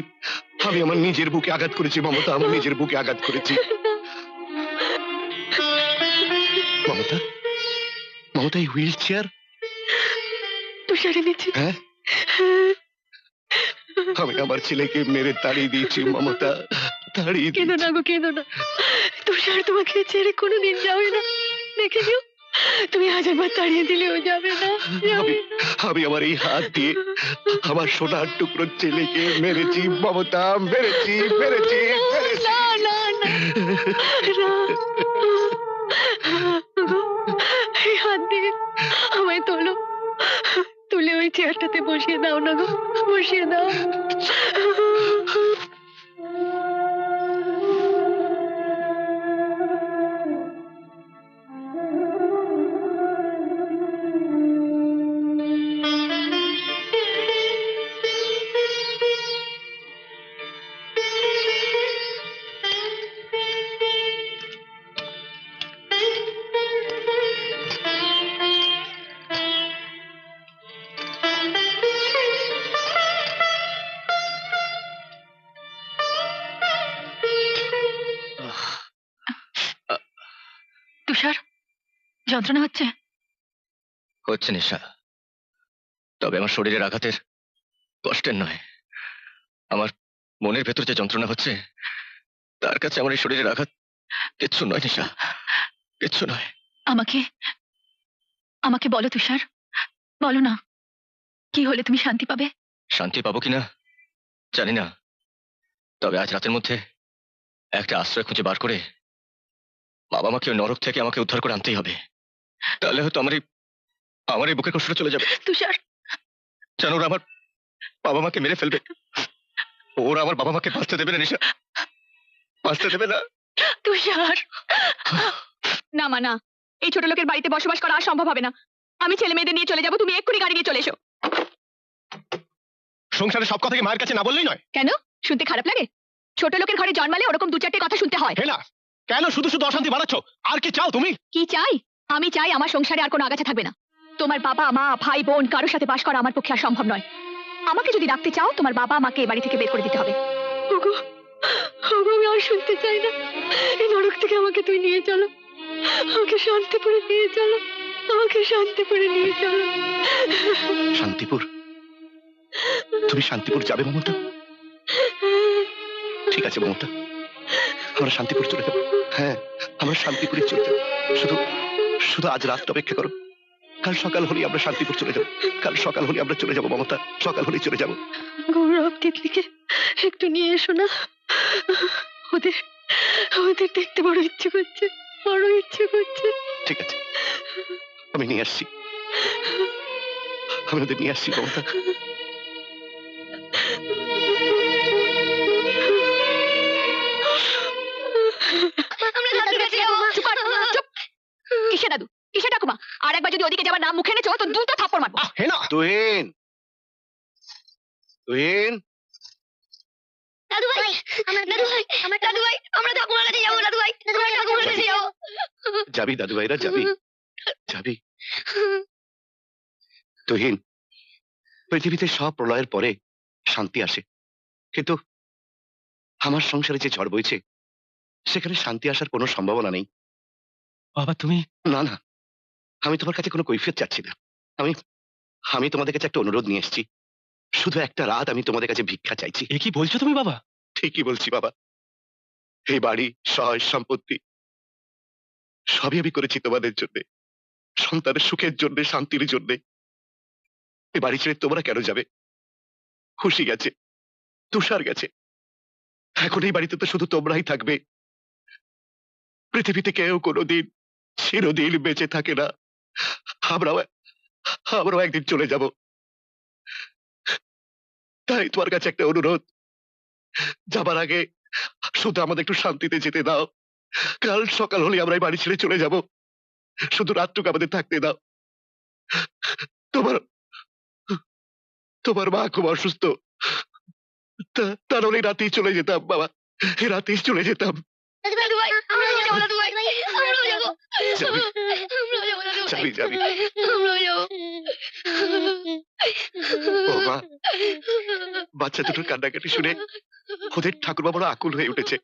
আমি আমার নিজের বুকে আঘাত করেছি মমতা, আমার নিজের বুকে আঘাত করেছি। মমতা, মমতা, এই হুইল চেয়ার তুষার এনেছি। হ্যাঁ, আমি আমার ছেলেকে মেরে তাড়িয়ে দিয়েছি মমতা, তাড়িয়ে কেঁদো না গো, কেঁদো না। তুষার তোমাকে ছেড়ে কোনোদিন যাবে না, দেখে নিও। তুমি 1000বার তাড়িয়ে দিলেও যাবে না, যাবে না। আমি আমার এই হাত দিয়ে আমার সোনার টুকরো ছেলেকে মেরেছি মমতা, মেরেছি, মেরেছি, মেরেছি। না না না, এই হাত দিয়ে আমায় তোলো, তুলে ওই চেয়ারটাতে বসিয়ে দাও না গো, বসিয়ে দাও। তুষার, যন্ত্রণা হচ্ছে? হচ্ছে নিশা, তবে আমার শরীরের আঘাতের কষ্টের নয়, আমার মনের ভেতর যে যন্ত্রণা হচ্ছে তার কাছে আমার এই শরীরের আঘাত কিচ্ছু নয় নিশা, কিচ্ছু নয়। আমাকে আমাকে বলো তুষার, বলো না, কি হলে তুমি শান্তি পাবে? শান্তি পাবো কিনা জানি না, তবে আজ রাতের মধ্যে একটা আশ্রয় খুঁজে বার করে বাবা মাকে ওই নরক থেকে আমাকে উদ্ধার করে আনতেই হবে। তাহলে হয়তো আমার এই বুকের কষ্টটা চলে যাবে। তুষার, জানো ওরা আমার বাবা মাকে মেরে ফেলবে, ওরা আমার বাবা মাকে বাঁচতে দেবে না নিশা, বাঁচতে দেবে না। তুষার, না মা না, এই ছোট লোকের বাড়িতে বসবাস করা আর সম্ভব হবে না। আমি ছেলে মেয়েদের নিয়ে চলে যাবো, তুমি এক্ষুনি গাড়ি নিয়ে চলে এসো। সংসারে সব কথা কি মায়ের কাছে না বললেই নয়? কেন, শুনতে খারাপ লাগে? ছোট লোকের ঘরে জন্মালে ওরকম 2-4টে কথা শুনতে হয়। না, কেন শুধু শুধু অশান্তি বাড়াচ্ছ? আর কি চাও তুমি? কি চাই? আমি চাই আমার সংসারে আর কোনো আগাছা থাকবে না। তোমার বাবা মা ভাই বোন কারোর সাথে বাস করা আমার পক্ষে আর সম্ভব নয়। আমাকে যদি রাখতে চাও তোমার বাবা মাকে এই বাড়ি থেকে বের করে দিতে হবে। ওগো, ওগো, আমি আর শুনতে চাই না। এই নরক থেকে আমাকে তুমি নিয়ে চলো, আমাকে শান্তিপুরে নিয়ে চলো। আমাকে শান্তিপুরে নিয়ে চলো। শান্তিপুর? তুমি শান্তিপুর যাবে মমতা? ঠিক আছে মমতা, আমরা শান্তিপুর চলে যাবো। হ্যাঁ, আমরা শান্তিপুরে চলে যাবো। শুধু শুধু আজ রাতটা অপেক্ষা করো, কাল সকাল হলেই আমরা শান্তিপুর চলে যাবো। কাল সকাল হলেই আমরা চলে যাবো মমতা, সকাল হলেই চলে যাবো। গৌরব তিতলিকে একটু নিয়ে এসো না, ওদের ওদের দেখতে বড় ইচ্ছে করছে, বড় ইচ্ছে করছে। ঠিক আছে, আমি নিয়ে আসছি, আমি ওদের নিয়ে আসছি মমতা। কিসে দাদু, কিসে ঠাকুমা? আর একবার যদি ওদিকে যাবার নাম মুখে এনেছো তো দুটো থাপ্পড় মারবো। তুহিন, তুহিন, দাদু ভাই, আমার দাদু ভাই, আমার দাদু ভাই, আমরা ঠাকুমার কাছে যাবো। দাদু ভাই, আমরা ঠাকুমার কাছে যাবো। যাবি দাদু ভাইরা, যাবি যাবি। তুহিন, পৃথিবীতে সব প্রলয়ের পরে শান্তি আসে, কিন্তু আমার সংসারে যে ঝড় বইছে সেখানে শান্তি আসার কোনো সম্ভাবনা নেই। বাবা তুমি? না না, আমি তোমার কাছে কোনো কৈফিয়ত চাচ্ছি না। আমি আমি তোমাদের কাছে একটা অনুরোধ নিয়ে এসেছি। শুধু একটা রাত আমি তোমাদের কাছে ভিক্ষা চাইছি। এ কি বলছো তুমি বাবা? ঠিকই বলছি বাবা, এই বাড়ি, সয় সম্পত্তি সবই আমি করেছি তোমাদের জন্য, সন্তানের সুখের জন্য, শান্তির জন্য। এই বাড়ি ছেড়ে তোমরা কেন যাবে? খুশি গেছে, তুষার গেছে, এখন এই বাড়িতে তো শুধু তোমরাই থাকবে। পৃথিবীতে কেউ কোনোদিন চিরদিন বেঁচে থাকে না, আমরাও একদিন চলে যাব। তাই তোমার কাছে একটা অনুরোধ, যাবার আগে শুধু আমাদের একটু শান্তিতে যেতে দাও। কাল সকাল হলে আমরা এই বাড়ি ছেড়ে চলে যাব, শুধু রাতটুকু আমাদের থাকতে দাও। তোমার তোমার মা খুব অসুস্থ, তার হলে রাতেই চলে যেতাম বাবা, রাতেই চলে যেতাম। দাদু ভাই, আমরাও যাবো। দাদু ভাই, আমরাও যাবো। যাবি? আমরাও যাবো দাদু ভাই, যাবি যাবি। আমরাও যাবো। ও মা, বাচ্চা দুটোর কান্নাকাটি শুনে ওদের ঠাকুরবা বড় আকুল হয়ে উঠেছে।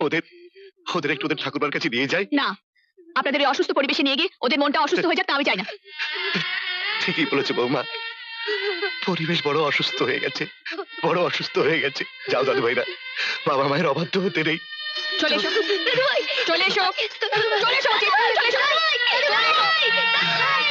ওদের ওদের একটু ওদের ঠাকুরবার কাছে নিয়ে যাই। না, আপনাদের এই অসুস্থ পরিবেশে নিয়ে গিয়ে ওদের মনটা অসুস্থ হয়ে যাক তা আমি চাই না। ঠিকই বলেছে বৌমা, পরিবেশ বড় অসুস্থ হয়ে গেছে, বড় অসুস্থ হয়ে গেছে। যাও দাদু ভাইরা, বাবা মায়ের অবাধ্য হতে নেই। চলে এসো, দাদু ভাই, চলে এসো, চলে এসো, চলে এসো। দাদু ভাই, দাদু ভাই, দাদু ভাই।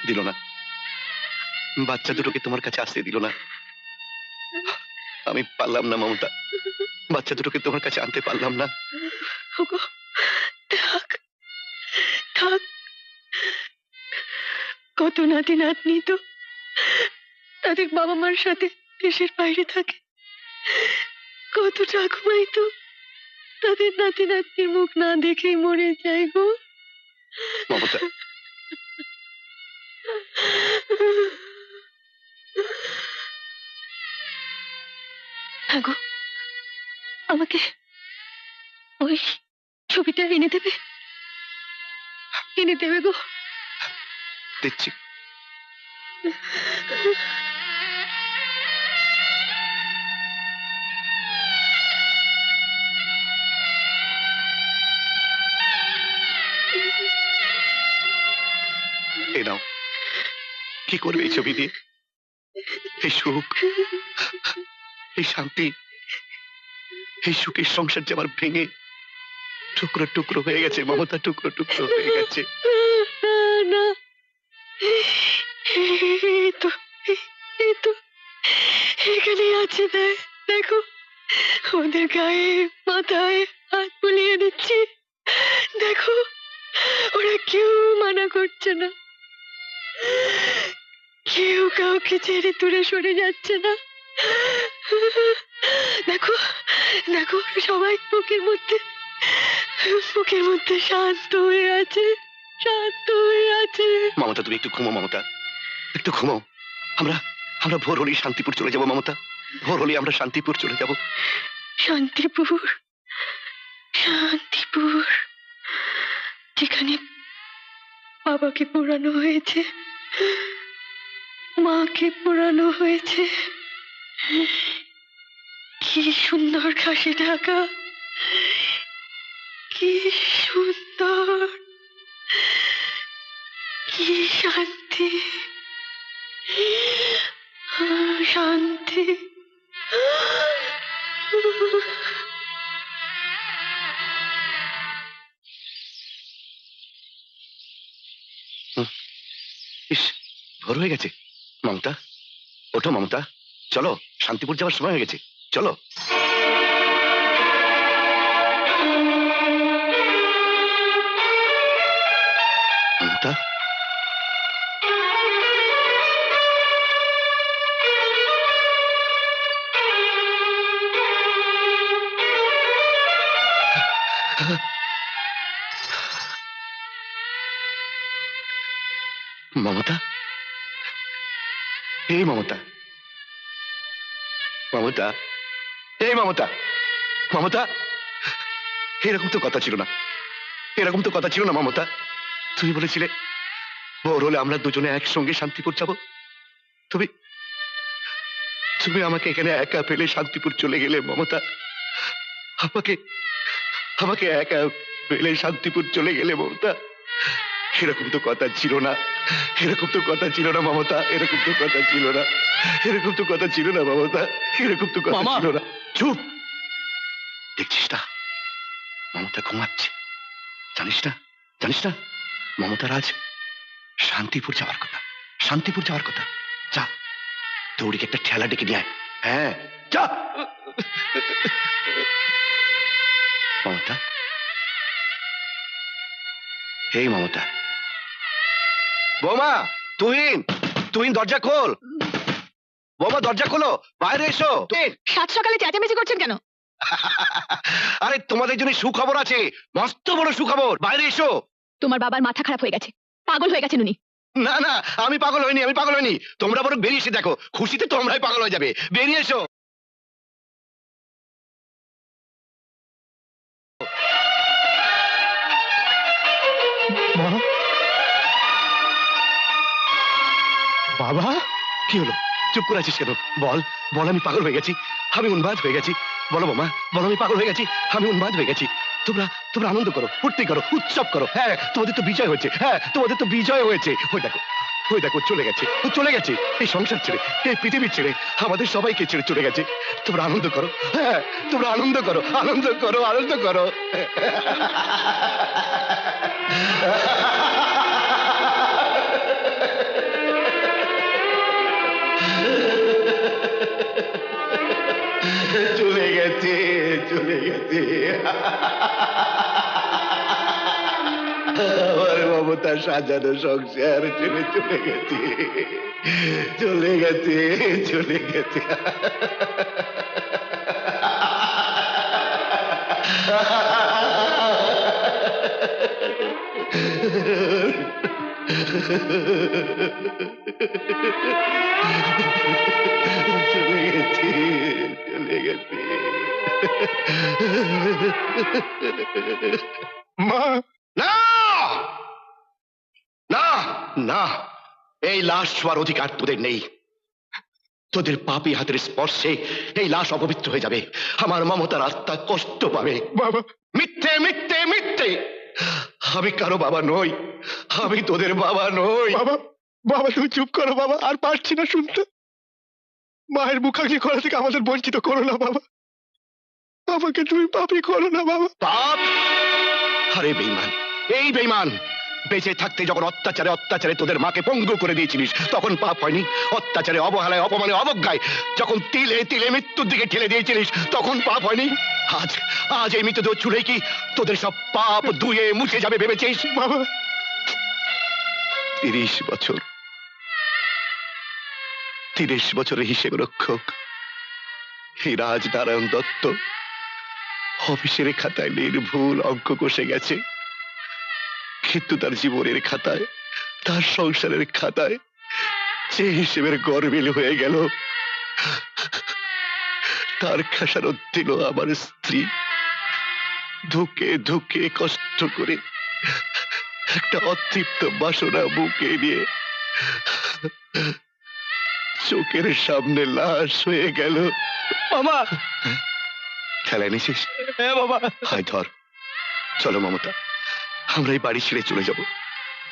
দিল না, বাচ্চা দুটোকে তোমার কাছে আসতে দিল না। আমি পারলাম না মমতা, বাচ্চা দুটোকে তোমার কাছে আনতে পারলাম না। ওগো, থাক থাক, কত নাতি নাতনি তো তাদের বাবা মার সাথে দেশের বাইরে থাকে, কত ঠাকুমাই তো তাদের নাতি নাতনির মুখ না দেখেই মরে যায় গো। মমতা, হ্যাঁ গো, আমাকে ওই ছবিটা এনে দেবে, এনে দেবে গো। দিচ্ছি। এই নাও, কি করবে এই ছবি দিয়ে? এই সুখ, এই শান্তি, এই সুখের সংসার যে আমার ভেঙে টুকরো টুকরো হয়ে গেছে মমতা, টুকরো টুকরো হয়ে গেছে। না, এই তো এই তো এখানে আছে, দেখো ওদের গায়ে মাথায় হাত বুলিয়ে দিচ্ছি, দেখো ওরা কেউ মানা করছে না, কেউ কাউকে ছেড়ে দূরে সরে যাচ্ছে না। দেখো দেখো সবাই বুকের মধ্যে শান্ত হয়ে আছে, শান্ত হয়ে আছে। মমতা তুমি একটু ঘুমো, মমতা একটু ঘুমো। আমরা আমরা ভোর হলেই শান্তিপুর চলে যাব মমতা, ভোর হলেই আমরা শান্তিপুর চলে যাব। শান্তিপুর, শান্তিপুর, যেখানে বাবাকে পোড়ানো হয়েছে, মাকে পোড়ানো হয়েছে। কি সুন্দর ঘাসে ঢাকা, কি সুন্দর, কি শান্তি, শান্তি। ইস, ভোর হয়ে গেছে। মমতা, ওঠো মমতা, চলো, শান্তিপুর যাওয়ার সময় হয়ে গেছে, চলো। মমতা, মমতা, এই মমতা, মমতা, এই মমতা, মমতা, এরকম তো কথা ছিল না, এরকম তো কথা ছিল না মমতা। তুমি বলেছিলে ভোর হলে আমরা দুজনে একসঙ্গে শান্তিপুর যাব। তুমি তুমি আমাকে এখানে একা ফেলে শান্তিপুর চলে গেলে মমতা, আমাকে আমাকে একা ফেলে শান্তিপুর চলে গেলে মমতা। এরকম তো কথা ছিল না, এরকম তো কথা ছিল না মমতা, এরকম তো কথা ছিল না, এরকম তো কথা ছিল না মমতা, এরকম তো কথা ছিল না। চুপ, দেখছিস না মমতা ঘুমাচ্ছে? জানিস না, জানিস না মমতার আজ শান্তিপুর যাওয়ার কথা, শান্তিপুর যাওয়ার কথা। যা, দৌড়িকে একটা ঠেলা ডেকে নিয়ে আয়। হ্যাঁ, যা। মমতা, এই মমতা, বৌমা, তুহিন, তুহিন দরজা খোল, বৌমা দরজা খোলো, বাইরে এসো। সাত সকালে চেঁচামেচি করছেন কেন? আরে তোমাদের জন্য সুখবর আছে, মস্ত বড় সুখবর, বাইরে এসো। তোমার বাবার মাথা খারাপ হয়ে গেছে, পাগল হয়ে গেছেন উনি। না না, আমি পাগল হইনি, আমি পাগল হইনি। তোমরা বরং বেরিয়ে এসে দেখো, খুশিতে তোমরাই পাগল হয়ে যাবে। বেরিয়ে এসো। বাবা, কি হলো? চুপ করে আছিস কেন? বল, বল আমি পাগল হয়ে গেছি, আমি উন্মাদ হয়ে গেছি। বলো মামা, বলো আমি পাগল হয়ে গেছি, আমি উন্মাদ হয়ে গেছি। তোমরা তোমরা আনন্দ করো, ফুর্তি করো, উৎসব করো। হ্যাঁ, তোমাদের তো বিজয় হয়েছে, হ্যাঁ তোমাদের তো বিজয় হয়েছে। ওই দেখো, ওই দেখো, চলে গেছে, ও চলে গেছে, এই সংসার ছেড়ে, এই পৃথিবী ছেড়ে, আমাদের সবাইকে ছেড়ে চলে গেছে। তোমরা আনন্দ করো, হ্যাঁ তোমরা আনন্দ করো, আনন্দ করো, আনন্দ করো। চলে গেছে, চলে গেছে আমার মমতা সাজানো সংসার ছেড়ে চলে গেছে, চলে গেছে, চলে গেছে। চলে গেছে, চলে গেছে। মা, না না না, এই লাশ ছোঁয়ার অধিকার তোদের নেই। তোদের পাপী হাতের স্পর্শে এই লাশ অপবিত্র হয়ে যাবে, আমার মমতার আত্মা কষ্ট পাবে। বাবা, মিথ্যে, মিথ্যে, মিথ্যে। আমি কারো বাবা নই, আমি তোদের বাবা নই। বাবা, বাবা তুমি চুপ করো বাবা, আর পারছি না শুনতে। মায়ের মুখাগ্নি করা থেকে আমাদের বঞ্চিত করো না বাবা, আমাকে তুমি পাপী করো না বাবা। পাপ? আরে বেঈমান, এই বেঈমান, বেঁচে থাকতে যখন অত্যাচারে অত্যাচারে তোদের মাকে পঙ্গু করে দিয়েছিলিস তখন পাপ হয়নি? অত্যাচারে, অবহেলায়, অপমানে, অবজ্ঞায় যখন তিলে তিলে মৃত্যুর দিকে ঠেলে দিয়েছিলিস তখন পাপ হয়নি? আজ আজ এই মৃতদেহ ছুঁড়ে কি তোদের সব পাপ ধুয়ে মুছে যাবে ভেবেছিস? বাবা, 30 বছর, 30 বছরের হিসেব রক্ষক এই রাজনারায়ণ দত্ত অফিসের খাতায় নির্ভুল অঙ্ক কষে গেছে, কিন্তু তার জীবনের খাতায়, তার সংসারের খাতায় যে হিসেবের গরমিল হয়ে গেল, তার খেসারত দিল আমার স্ত্রী, ধুকে ধুকে কষ্ট করে একটা অতৃপ্ত বাসনা বুকে নিয়ে চোখের সামনে লাশ হয়ে গেল। মামা খেলা এনেছিস? হ্যাঁ বাবা। হায় ধর, চলো মমতা, আমরা এই বাড়ি ছেড়ে চলে যাব,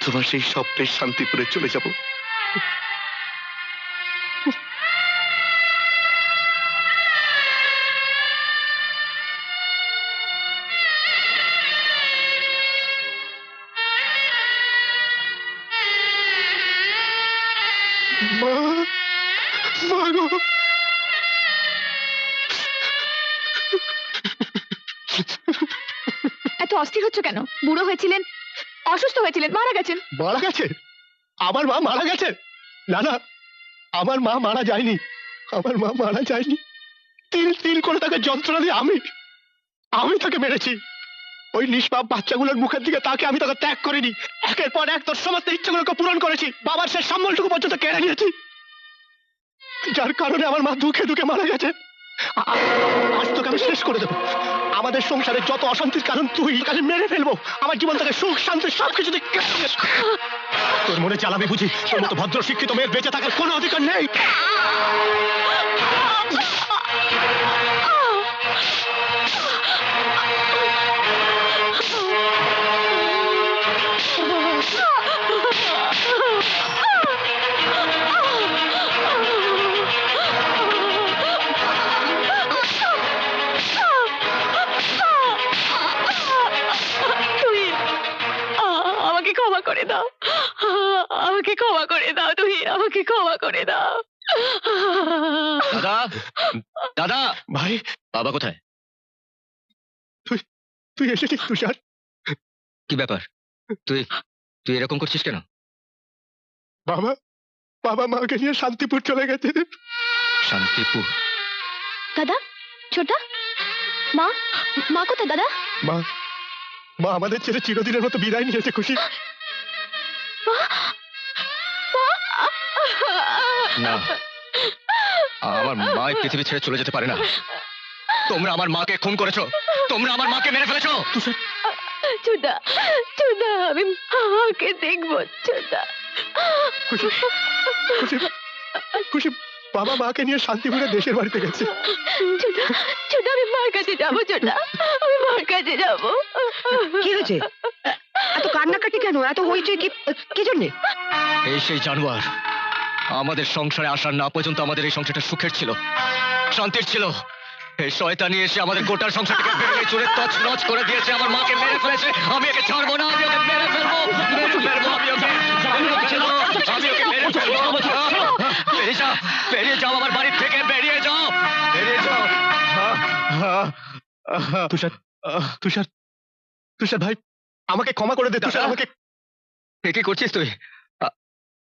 তোমার সেই স্বপ্নের শান্তিপুরে চলে যাব। মা, মা গো। এত অস্থির হচ্ছ কেন? বুড়ো হয়েছিলেন, অসুস্থ হয়েছিলেন, মারা গেছেন। মারা গেছে? আমার মা মারা গেছে? না না, আমার মা মারা যায়নি, আমার মা মারা যায়নি। তিল তিল করে তাকে যন্ত্রণা দিয়ে আমি তাকে মেরেছি। ওই নিষ্পাপ বাচ্চাগুলোর মুখের দিকে তাকে আমি তাকে ত্যাগ করিনি। একের পর এক তোর সমস্ত ইচ্ছেগুলোকে পূরণ করেছি, বাবার শেষ সম্বলটুকু পর্যন্ত কেড়ে নিয়েছি, যার কারণে আমার মা দুঃখে দুঃখে মারা গেছে। আজ তোকে আমি শেষ করে দেবো। আমাদের সংসারে যত অশান্তির কারণ তুই, তাকে মেরে ফেলবো। আমার জীবন থেকে সুখ শান্তি সবকিছু তোর মনে চালাবে বুঝি? তোর মতো ভদ্র শিক্ষিত মেয়ের বেঁচে থাকার কোনো অধিকার নেই। আমাকে ক্ষমা করে দাও, আমাকে ক্ষমা করে দাও, তুই আমাকে ক্ষমা করে দাও। দাদা, দাদা, ভাই, বাবা কোথায়? তুই এসেছিস তুষার? কি ব্যাপার, তুই তুই এরকম করছিস কেন? বাবা, বাবা মাকে নিয়ে শান্তিপুর চলে গেছে। শান্তিপুর? দাদা, ছোটা, মা, মা কোথায় দাদা? মা, মা আমাদের ছেড়ে চিরদিনের মতো বিদায় নিয়েছে। খুশি? না, আমার মা এই পৃথিবী ছেড়ে চলে যেতে পারে না। তোমরা আমার মাকে খুন করেছো, তোমরা আমার মাকে মেরে ফেলেছো। ছোটা, ছোটা, আমি মাকে দেখবো। ছোটা, খুশি, খুশি, খুশি, বাবা মাকে নিয়ে শান্তিপুরে দেশের বাড়িতে গেছে। ছোটা, ছোটা, আমি মার কাছে যাবো। ছোটা, আমি মার কাছে যাবো। কি হয়েছে? এত কান্নাকাটি কেন? এত হইচই কি জন্যে? এই সেই জানোয়ার আমাদের সংসারে আসার না পর্যন্ত আমাদের এই সংসারটা সুখের ছিল, শান্তির ছিল। এই শয়তানি এসে আমাদের গোটার সংসারটাকে ভেঙে চুরে তছনছ করে দিয়েছে, আমার মাকে মেরে ফেলেছে। আমি একে ছাড়বো না, আমি ওকে মেরে ফেলবো, মেরে ফেলবো, আমি ওকে মেরে ফেলবো। বেরিয়ে যাও, বেরিয়ে যাও আমার বাড়ি থেকে, বেরিয়ে যাও, বেরিয়ে যাও। তুষার, তুষার, তুষার ভাই, আমাকে ক্ষমা করে দে। তুষার, আমাকে। কি করছিস তুই?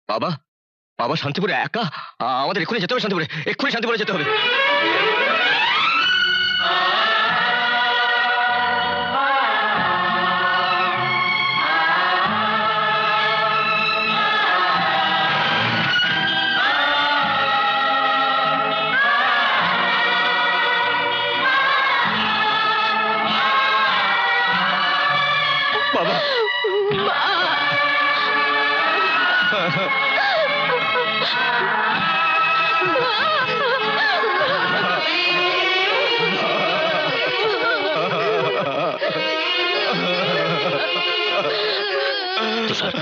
বাবা, বাবা শান্তিপুরে একা? আমাদের এক্ষুনি যেতে হবে শান্তিপুরে, এক্ষুনি শান্তিপুরে যেতে হবে। বাবা, তুষার,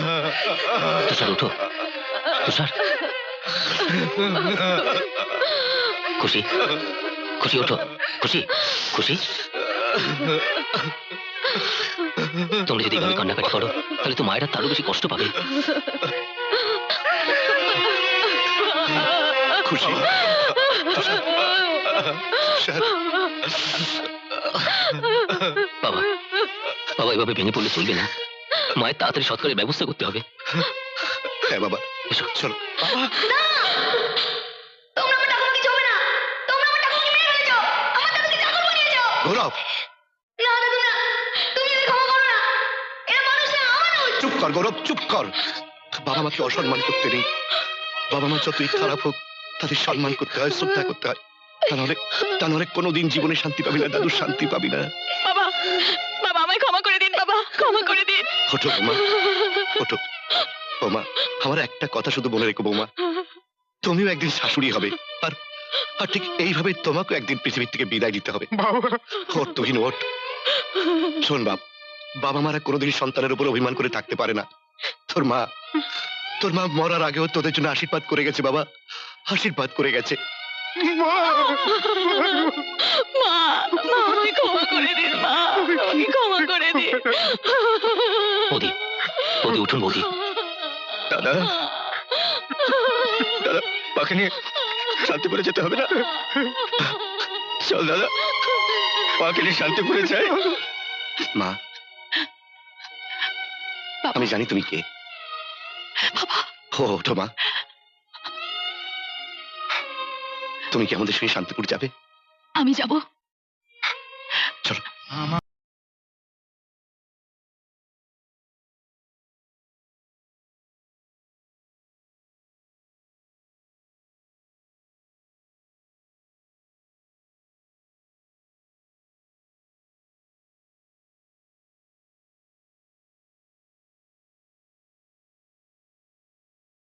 তুষার উঠো, তুষার। খুশি, খুশি ওঠো, খুশি, খুশি। তোমরা যদি এভাবে কান্নাকাটি করো তাহলে তো মায়েরা তারও বেশি কষ্ট পাবে। খুশি, বাবা, বাবা এভাবে ভেঙে পড়লে চলবে না, মায়ের তাড়াতাড়ি সৎকারের ব্যবস্থা করতে হবে। হ্যাঁ বাবা, এসো, চলো। গৌরব, চুপ কর গৌরব, চুপ কর। বাবা মাকে অসম্মান করতে নেই। বাবা মা যতই খারাপ হোক তাদের সম্মান করতে হয়, শ্রদ্ধা করতে হয়। তা নাহলে কোনোদিন জীবনে শান্তি পাবি না দাদু, শান্তি পাবি না। বাবা, ওঠো বৌমা, ওঠো। বৌমা, আমার একটা কথা শুধু মনে রেখো বৌমা, তুমিও একদিন শাশুড়ি হবে, আর আর ঠিক এইভাবে তোমাকে একদিন পৃথিবীর থেকে বিদায় দিতে হবে। ওঠ তুহিন, ওঠ। শোন বাবা মারা কোনোদিন সন্তানের উপর অভিমান করে থাকতে পারে না। তোর মা মরার আগেও তোদের জন্য আশীর্বাদ করে গেছে বাবা, আশীর্বাদ করে গেছে। বৌদি, বৌদি উঠুন বৌদি। দাদা, দাদা, পাকে নিয়ে শান্তিপুরে যেতে হবে না? চল দাদা, পাকে নিয়ে শান্তিপুরে যাই। মা, আমি জানি তুমি কে। ওঠো মা, তুমি কি আমাদের সঙ্গে শান্তিপুর যাবে? আমি যাব। চলো।